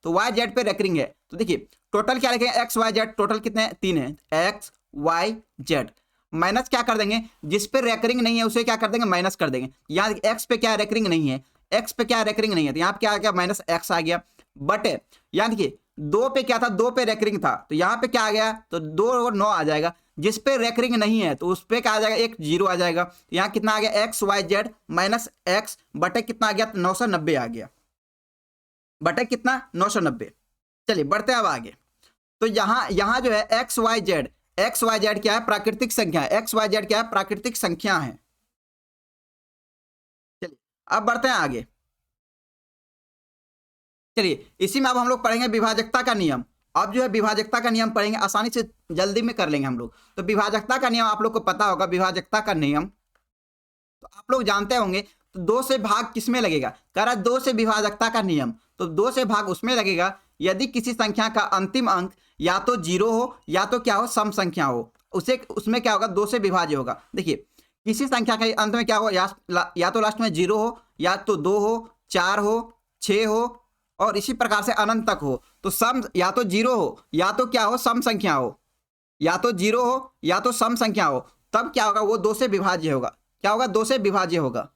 तो yz पे रेकरिंग है। तो देखिए टोटल क्या लिखेंगे xyz, टोटल कितने 3 है xyz, माइनस क्या कर देंगे, जिस पे रेकरिंग नहीं है उसे क्या कर देंगे माइनस कर देंगे। यहाँ x पे क्या रेकरिंग नहीं है, x पे क्या रेकरिंग नहीं है, तो यहाँ पे क्या आ गया माइनस x आ गया। बट यहाँ देखिए 2 पे क्या था, 2 पे रेकरिंग था, तो यहाँ पे क्या आ गया, तो 2 और 9 आ जाएगा। जिस पे रेकरिंग नहीं है तो उस पे क्या आ जाएगा, एक 0 आ जाएगा। तो यहाँ कितना आ गया xyz माइनस x बटे कितना आ गया 990 आ गया, बटे कितना 990। चलिए बढ़ते हैं अब आगे। तो यहाँ जो है xyz क्या है, प्राकृतिक संख्या है, xyz क्या है, प्राकृतिक संख्या है। चलिए अब बढ़ते हैं आगे। चलिए इसी में अब हम लोग पढ़ेंगे विभाजकता का नियम। अब जो है विभाजकता का नियम पढ़ेंगे, आसानी से जल्दी में कर लेंगे हम लोग। तो विभाजकता का नियम आप लोग को पता होगा, विभाजकता का नियम तो आप लोग जानते होंगे। तो 2 से भाग किसमें लगेगा, कह रहा 2 से विभाजकता का नियम, तो 2 से भाग उसमें लगेगा यदि किसी संख्या का अंतिम अंक या तो 0 हो या तो क्या हो सम संख्या हो, उसमें क्या होगा 2 से विभाज्य होगा। देखिए किसी संख्या के अंत में क्या हो, या तो लास्ट में 0 हो, या तो 2 हो, 4 हो, 6 हो, और इसी प्रकार से अनंत तक हो। तो सम या तो 0 हो या तो क्या हो सम संख्या हो, या तो 0 हो या तो सम संख्या हो, तब क्या होगा वो 2 से विभाज्य होगा। क्या होगा 2 से विभाज्य होगा।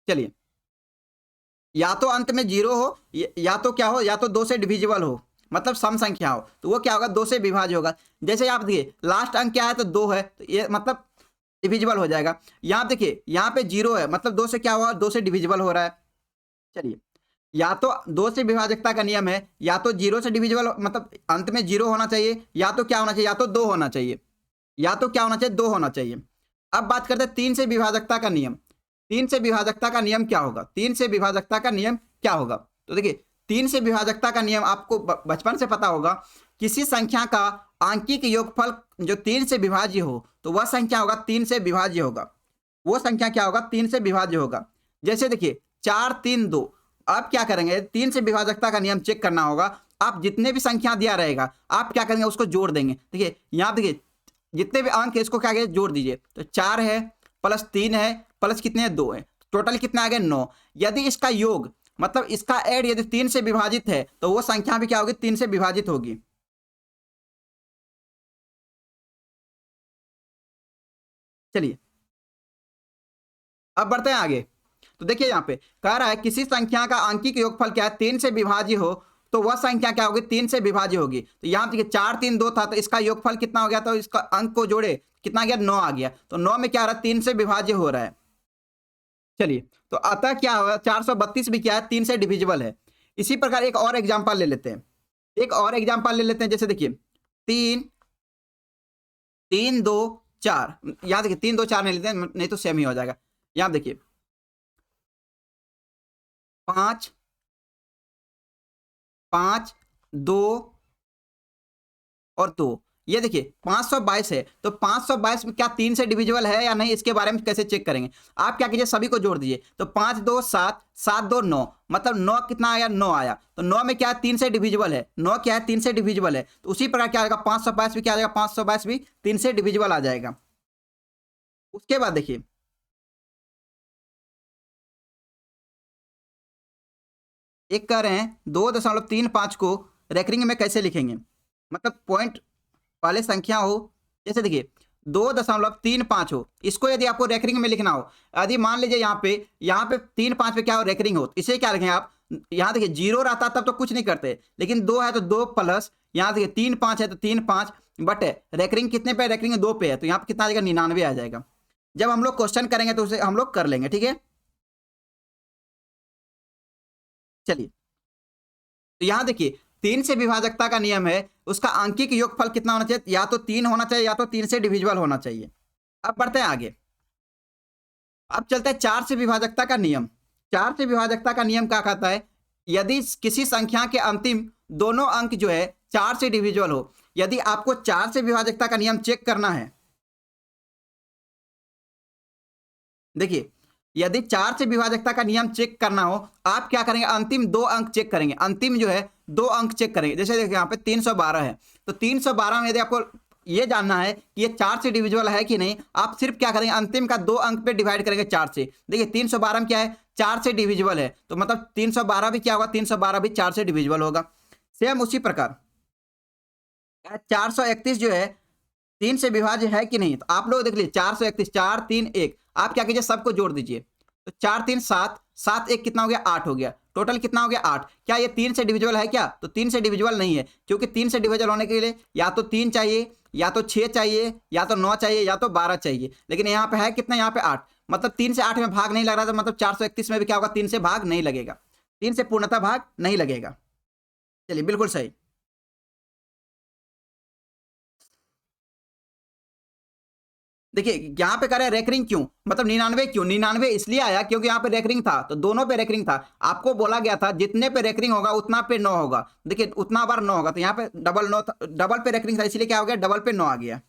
चलिए या तो अंत में 0 हो या तो क्या हो, या तो 2 से डिविजिबल हो, मतलब सम संख्या हो, तो वो क्या होगा 2 से विभाज्य होगा। जैसे आप देखिए लास्ट अंक क्या है तो 2 है, तो ये मतलब डिविजिबल हो जाएगा। यहाँ देखिए यहाँ पे 0 है, मतलब 2 से क्या हुआ 2 से डिविजिबल हो रहा है। चलिए या तो 2 से विभाजकता का नियम है, या तो 0 से डिविजिबल मतलब अंत में 0 होना चाहिए, या तो क्या होना चाहिए, या तो 2 होना चाहिए, या तो क्या होना चाहिए 2 होना चाहिए। अब बात करते हैं 3 से विभाजकता का नियम। 3 से विभाजकता का नियम क्या होगा, 3 से विभाजकता का नियम क्या होगा। तो देखिए 3 से विभाजकता का नियम आपको बचपन से पता होगा, किसी संख्या का आंकिक योगफल जो 3 से विभाज्य हो तो वह संख्या होगा 3 से विभाज्य होगा, वो संख्या क्या होगा 3 से विभाज्य होगा। जैसे देखिए 4 3 2। अब क्या करेंगे, 3 से विभाजकता का नियम चेक करना होगा। आप जितने भी संख्या दिया रहेगा आप क्या करेंगे, उसको जोड़ देंगे। देखिए यहाँ देखिए जितने भी अंक है इसको क्या करेंगे, जोड़ दीजिए। तो 4 है प्लस 3 है प्लस कितने हैं, 2 है, टोटल कितना आ गया 9। यदि इसका योग मतलब इसका ऐड यदि 3 से विभाजित है तो वो संख्या भी क्या होगी, 3 से विभाजित होगी। चलिए अब बढ़ते हैं आगे। तो देखिए यहाँ पे कह रहा है किसी संख्या का आंकिक योगफल क्या है, 3 से विभाज्य हो तो वह संख्या क्या होगी, 3 से विभाज्य होगी। तो यहाँ देखिए 4 3 2 था तो इसका योगफल कितना हो गया, तो इसका अंक को जोड़े कितना आ गया, 9 आ गया। तो 9 में क्या आ रहा है, 3 से विभाज्य हो रहा है। चलिए तो अतः क्या होगा, 432 भी क्या है, 3 से डिविजिबल है। इसी प्रकार एक और एग्जाम्पल ले लेते हैं, एक और एग्जाम्पल ले लेते हैं। जैसे देखिए 3 3 2 4, यहाँ देखिए 3 2 4 नहीं लेते हैं, नहीं तो सेम ही हो जाएगा। यहाँ देखिए 5 5 2 और 2, ये देखिए 522 है। तो 522 में क्या 3 से डिविजिबल है या नहीं, इसके बारे में कैसे चेक करेंगे। आप क्या कीजिए, सभी को जोड़ दीजिए। तो 5 2 7 7 2 9, मतलब 9 कितना आया, 9 आया। तो 9 में क्या है, 3 से डिविजिबल है। 9 क्या है, 3 से डिविजिबल है। तो उसी प्रकार क्या आएगा, 522 भी क्या आ जाएगा, 522 भी 3 से डिविजिबल आ जाएगा। उसके बाद देखिए एक कह रहे हैं 2.35 को रेकरिंग में कैसे लिखेंगे, मतलब पॉइंट वाले संख्या हो। जैसे देखिए 2.35 हो, इसको यदि आपको रेकरिंग में लिखना हो, यदि मान लीजिए यहाँ पे 3 5 पे क्या हो, रेकरिंग हो, तो इसे क्या लिखेंगे आप, यहाँ देखिए 0 रहता तब तो कुछ नहीं करते, लेकिन 2 है तो 2 प्लस, यहाँ देखिए 3 5 है तो 3 5 बट रेकरिंग कितने पे, रेकरिंग 2 पे है, तो यहाँ पे कितना आ जाएगा, 99 आ जाएगा। जब हम लोग क्वेश्चन करेंगे तो उसे हम लोग कर लेंगे, ठीक है। चलिए तो यहाँ देखिए 3 से विभाजकता का नियम है, उसका आंकिक योगफल कितना होना चाहिए, या तो 3 होना चाहिए या तो 3 से डिविजिबल होना चाहिए। अब बढ़ते हैं आगे, अब चलते हैं 4 से विभाजकता का नियम। 4 से विभाजकता का नियम क्या कहता है, यदि किसी संख्या के अंतिम दोनों अंक जो है 4 से डिविजिबल हो, यदि आपको 4 से विभाजकता का नियम चेक करना है, देखिए यदि 4 से विभाजकता का नियम चेक करना हो, आप क्या करेंगे, अंतिम 2 अंक चेक करेंगे, अंतिम जो है 2 अंक चेक करेंगे। जैसे देखिए यहाँ पे 312 है, तो 312 में यदि आपको ये जानना है कि ये 4 से डिविजिबल है कि नहीं, आप सिर्फ क्या करेंगे, अंतिम का 2 अंक पे डिवाइड करेंगे 4 से। देखिए 312 में क्या है, 4 से डिविजिबल है, तो मतलब 312 भी क्या होगा, 312 भी 4 से डिविजिबल होगा। सेम उसी प्रकार 431 जो है 3 से विभाज्य है कि नहीं, तो आप लोग देख लीजिए 431 4 3 1, आप क्या कीजिए, सबको जोड़ दीजिए। तो 4 3 7 7 1 कितना हो गया, 8 हो गया, टोटल कितना हो गया 8। क्या ये 3 से डिविजिबल है क्या, तो 3 से डिविजिबल नहीं है, क्योंकि 3 से डिविजिबल होने के लिए या तो 3 चाहिए, या तो 6 चाहिए, या तो 9 चाहिए, या तो 12 चाहिए। लेकिन यहाँ पे है कितना, यहाँ पे 8, मतलब 3 से 8 में भाग नहीं लग रहा था, मतलब 431 में भी क्या होगा, 3 से भाग नहीं लगेगा, 3 से पूर्णतः भाग नहीं लगेगा। चलिए बिल्कुल सही। देखिए यहाँ पे कह रहे हैं रेकरिंग क्यों, मतलब 99 क्यों, 99 इसलिए आया क्योंकि यहाँ पे रेकरिंग था, तो दोनों पे रेकरिंग था। आपको बोला गया था जितने पे रेकरिंग होगा उतना पे 9 होगा, देखिए उतना बार 9 होगा, तो यहाँ पे डबल 9 था, डबल पे रेकरिंग था, इसलिए क्या हो गया, डबल पे 9 आ गया।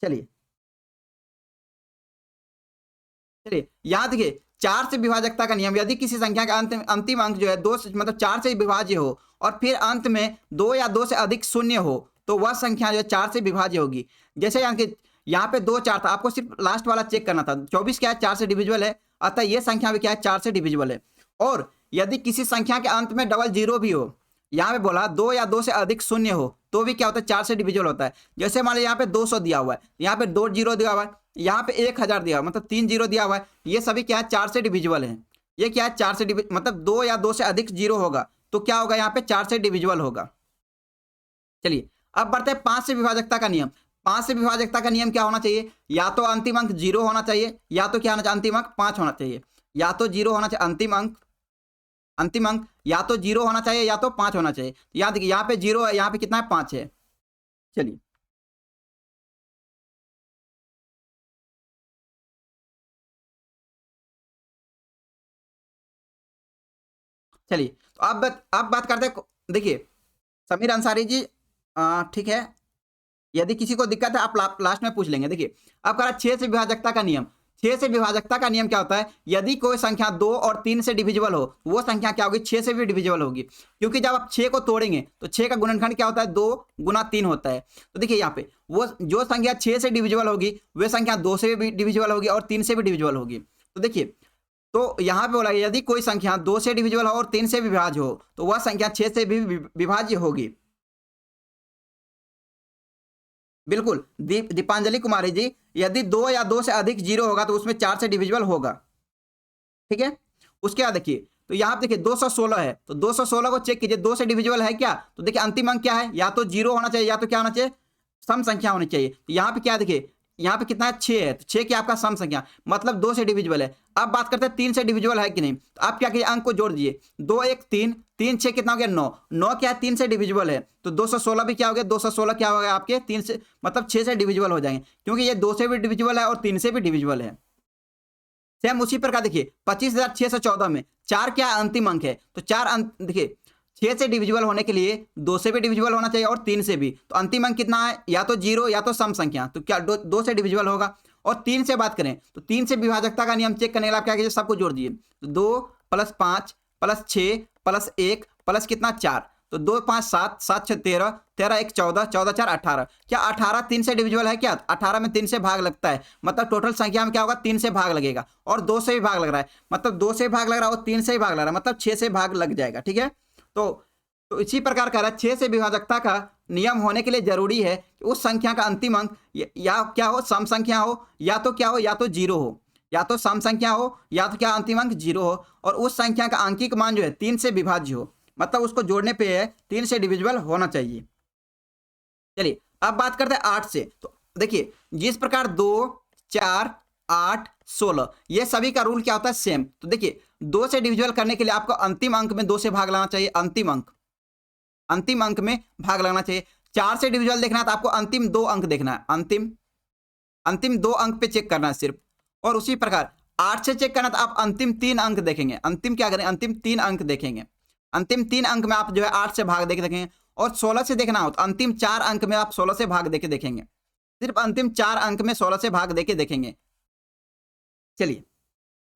चलिए चलिए यहाँ देखिए 4 से विभाजकता का नियम, यदि किसी संख्या का अंतिम अंक जो है 2 से मतलब 4 से विभाज्य हो और फिर अंत में 2 या 2 से अधिक शून्य हो, तो वह संख्या जो है 4 से विभाज्य होगी। जैसे यहाँ पे 2 4 था, आपको सिर्फ लास्ट वाला चेक करना था। 24 क्या है, 4 से डिविजिबल है, अतः यह संख्या भी क्या है, 4 से डिविजिबल है। और यदि किसी संख्या के अंत में डबल जीरो भी हो, यहाँ पे बोला 2 या 2 से अधिक शून्य हो, तो भी क्या होता है, 4 से डिविजिबल होता है। जैसे मान लीजिए यहाँ पे 200 दिया हुआ है, यहाँ पे 2 जीरो दिया हुआ है, यहाँ पे 1000 दिया हुआ है, मतलब 3 जीरो दिया हुआ है, ये सभी क्या है, 4 से डिविजिबल है। ये क्या है, 4 से मतलब 2 या 2 से अधिक जीरो होगा तो क्या होगा, यहाँ पे 4 से डिविजिबल होगा। चलिए अब बढ़ते हैं 5 से विभाजकता का नियम। 5 से विभाजकता का नियम क्या होना चाहिए, या तो अंतिम अंक 0 होना चाहिए, या तो क्या होना चाहिए, अंतिम अंक 5 होना चाहिए। या तो 0 होना चाहिए अंतिम अंक या तो 0 होना चाहिए या तो 5 होना चाहिए। याद देखिए यहाँ पे 0 है, यहाँ पे कितना है, 5 है। चलिए चलिए तो अब बात करते हैं, देखिए समीर अंसारी जी, ठीक है, यदि किसी को दिक्कत है आप लास्ट में पूछ लेंगे। देखिए अब कह रहा 6 से विभाजकता का नियम। 6 से विभाजकता का नियम क्या होता है, यदि कोई संख्या 2 और 3 से डिविजिबल हो तो वो संख्या क्या होगी, 6 से भी डिविजिबल होगी। क्योंकि जब आप 6 को तोड़ेंगे तो 6 का गुणनखंड क्या होता है, 2 गुना 3 होता है। तो देखिए यहाँ पे वो जो संख्या 6 से डिविजिबल होगी वह संख्या 2 से भी डिविजिबल होगी और 3 से भी डिविजिबल होगी। तो देखिए, तो यहाँ पे बोला यदि कोई संख्या 2 से डिविजिबल हो और 3 से भी विभाज्य हो तो वह संख्या 6 से भी विभाज्य होगी। बिल्कुल दीपांजलि कुमारी जी, यदि 2 या 2 से अधिक जीरो होगा तो उसमें 4 से डिविजिबल होगा। ठीक है, उसके बाद देखिए, तो यहाँ पे देखिए 216 है, तो 216 को चेक कीजिए 2 से डिविजिबल है क्या, तो देखिए अंतिम अंक क्या है, या तो जीरो होना चाहिए या तो क्या होना चाहिए, सम संख्या होनी चाहिए। तो यहाँ पे क्या देखिए, यहाँ पे कितना है, 6 है, तो 6 क्या आपका सम संख्या, मतलब 2 से डिविजिबल है। अब बात करते हैं 3 से डिविजिबल है कि नहीं, तो आप क्या कीजिए, अंक को जोड़ दीजिए, 2 1 3 3 6 कितना हो गया, 9 9 क्या है, 3 से डिविजिबल है, तो 216 भी क्या हो गया, 216 क्या हो गया आपके 3 से, मतलब 6 से डिविजिबल हो जाएंगे, क्योंकि ये 2 से भी डिविजिबल है और 3 से भी डिविजिबल है। सेम उसी प्रकार देखिए 25,614 में 4 क्या अंतिम अंक है, तो 4 अंक देखिए 6 से डिविजिबल होने के लिए 2 से भी डिविजिबल होना चाहिए और 3 से भी, तो अंतिम अंक कितना है, या तो 0 या तो सम संख्या, तो क्या 2 से डिविजिबल होगा। और 3 से बात करें तो 3 से विभाजकता का नियम चेक करने के लिए आप क्या कीजिए, सबको जोड़ दीजिए, तो 2 + 5 + 6 + 1 + कितना 4, तो 2 5 7 7 6 13 13 1 14 14 4 18, क्या 18 3 से डिविजिबल है क्या, 18 में 3 से भाग लगता है, मतलब टोटल संख्या में क्या होगा, 3 से भाग लगेगा और 2 से भी भाग लग रहा है, मतलब 2 से भाग लग रहा है और 3 से भी भाग लग रहा है, मतलब 6 से भाग लग जाएगा। ठीक है, तो इसी प्रकार का 6 से विभाजकता का नियम होने के लिए जरूरी है कि उस संख्या का अंतिम अंक या क्या हो, सम संख्या हो, या तो क्या हो, या तो जीरो हो, या तो सम संख्या हो, या तो क्या अंतिम अंक जीरो हो, और उस संख्या का आंकिक मान जो है 3 से विभाज्य हो, मतलब उसको जोड़ने पे है 3 से डिविजिबल होना चाहिए। चलिए अब बात करते हैं 8 से, तो देखिए जिस प्रकार 2 4 8 16 ये सभी का रूल क्या होता है, सेम। तो देखिए 2 से डिविजिबल करने के लिए आपको अंतिम अंक में 2 से भाग लाना चाहिए, अंतिम अंक में भाग लगना चाहिए। 4 से डिविजिबल देखना है तो आपको अंतिम 2 अंक देखना है, अंतिम 2 अंक पे चेक करना है सिर्फ। और उसी प्रकार 8 से चेक करना तो आप अंतिम 3 अंक देखेंगे, अंतिम क्या करें, अंतिम 3 अंक देखेंगे, अंतिम 3 अंक में आप जो है 8 से भाग देके देखेंगे। और 16 से देखना हो तो अंतिम 4 अंक में आप 16 से भाग देके देखेंगे, सिर्फ अंतिम 4 अंक में 16 से भाग देके देखेंगे। चलिए,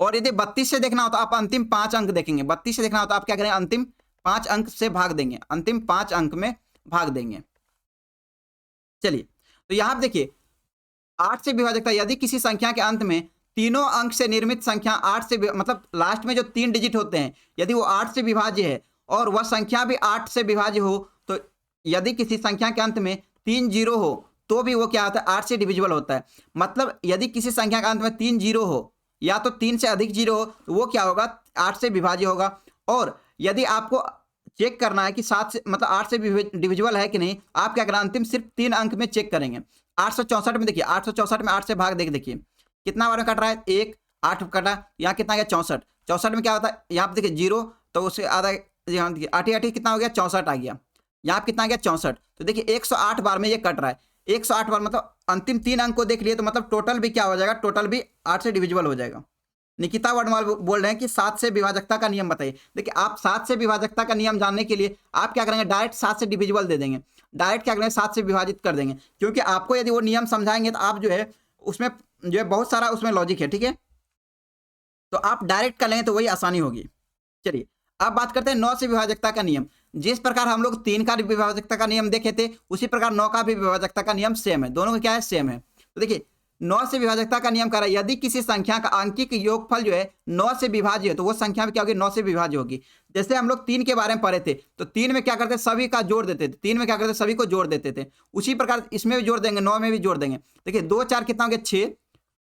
और यदि 32 से देखना हो तो आप अंतिम 5 अंक देखेंगे, 32 से देखना हो तो आप क्या करें, अंतिम 5 अंक से भाग देंगे, अंतिम 5 अंक में भाग देंगे। चलिए, तो यहां पर देखिए 8 से विभाजकता, यदि किसी संख्या के अंत में तीनों अंक से निर्मित संख्या 8 से मतलब लास्ट में जो 3 डिजिट होते हैं यदि वो 8 से विभाज्य है और वह संख्या भी 8 से विभाज्य हो, तो यदि किसी संख्या के अंत में 3 जीरो हो तो भी वो क्या होता है, 8 से डिविजिबल होता है। मतलब यदि किसी संख्या के अंत में 3 जीरो हो या तो 3 से अधिक जीरो हो तो वो क्या होगा, 8 से विभाज्य होगा। और यदि आपको चेक करना है कि 7 से मतलब 8 से डिविजिबल है कि नहीं, आप क्या करना, अंतिम सिर्फ 3 अंक में चेक करेंगे। 864 में देखिए, 864 में 8 से भाग देखिए कितना बार कट रहा है, 1 8 कटा, यहाँ कितना गया 64, 64 में क्या होता है, यहाँ पे देखिए जीरो, तो उससे आधा, यहाँ देखिए 8 8 कितना हो गया 64 आ गया, यहाँ पे कितना गया 64। तो देखिए 108 बार में ये कट रहा है, 108 बार, मतलब अंतिम 3 अंक को देख लिए तो मतलब टोटल भी क्या हो जाएगा, टोटल भी 8 से डिविजिबल हो जाएगा। निकिता वर्णवाल बोल रहे हैं कि 7 से विभाजकता का नियम बताइए। देखिए आप 7 से विभाजकता का नियम जानने के लिए आप क्या करेंगे, डायरेक्ट 7 से डिविजिबल दे देंगे, डायरेक्ट क्या करेंगे 7 से विभाजित कर देंगे, क्योंकि आपको यदि वो नियम समझाएंगे तो आप जो है उसमें जो है बहुत सारा उसमें लॉजिक है। ठीक है, तो आप डायरेक्ट कर लेंगे तो वही आसानी होगी। चलिए अब बात करते हैं 9 से विभाजकता का नियम। जिस प्रकार हम लोग 3 का विभाजकता का नियम देखे थे उसी प्रकार 9 का भी विभाजकता का नियम सेम है, दोनों का क्या है, सेम है। तो देखिए 9 से विभाजकता का नियम कह रहा है यदि किसी संख्या का आंकिक योगफल जो है 9 से विभाज्य है तो वो संख्या में क्या होगी, 9 से विभाज्य होगी। जैसे हम लोग 3 के बारे में पढ़े थे, तो 3 में क्या करते सभी का जोड़ देते थे, 3 में क्या करते सभी को जोड़ देते थे, उसी प्रकार इसमें भी जोड़ देंगे, 9 में भी जोड़ देंगे। देखिए 2 4 कितना हो गया 6,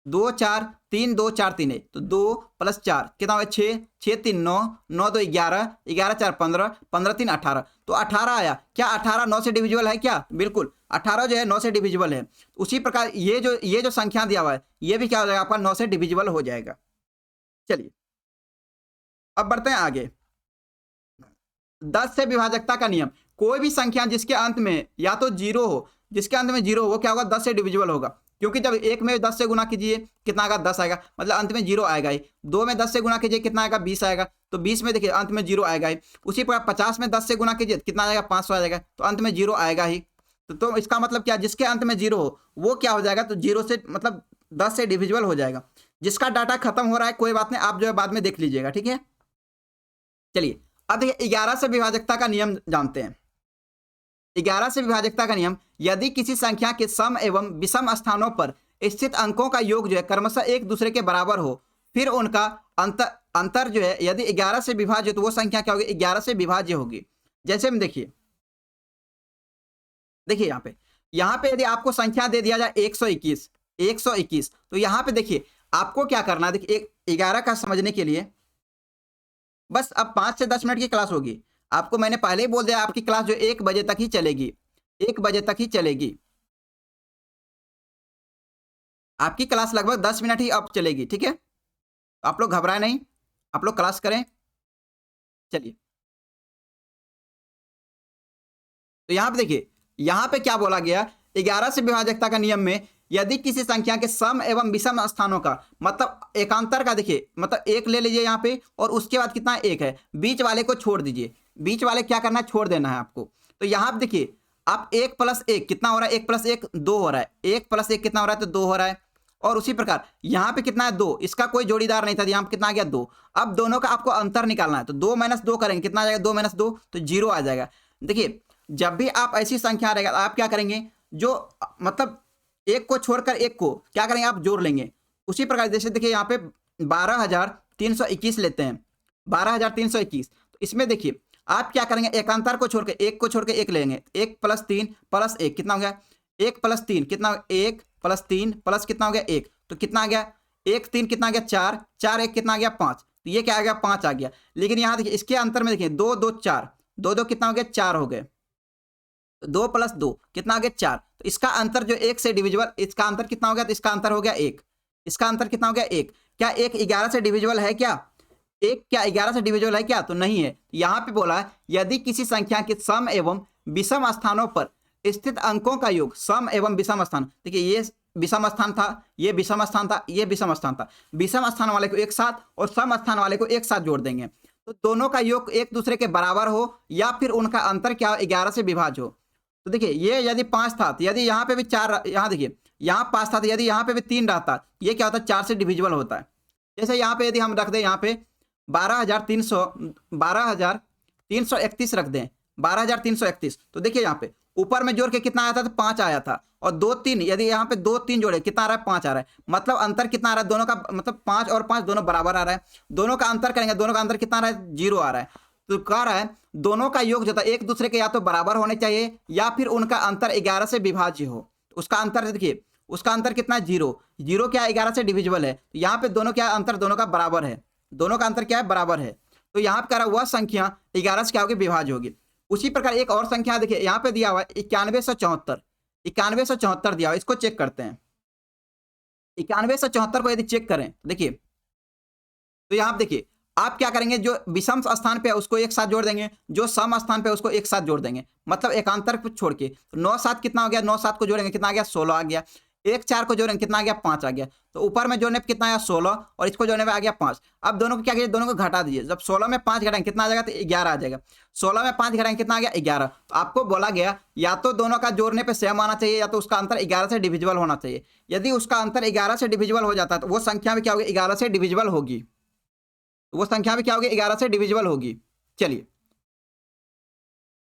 2 4 3 2 4 3 है, तो 2 + 4 कितना हो गया 6, 6 3 9, 9 2 11, 11 4 15, 15 3 18, तो 18 आया। क्या 18 9 से डिविजिबल है क्या, बिल्कुल 18 जो है 9 से डिविजिबल है। उसी प्रकार ये जो संख्या दिया हुआ है ये भी क्या हो जाएगा आपका 9 से डिविजिबल हो जाएगा। चलिए अब बढ़ते हैं आगे। 10 से विभाजकता का नियम, कोई भी संख्या जिसके अंत में या तो जीरो हो, जिसके अंत में जीरो हो वो क्या होगा, 10 से डिविजिबल होगा, क्योंकि जब 1 में 10 से गुना कीजिए कितना आएगा 10 आएगा, मतलब अंत में जीरो आएगा ही। 2 में 10 से गुना कीजिए कितना आएगा 20 आएगा, तो 20 में देखिए अंत में जीरो आएगा ही। उसी प्रकार 50 में 10 से गुना कीजिए कितना आएगा 500 आ जाएगा, तो अंत में जीरो आएगा ही। तो इसका मतलब क्या, जिसके अंत में जीरो हो वो क्या हो जाएगा, तो जीरो से मतलब 10 से डिविजिबल हो जाएगा। जिसका डाटा खत्म हो रहा है कोई बात नहीं, आप जो है बाद में देख लीजिएगा, ठीक है। चलिए अब देखिए 11 से विभाजकता का नियम जानते हैं। 11 से विभाजकता का नियम, यदि किसी संख्या के सम एवं विषम स्थानों पर स्थित अंकों का योग जो है क्रमशः एक दूसरे के बराबर हो, फिर उनका अंतर अंतर जो है यदि 11 से विभाज्य तो वो संख्या क्या होगी, 11 से विभाज्य होगी। जैसे हम देखिए यहाँ पे यदि आपको संख्या दे दिया जाए 121 तो यहाँ पे देखिए आपको क्या करना है, देखिए 11 का समझने के लिए बस अब 5 से 10 मिनट की क्लास होगी। आपको मैंने पहले ही बोल दिया आपकी क्लास जो 1 बजे तक ही चलेगी, 1 बजे तक ही चलेगी। आपकी क्लास लगभग 10 मिनट ही अब चलेगी, ठीक है। आप लोग घबराए नहीं, आप लोग क्लास करें। चलिए तो यहाँ पे देखिए, यहाँ पे क्या बोला गया, 11 से विभाजकता का नियम में यदि किसी संख्या के सम एवं विषम स्थानों का मतलब एकांतर का, देखिए मतलब एक ले लीजिए यहाँ पे और उसके बाद कितना एक है, बीच वाले को छोड़ दीजिए, बीच वाले क्या करना है, छोड़ देना है आपको। तो यहाँ पे देखिए आप 1 + 1 कितना हो रहा है, 1 + 1 2 हो रहा है, 1 + 1 कितना हो रहा है, तो 2 हो रहा है। और उसी प्रकार यहाँ पे कितना है 2, इसका कोई जोड़ीदार नहीं था, यहाँ पे कितना आ गया 2। अब दोनों का आपको अंतर निकालना है, तो 2 - 2 करेंगे कितना आ जाएगा, 2 - 2 तो 0 आ जाएगा। देखिए जब भी आप ऐसी संख्या रहेगा आप क्या करेंगे, जो मतलब एक को छोड़कर एक को क्या करेंगे, आप जोड़ लेंगे। उसी प्रकार जैसे देखिए यहाँ पे 12,321 लेते हैं, 12,321 तो इसमें देखिए आप क्या करेंगे, एकांतर को छोड़कर एक लेंगे, 1 + 3 + 1 कितना हो गया, 1 + 3 कितना, 1 + 3 प्लस कितना हो गया 1, तो कितना आ गया 1 3 कितना आ गया 4, 4 1 कितना आ गया 5, तो ये क्या आ गया 5 आ गया। लेकिन यहाँ देखिए इसके अंतर में देखिए 2 2 4, 2 2 कितना हो गया 4 हो गए, 2 + 2 कितना आ गया 4, तो इसका अंतर जो 1 से डिविजिबल, इसका अंतर कितना हो गया, तो इसका अंतर हो गया 1, इसका अंतर कितना हो गया 1। क्या 1 11 से डिविजिबल है क्या, 1 क्या 11 से डिविजिबल है क्या, तो नहीं है। यहाँ पे बोला है यदि किसी संख्या के सम एवं विषम स्थानों पर स्थित अंकों का योग, सम एवं विषम स्थान, देखिए ये विषम स्थान था, ये विषम स्थान था, ये विषम स्थान था, विषम स्थान वाले को एक साथ और सम स्थान वाले को एक साथ जोड़ देंगे, तो दोनों का योग एक दूसरे के बराबर हो या फिर उनका अंतर क्या 11 से विभाज्य हो। तो देखिए ये यदि 5 था तो यदि यहाँ पे भी 4, यहाँ देखिए यहाँ 5 था तो यदि यहाँ पे भी 3 रहता, ये क्या होता है 4 से डिविजिबल होता है। जैसे यहाँ पे यदि हम रख दें, यहाँ पे 12,331 रख दें, 12,331 तो देखिए यहाँ पे ऊपर में जोड़ के कितना आया था, तो 5 आया था, और 2 3 यदि यहाँ पे 2 3 जोड़े कितना आ रहा है 5 आ रहा है, मतलब अंतर कितना आ रहा है दोनों का, मतलब 5 और 5 दोनों बराबर आ रहा है, दोनों का अंतर करेंगे, दोनों का अंतर कितना आ रहा है 0 आ रहा है। तो कह रहा है दोनों का योग जो था एक दूसरे के या तो बराबर होने चाहिए या फिर उनका अंतर 11 से विभाज्य हो। उसका अंतर देखिए, उसका अंतर कितना है 0, 0 क्या 11 से डिविजिबल है, तो यहाँ पे दोनों क्या अंतर दोनों का बराबर है, दोनों का अंतर क्या है बराबर है, तो यहाँ पे कह रहा है वह संख्या 11 से क्या होगी विभाज्य होगी। उसी प्रकार एक और संख्या देखिए यहाँ पे दिया हुआ है 9174, 9174 दिया हुआ है, इसको चेक करते हैं। 9174 को यदि चेक करें तो देखिए, तो यहाँ पे देखिए आप क्या करेंगे, जो विषम स्थान पे है उसको एक साथ जोड़ देंगे, जो सम स्थान पे है उसको एक साथ जोड़ देंगे, मतलब एकांतर को छोड़ के, तो 9 7 कितना हो गया, 9 7 को जोड़ेंगे कितना आ गया 16 आ गया, 1 4 को जोड़ेंगे कितना आ गया 5 आ गया, तो ऊपर में जोड़ने पे कितना आया 16 और इसको जोड़ने में आ गया 5। अब दोनों को क्या कीजिए, दोनों को घटा दीजिए, जब 16 में 5 घटाएंगे कितना आ जाएगा, तो 11 आ जाएगा, 16 में 5 घटाएंगे कितना आ गया 11। तो आपको बोला गया या तो दोनों का जोड़ने पे सेम आना चाहिए या तो उसका अंतर 11 से डिविजिबल होना चाहिए। यदि उसका अंतर 11 से डिविजिबल हो जाता है तो वो संख्या भी क्या होगी 11 से डिविजिबल होगी, वो संख्या भी क्या होगी 11 से डिविजिबल होगी। चलिए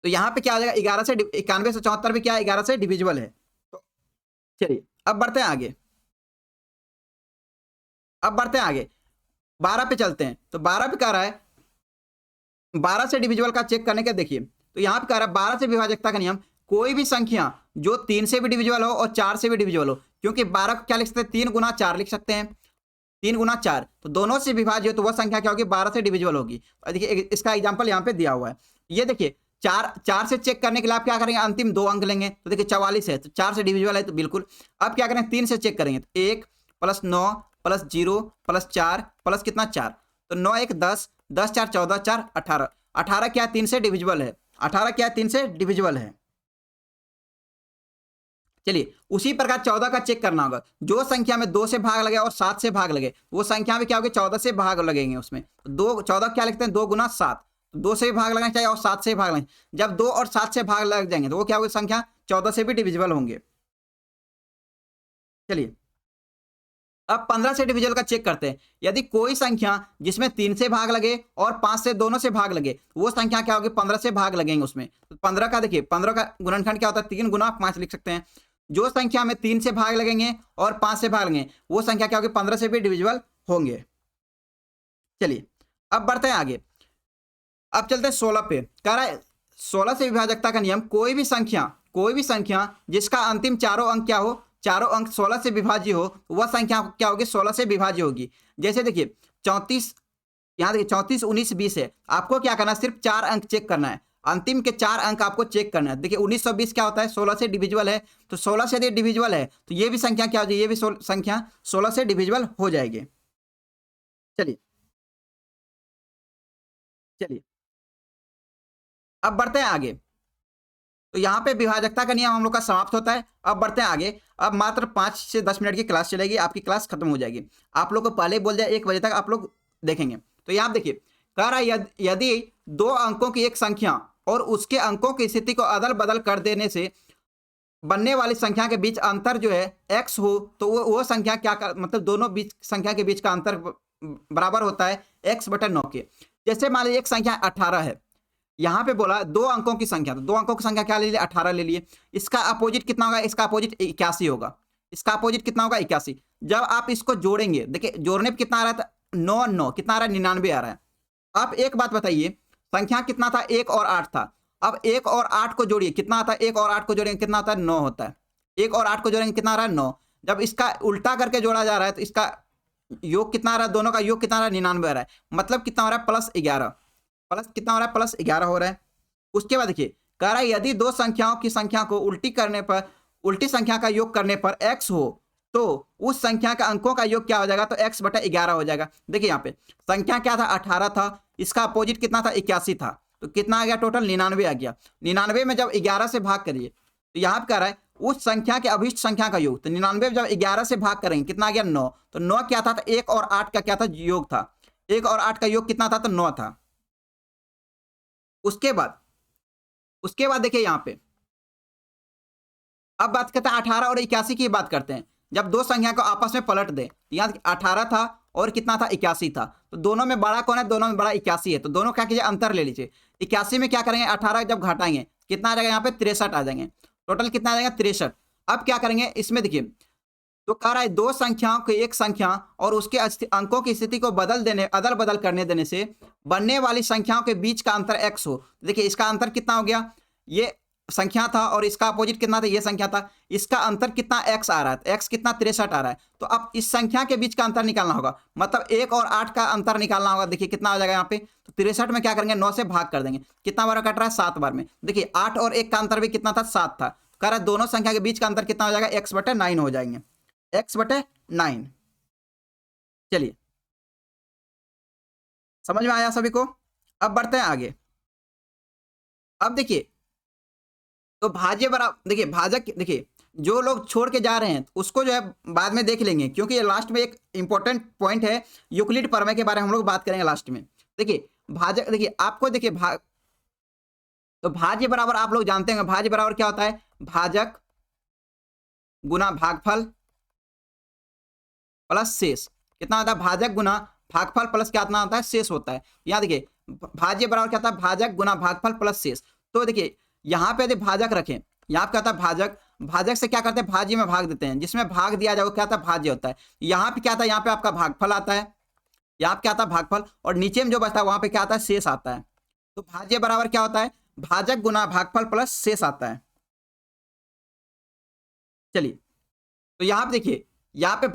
तो यहाँ पे क्या आ जाएगा 11 से 9174 भी क्या है 11 से डिविजिबल है। तो चलिए अब बढ़ते हैं आगे, अब बढ़ते हैं आगे 12 पे चलते हैं। तो 12 पे कह रहा है 12 से डिविजिबल का चेक करने के, देखिए तो यहाँ पे कह रहा है 12 से विभाजकता का नियम, कोई भी संख्या जो 3 से भी डिविजिबल हो और 4 से भी डिविजिबल हो, क्योंकि 12 को क्या लिख सकते हैं 3 × 4 लिख सकते हैं, 3 × 4 तो दोनों से विभाज्य हो तो वह संख्या क्या होगी 12 से डिविजिबल होगी। और देखिए इसका एग्जांपल यहाँ पे दिया हुआ है, ये देखिए 4 से चेक करने के लिए आप क्या करेंगे अंतिम 2 अंक लेंगे, तो देखिए 44 है तो 4 से डिविजिबल है तो बिल्कुल। अब क्या करेंगे 3 से चेक करेंगे तो 1 + 9 + 0 + 4 प्लस कितना 4, तो 9 1 10, 10 4 14, 4 18, 18 क्या 3 से डिविजिबल है, 18 क्या 3 से डिविजिबल है। चलिए उसी प्रकार 14 का चेक करना होगा, जो संख्या में 2 से भाग लगे और 7 से भाग लगे वो संख्या में क्या होगी 14 से भाग लगेंगे उसमें, तो 14 क्या लिखते हैं 2 × 7, 2 से भी भाग लगना चाहिए और 7 से भी भाग लगना, जब 2 और 7 से भाग लग जाएंगे तो वो क्या होगी संख्या 14 से भी डिविजिबल होंगे। चलिए अब 15 से डिविजिबल का चेक करते हैं। यदि कोई संख्या जिसमें 3 से भाग लगे और 5 से दोनों से भाग लगे, वो संख्या क्या होगी? 15 से भाग लगेंगे उसमें। तो 15 का देखिए, 15 का गुणनखंड क्या होता है? 3 गुना 5 लिख सकते हैं। जो संख्या में 3 से भाग लगेंगे और 5 से भाग लगेंगे, वो संख्या क्या होगी? 15 से भी डिविजिबल होंगे। चलिए अब बढ़ते हैं आगे। अब चलते हैं 16 पे। कह रहा है 16 से विभाजकता का नियम, कोई भी संख्या जिसका अंतिम चारों अंक क्या हो? चारों अंक 16 से विभाज्य हो, वह संख्या क्या होगी? 16 से विभाज्य होगी। जैसे देखिए 34, यहाँ देखिए 34, 19, 20 है। आपको क्या करना है? सिर्फ 4 अंक चेक करना है। अंतिम के 4 अंक आपको चेक करना है। देखिए 1920 क्या होता है? 16 से डिविजिबल है। तो 16 से यदि डिविजिबल है तो ये भी संख्या क्या हो जाएगी? ये भी संख्या 16 से डिविजिबल हो जाएगी। चलिए चलिए अब बढ़ते हैं आगे। तो यहाँ पे विभाजकता का नियम हम लोग का समाप्त होता है। अब बढ़ते हैं आगे। अब मात्र 5 से 10 मिनट की क्लास चलेगी, आपकी क्लास खत्म हो जाएगी। आप लोग को पहले ही बोल दिया 1 बजे तक आप लोग देखेंगे। तो यहाँ देखिए, कह रहा है यदि 2 अंकों की एक संख्या और उसके अंकों की स्थिति को अदल बदल कर देने से बनने वाली संख्या के बीच अंतर जो है x हो, तो वो संख्या क्या मतलब दोनों बीच संख्या के बीच का अंतर बराबर होता है x/9 के। जैसे मान लीजिए एक संख्या 18 है, यहाँ पे बोला 2 अंकों की संख्या, तो 2 अंकों की संख्या क्या ले लिए? 18 ले लिए। इसका अपोजिट कितना होगा? इसका अपोजिट 81 होगा। इसका अपोजिट कितना होगा? 81। जब आप इसको जोड़ेंगे, देखिए जोड़ने पे कितना आ रहा था? 9 9 कितना आ रहा है? 99 आ रहा है। अब एक बात बताइए, संख्या कितना था? 1 और 8 था। अब 1 और 8 को जोड़िए, कितना आता है? 1 और 8 को जोड़ेंगे कितना आता है? 9 होता है। 1 और 8 को जोड़ेंगे कितना आ रहा है? 9। जब इसका उल्टा करके जोड़ा जा रहा है तो इसका योग कितना आ रहा है? दोनों का योग कितना आ रहा है? 99 आ रहा है। मतलब कितना हो रहा है? +11। प्लस कितना हो रहा है? +11 हो रहा है। उसके बाद देखिए, कह रहा है यदि 2 संख्याओं की संख्या को उल्टी संख्या का योग करने पर x हो, तो उस संख्या का अंकों का योग क्या हो जाएगा? तो x/11 हो जाएगा। देखिए यहाँ पे संख्या क्या था? 18 था। इसका अपोजिट कितना था? 81 था। तो कितना आ गया? टोटल 99 आ गया। 99 में जब 11 से भाग करिए तो यहाँ पे कह रहा है उस संख्या के अभिष्ट संख्या का योग। तो 99 जब 11 से भाग करेंगे कितना आ गया? 9। तो 9 क्या था? 1 और 8 का क्या था? योग था। 1 और 8 का योग कितना था? तो 9 था। उसके बाद देखिए यहाँ पे, अब बात करते हैं 18 और 81 की बात करते हैं। जब 2 संख्या को आपस में पलट दें, यहाँ 18 था और कितना था? 81 था। तो दोनों में बड़ा कौन है? दोनों में बड़ा 81 है। तो दोनों क्या कीजिए? अंतर ले लीजिए। 81 में क्या करेंगे? 18 जब घटाएंगे कितना आ जाएगा? यहाँ पे 63 आ जाएंगे। टोटल कितना आ जाएगा? 63। अब क्या करेंगे इसमें? देखिए तो कह रहा है 2 संख्याओं की एक संख्या और उसके अंकों की स्थिति को अदल बदल करने देने से बनने वाली संख्याओं के बीच का अंतर x हो। देखिए इसका अंतर कितना हो गया? ये संख्या था और इसका अपोजिट कितना था? ये संख्या था। इसका अंतर कितना? x आ रहा है। x कितना? 63 आ रहा है। तो अब इस संख्या के बीच का अंतर निकालना होगा, मतलब 1 और 8 का अंतर निकालना होगा। देखिए कितना आ जाएगा यहाँ पे? तो 63 में क्या करेंगे? 9 से भाग कर देंगे। कितना बार कट रहा है? 7 बार में। देखिए 8 और 1 का अंतर भी कितना था? 7 था। कह रहा है दोनों संख्या के बीच का अंतर कितना हो जाएगा? x/9 हो जाएंगे। x/9। चलिए समझ में आया सभी को? अब बढ़ते हैं आगे। अब देखिए तो भाज्य बराबर, देखिए भाजक, देखिए जो लोग छोड़ के जा रहे हैं उसको जो है बाद में देख लेंगे, क्योंकि ये लास्ट में एक इंपॉर्टेंट पॉइंट है। यूक्लिड प्रमेय के बारे में हम लोग बात करेंगे लास्ट में। देखिए भाजक, देखिए आपको देखिए तो भाज्य बराबर आप लोग जानते हैं, भाज्य बराबर क्या होता है? भाजक गुना भागफल प्लस शेष। कितना होता है? भाजक गुना भागफल प्लस क्या होता है? शेष होता है। यहाँ देखिए भाज्य बराबर क्या होता है? भाजक गुना भागफल प्लस शेष। तो देखिए यहाँ पे यदि भाजक रखें, यहाँ क्या होता है? भाजक से क्या करते हैं? भाज्य में भाग देते हैं। जिसमें भाग दिया जाए वो क्या होता है? भाज्य होता है। यहाँ पे क्या आता है? यहाँ पे आपका भागफल आता है। यहाँ पे क्या आता है? भागफल। और नीचे में जो बचता है वहां पे क्या आता है? शेष आता है। तो भाज्य बराबर क्या होता है? भाजक गुना भागफल प्लस शेष आता है। चलिए तो यहाँ पे देखिए, यहाँ पे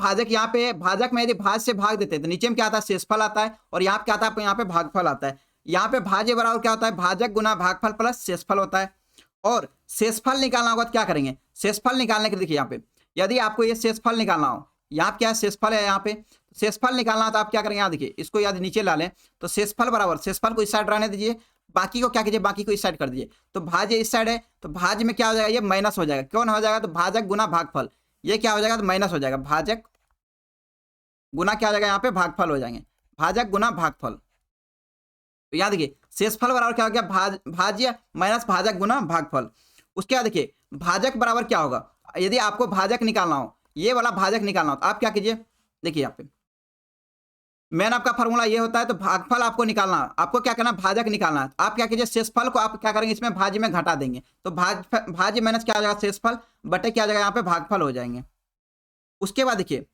भाजक में यदि भाज से भाग देते हैं तो नीचे में क्या आता है? शेषफल आता है। और यहाँ पे क्या आता है? यहाँ पे भागफल आता है। यहाँ पे भाज्य बराबर क्या होता है? भाजक गुना भागफल प्लस शेषफल होता है। और शेषफल निकालना होगा तो क्या करेंगे? शेषफल निकालने के लिए देखिए यहाँ पे यदि आपको ये शेषफल निकालना हो, यहाँ क्या शेषफल है? यहाँ पे शेषफल निकालना हो तो आप क्या करेंगे? यहाँ देखिए इसको यदि नीचे ला लें तो शेषफल बराबर, शेषफल को इस साइड रहने दीजिए, बाकी को क्या कीजिए? बाकी को इस साइड कर दीजिए। तो भाज्य इस साइड है तो भाज्य में क्या हो जाएगा? ये माइनस हो जाएगा। कौन हो जाएगा? तो भाजक गुना भागफल। ये क्या हो जाएगा? तो माइनस हो जाएगा। भाजक गुना क्या हो जाएगा? यहाँ पे भागफल हो जाएंगे। भाजक गुना भागफल। तो यहाँ देखिए शेषफल बराबर क्या हो गया? भाज्य माइनस भाजक गुना भागफल। उसके बाद देखिए भाजक बराबर क्या होगा? यदि आपको भाजक निकालना हो, ये वाला भाजक निकालना हो तो आप क्या कीजिए? देखिए यहाँ पे मेन आपका फॉर्मूला ये होता है, तो भागफल आपको निकालना, आपको क्या करना, भाजक निकालना है। आप क्या कीजिए, शेषफल को आप क्या करेंगे, इसमें भाज्य में घटा देंगे, तो भाज्य माइनस क्या आ जाएगा, शेषफल बटे क्या आ जाएगा यहाँ पे भागफल हो जाएंगे। उसके बाद देखिए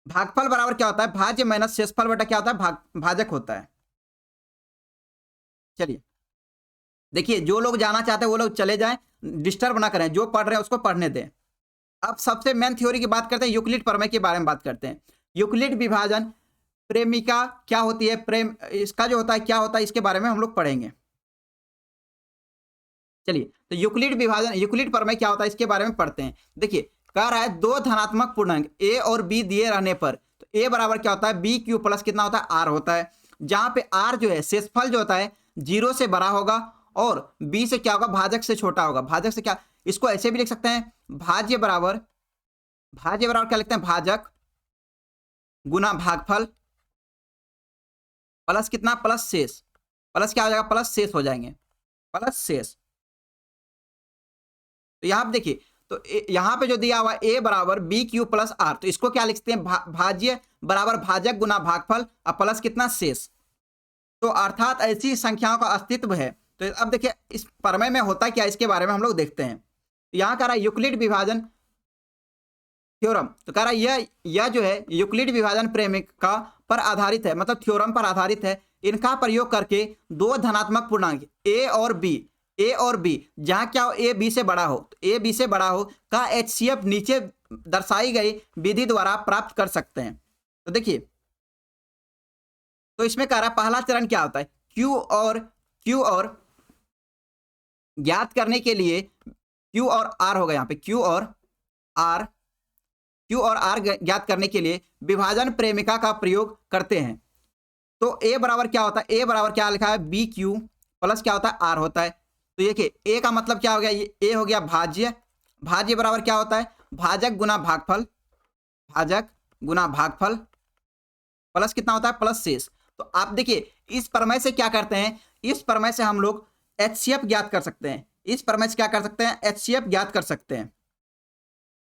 भागफल बराबर क्या होता है, भाज्य माइनस शेषफल बटा क्या होता है, भाजक होता है। चलिए देखिए, जो लोग जाना चाहते हैं वो लोग चले जाएं, डिस्टर्ब ना करें, जो पढ़ रहे हैं उसको पढ़ने दें। अब सबसे मेन थ्योरी की बात करते हैं, यूक्लिड प्रमेय के बारे में बात करते हैं। यूक्लिड विभाजन प्रेमिका क्या होती है, प्रेम इसका जो होता है क्या होता है, इसके बारे में हम लोग पढ़ेंगे। चलिए तो यूक्लिड विभाजन, यूक्लिड प्रमेय क्या होता है इसके बारे में पढ़ते हैं। देखिए कह रहा है दो धनात्मक पूर्णांक ए और बी दिए रहने पर, तो ए बराबर क्या होता है, बी क्यू प्लस कितना होता है, आर होता है। जहां पे आर जो है शेषफल जो होता है 0 से बड़ा होगा और बी से क्या होगा, भाजक से छोटा होगा। भाजक से क्या, इसको ऐसे भी लिख सकते हैं, भाज्य बराबर क्या लिखते हैं, भाजक गुना भागफल प्लस कितना, प्लस शेष, प्लस क्या हो जाएगा, प्लस शेष हो जाएंगे, प्लस शेष। तो यहां पे देखिए, तो यहां पे जो दिया हुआ ए बराबर बी क्यू प्लस आर, तो इसको क्या लिखते हैं, भाज्य बराबर भाजक गुना भागफल और प्लस कितना, शेष। तो अर्थात ऐसी संख्याओं का अस्तित्व है। तो अब देखिए इस प्रमेय में होता क्या, इसके बारे में हम लोग देखते हैं। यहां कह रहा है यूक्लिड विभाजन थ्योरम, तो कह रहा है यह जो है यूक्लिड विभाजन प्रेमिका पर आधारित है, मतलब थ्योरम पर आधारित है। इनका प्रयोग करके दो धनात्मक पूर्णांक ए और बी जहां क्या हो, ए बी से बड़ा हो, तो ए बी से बड़ा हो का एचसीएफ नीचे दर्शाई गई विधि द्वारा प्राप्त कर सकते हैं। तो देखिए, तो इसमें कह रहा है पहला चरण क्या होता है, क्यू और ज्ञात करने के लिए क्यू और आर होगा, यहाँ पे क्यू और आर ज्ञात करने के लिए विभाजन प्रेमिका का प्रयोग करते हैं। तो ए बराबर क्या होता है, ए बराबर क्या लिखा है, बी क्यू प्लस क्या होता है, आर होता है। तो देखिए ए का मतलब क्या हो गया, ये ए हो गया भाज्य बराबर क्या होता है, भाजक गुना भागफल प्लस कितना होता है, प्लस शेष। तो आप देखिए इस प्रमेय से क्या करते हैं, इस प्रमेय से हम लोग एचसीएफ ज्ञात कर सकते हैं। इस प्रमेय से क्या कर सकते हैं, एचसीएफ ज्ञात कर सकते हैं।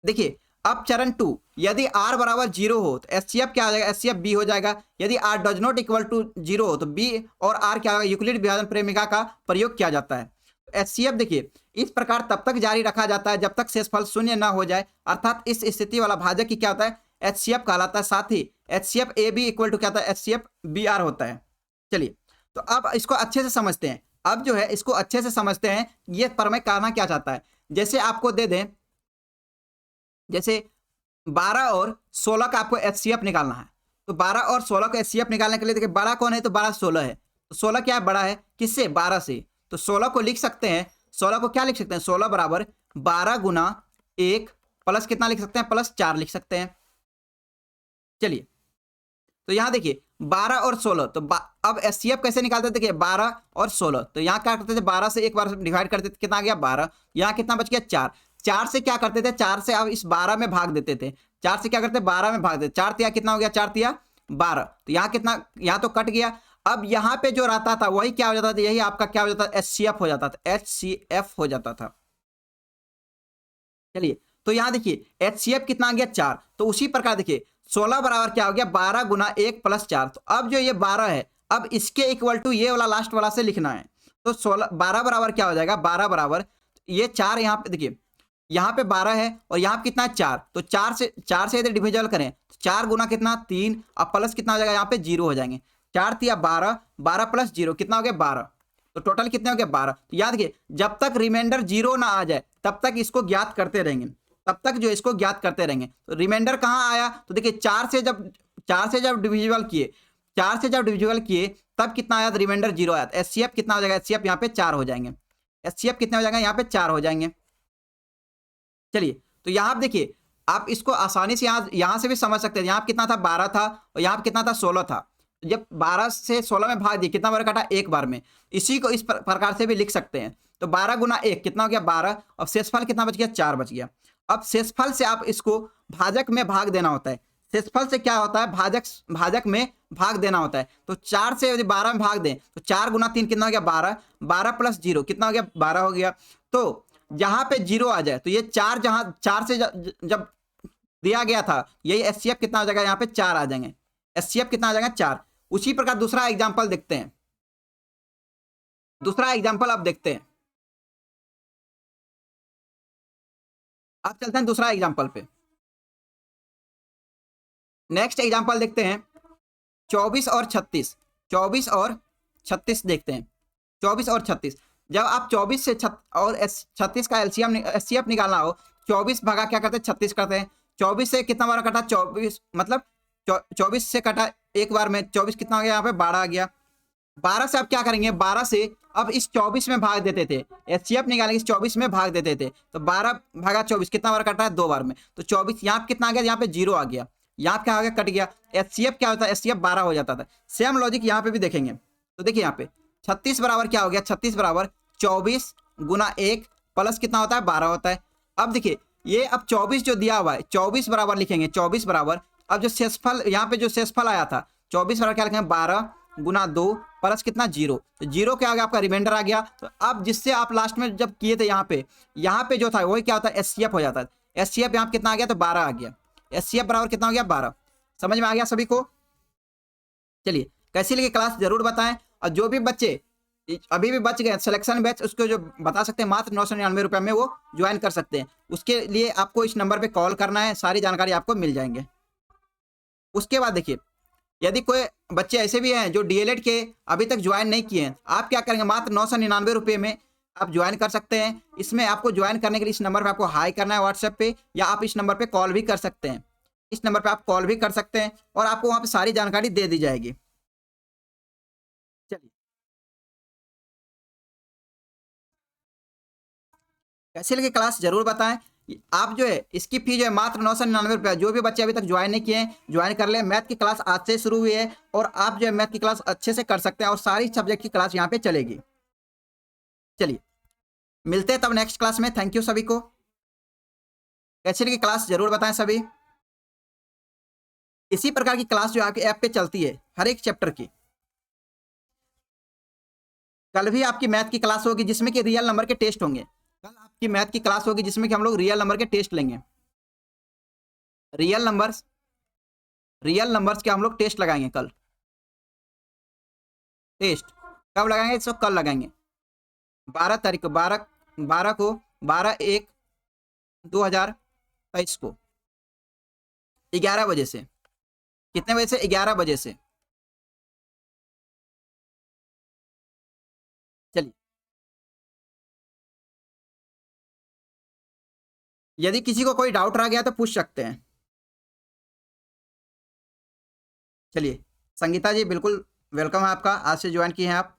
देखिए अब चरण 2, यदि r बराबर 0 हो तो एचसीएफ क्या आ जाएगा, एचसीएफ बी हो जाएगा। यदि r does not equal to 0 हो तो बी और r क्या होगा, यूक्लिड विभाजन प्रेमिका का प्रयोग किया जाता है। एचसीएफ देखिए इस प्रकार तब तक जारी रखा जाता है जब तक शेषफल शून्य ना हो जाए, अर्थात इस स्थिति वाला भाजक की क्या होता है, एचसीएफ कहलाता है। साथ ही HCF A B equal to क्या होता है, एचसीएफ बी आर होता है। चलिए तो अब इसको अच्छे से समझते हैं। अब जो है इसको अच्छे से समझते हैं, ये प्रमेय कहना क्या चाहता है। जैसे आपको दे दें, जैसे 12 और 16 का आपको एचसीएफ निकालना है, तो 12 और 16 का एचसीएफ निकालने के लिए देखिए बड़ा कौन है, तो बड़ा 16 है। तो 16 क्या है, बड़ा है किससे, 12 से। तो 16 को लिख सकते हैं, 16 को क्या लिख सकते हैं, 16 बराबर 12 गुना 1 प्लस कितना लिख सकते हैं, प्लस 4 लिख सकते हैं। चलिए तो यहां देखिए 12 और 16, तो अब एचसीएफ कैसे निकालते थे, देखिए 12 और 16, तो यहां क्या करते थे, 12 से एक बार डिवाइड करते थे, कितना आ गया 12, यहां कितना बच गया 4। 4 से क्या करते थे, 4 से अब इस 12 में भाग देते थे, 4 से क्या करते, 12 में भाग देते, 4 तिया कितना हो गया, 4 तिया 12, तो यहाँ कितना, यहाँ तो कट गया। अब यहाँ पे जो रहता था वही क्या हो जाता था, यही आपका क्या हो जाता था, एचसीएफ हो जाता था, एचसीएफ हो जाता था। चलिए तो यहाँ देखिए एचसीएफ कितना आ गया 4, तो उसी प्रकार देखिए 16 बराबर क्या हो गया, 12 गुना 1 प्लस 4। तो अब जो ये 12 है, अब इसके इक्वल टू ये वाला लास्ट वाला से लिखना है। तो 12 बराबर क्या हो जाएगा, 12 बराबर ये 4, यहाँ पे देखिए यहाँ पे 12 है और यहाँ पे कितना है 4, तो 4 से यदि डिविजल करें तो 4 गुना कितना 3, अब प्लस कितना हो जाएगा, यहाँ पे 0 हो जाएंगे। 4 तिया 12, 12 प्लस 0 कितना हो गया 12, तो टोटल कितने हो गए 12। तो याद रखिए जब तक रिमाइंडर 0 ना आ जाए तब तक इसको ज्ञात करते रहेंगे, तब तक जो इसको ज्ञात करते रहेंगे। तो रिमाइंडर कहाँ आया, तो देखिए 4 से जब डिविजिबल किए तब कितना आया, तो रिमाइंडर 0 आया। एचसीएफ कितना हो जाएगा, एचसीएफ यहाँ पे 4 हो जाएंगे, एचसीएफ कितने हो जाएंगे, यहाँ पे 4 हो जाएंगे। चलिए तो यहाँ आप देखिए, आप इसको आसानी से यहाँ से भी समझ सकते हैं। यहाँ कितना था, 12 था और यहाँ कितना था, 16 था। जब 12 से 16 में भाग दिए कितना बार काटा, एक बार में। इसी को इस प्रकार से भी लिख सकते हैं। तो 12 गुना 1 कितना हो गया 12, अब शेषफल कितना बच गया, 4 बच गया। अब शेषफल से आप इसको भाजक में भाग देना होता है। शेषफल से क्या होता है, भाजक में भाग देना होता है। तो 4 से यदि 12 में भाग दें तो 4 गुना 3 कितना हो गया 12, 12 प्लस 0 कितना हो गया 12 हो गया। तो जहां पे 0 आ जाए तो ये 4 से जब दिया गया था, यही एचसीएफ कितना हो जाएगा, यहाँ पे 4 आ जाएंगे, एचसीएफ कितना आ जाएगा 4। उसी प्रकार दूसरा एग्जाम्पल देखते हैं, दूसरा एग्जाम्पल अब देखते हैं, अब चलते हैं दूसरा एग्जाम्पल पे। नेक्स्ट एग्जाम्पल देखते हैं 24 और 36, 24 और 36 देखते हैं, 24 और 36। जब आप 24 से और 36 का एलसीएम एचसीएफ निकालना हो, 24 भागा क्या करते हैं 36 करते हैं, 24 से कितना बार कटा 24, मतलब 24 से कटा एक बार में 24 कितना हो गया, यहाँ पे 12 आ गया। 12 से आप क्या करेंगे, 12 से अब इस 24 में भाग देते थे, एचसीएफ निकालेंगे, इस 24 में भाग देते थे, तो 12 भागा 24 कितना बार कटा है, 2 बार में, तो 24 यहाँ पे कितना आ गया, यहाँ पे 0 आ गया, यहाँ क्या आ गया, कट गया। एचसीएफ क्या होता है, एचसीएफ 12 हो जाता था। सेम लॉजिक यहाँ पे भी देखेंगे, तो देखिए यहाँ पे 36 बराबर क्या हो गया, 36 बराबर 24 गुना 1 प्लस कितना होता है, 12 होता है। अब देखिए ये अब 24 जो दिया हुआ है, 24 बराबर लिखेंगे, 24 बराबर, अब जो शेषफल यहाँ पे जो शेषफल आया था 24 बराबर क्या लिखेंगे, 12 गुना 2 प्लस कितना 0, तो 0 क्या आ गया, आपका रिमाइंडर आ गया। तो अब जिससे आप लास्ट में जब किए थे यहाँ पे जो था वही क्या होता है, एचसीएफ हो जाता है। एचसीएफ यहाँ कितना आ गया, तो 12 आ गया, एचसीएफ बराबर कितना हो गया, 12। समझ में आ गया सभी को? चलिए कैसी लगी क्लास जरूर बताएं, और जो भी बच्चे अभी भी बच गए सिलेक्शन बैच, उसको जो बता सकते हैं मात्र 999 रुपये में वो ज्वाइन कर सकते हैं। उसके लिए आपको इस नंबर पे कॉल करना है, सारी जानकारी आपको मिल जाएंगे। उसके बाद देखिए यदि कोई बच्चे ऐसे भी हैं जो डीएलएड के अभी तक ज्वाइन नहीं किए हैं, आप क्या करेंगे, मात्र 999 रुपये में आप ज्वाइन कर सकते हैं। इसमें आपको ज्वाइन करने के लिए इस नंबर पर आपको हाई करना है व्हाट्सएप पे, या आप इस नंबर पे कॉल भी कर सकते हैं, इस नंबर पे आप कॉल भी कर सकते हैं और आपको वहाँ पे सारी जानकारी दे दी जाएगी। चलिए कैसे लगे क्लास जरूर बताएं। आप जो है इसकी फी जो है मात्र 999 रुपये, जो भी बच्चे अभी तक ज्वाइन नहीं किए हैं ज्वाइन कर ले। मैथ की क्लास आज से शुरू हुई है और आप जो है मैथ की क्लास अच्छे से कर सकते हैं और सारी सब्जेक्ट की क्लास यहाँ पे चलेगी। चलिए मिलते हैं तब नेक्स्ट क्लास में। थैंक यू सभी को। कैसे लगी क्लास जरूर बताएं सभी। इसी प्रकार की क्लास जो आपके ऐप पे चलती है हर एक चैप्टर की। कल भी आपकी मैथ की क्लास होगी जिसमें कि रियल नंबर के टेस्ट होंगे। कल आपकी मैथ की क्लास होगी जिसमें कि हम लोग रियल नंबर के टेस्ट लेंगे। रियल नंबर्स के हम लोग टेस्ट लगाएंगे कल। टेस्ट कब लगाएंगे, इसको कल लगाएंगे 12 तारीख को, 12/1/2023 को 11 बजे से। कितने बजे से, 11 बजे से। चलिए यदि किसी को कोई डाउट रह गया तो पूछ सकते हैं। चलिए संगीता जी बिल्कुल वेलकम है आपका, आज से ज्वाइन किए हैं आप।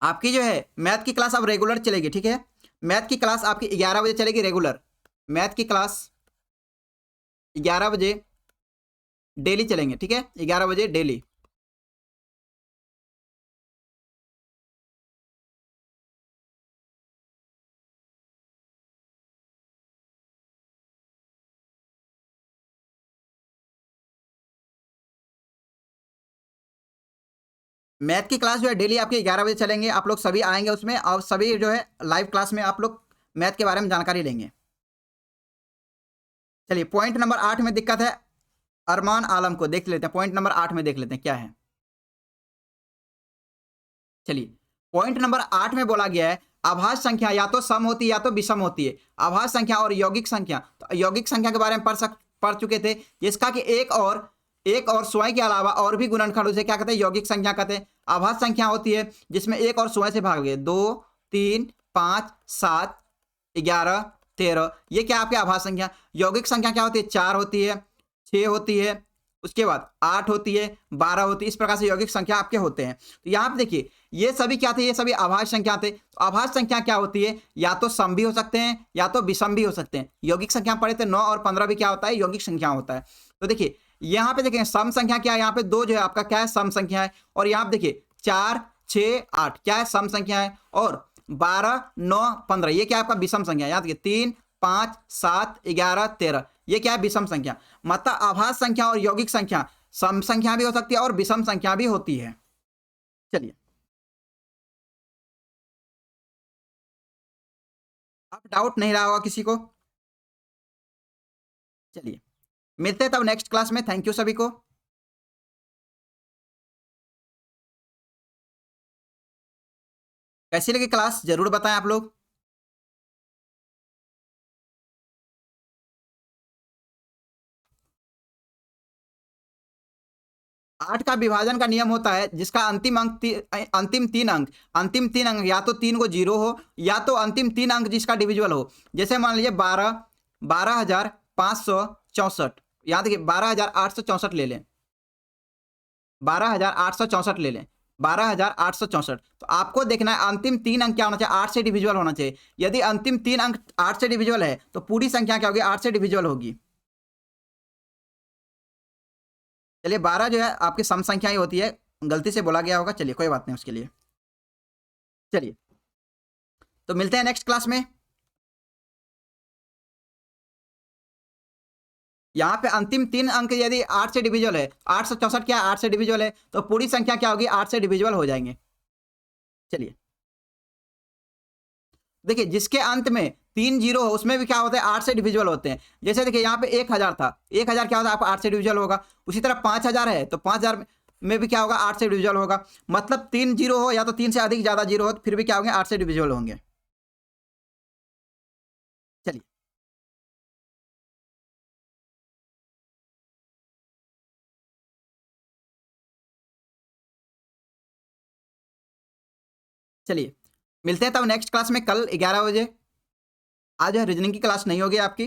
आपकी जो है मैथ की क्लास अब रेगुलर चलेगी, ठीक है। मैथ की क्लास आपकी 11 बजे चलेगी रेगुलर। मैथ की क्लास 11 बजे डेली चलेंगे, ठीक है, 11 बजे डेली। मैथ की क्लास जो है डेली आपके 11 बजे चलेंगे। आप लोग सभी आएंगे उसमें और सभी जो है लाइव क्लास में आप लोग मैथ के बारे में जानकारी लेंगे। चलिए पॉइंट नंबर 8 में दिक्कत है, अरमान आलम को देख लेते हैं। पॉइंट नंबर 8 में देख लेते हैं क्या है। चलिए पॉइंट नंबर 8 में बोला गया है आभाज्य संख्या या तो सम होती है या तो विषम होती है। आभाज्य संख्या और यौगिक संख्या, तो यौगिक संख्या के बारे में पढ़ चुके थे, जिसका कि एक और स्वयं के अलावा और भी गुणनखंड उसे क्या कहते हैं, यौगिक संख्या कहते हैं। आभाज्य संख्या होती है जिसमें एक और स्वयं से भाग गए, 2, 3, 5, 7, 11, 13, ये क्या आपके आभाज्य संख्या। यौगिक संख्या क्या होती है, 4 होती है, 6 होती है, उसके बाद 8 होती है, 12 होती है। इस प्रकार से यौगिक संख्या आपके होते हैं। तो यहाँ पे देखिए ये सभी क्या थे, ये सभी आभाज्य संख्या थे। तो आभाज्य संख्या क्या होती है, या तो सम भी हो सकते हैं या तो विषम भी हो सकते हैं। यौगिक संख्या पढ़े थे 9 और 15 भी क्या होता है, यौगिक संख्या होता है। तो देखिए यहाँ पे देखें सम संख्या क्या है, यहाँ पे 2 जो है आपका क्या है, सम संख्या है। और यहाँ पे देखिए 4, 6, 8 क्या है, सम संख्या है। और 12, 9, 15 ये क्या है आपका विषम संख्या है। यहाँ देखिए 3, 5, 7, 11, 13 ये क्या है, विषम संख्या। मतलब आभाज्य संख्या और यौगिक संख्या सम संख्या भी हो सकती है और विषम संख्या भी होती है। चलिए अब डाउट नहीं रहा होगा किसी को। चलिए मिलते हैं तब नेक्स्ट क्लास में। थैंक यू सभी को। कैसी लगी क्लास जरूर बताएं आप लोग। आठ का विभाजन का नियम होता है जिसका अंतिम तीन अंक या तो 3 को 0 हो या तो अंतिम 3 अंक जिसका डिविजुअल हो। जैसे मान लीजिए 12,564। याद देखिए 12,864 ले लें, 12,864 ले लें, 12,864। तो आपको देखना है अंतिम 3 अंक क्या होना चाहिए, 8 से डिविजुअल होना चाहिए। यदि अंतिम 3 अंक 8 से डिविजुअल है तो पूरी संख्या क्या होगी, 8 से डिविजुअल होगी। चलिए 12 जो है आपकी सम संख्या ही होती है, गलती से बोला गया होगा, चलिए कोई बात नहीं उसके लिए। चलिए तो मिलते हैं नेक्स्ट क्लास में। यहाँ पे अंतिम 3 अंक यदि 8 से डिविजुअल है, 864 क्या 8 से डिविजुअल है, तो पूरी संख्या क्या होगी, 8 से डिविजुअल हो जाएंगे। चलिए देखिए जिसके अंत में 3 जीरो हो उसमें भी क्या होता है, 8 से डिविजुअल होते हैं। जैसे देखिए यहाँ पे 1000 था, 1000 क्या होता है आपका 8 से डिविजुअल होगा। उसी तरह 5000 है तो 5000 में भी क्या होगा, 8 से डिविजुअल होगा। मतलब 3 जीरो हो या तो 3 से अधिक ज्यादा जीरो हो तो फिर भी क्या होंगे, 8 से डिविजुअल होंगे। चलिए चलिए मिलते हैं तब नेक्स्ट क्लास में कल 11 बजे। आज रीजनिंग की क्लास नहीं होगी आपकी।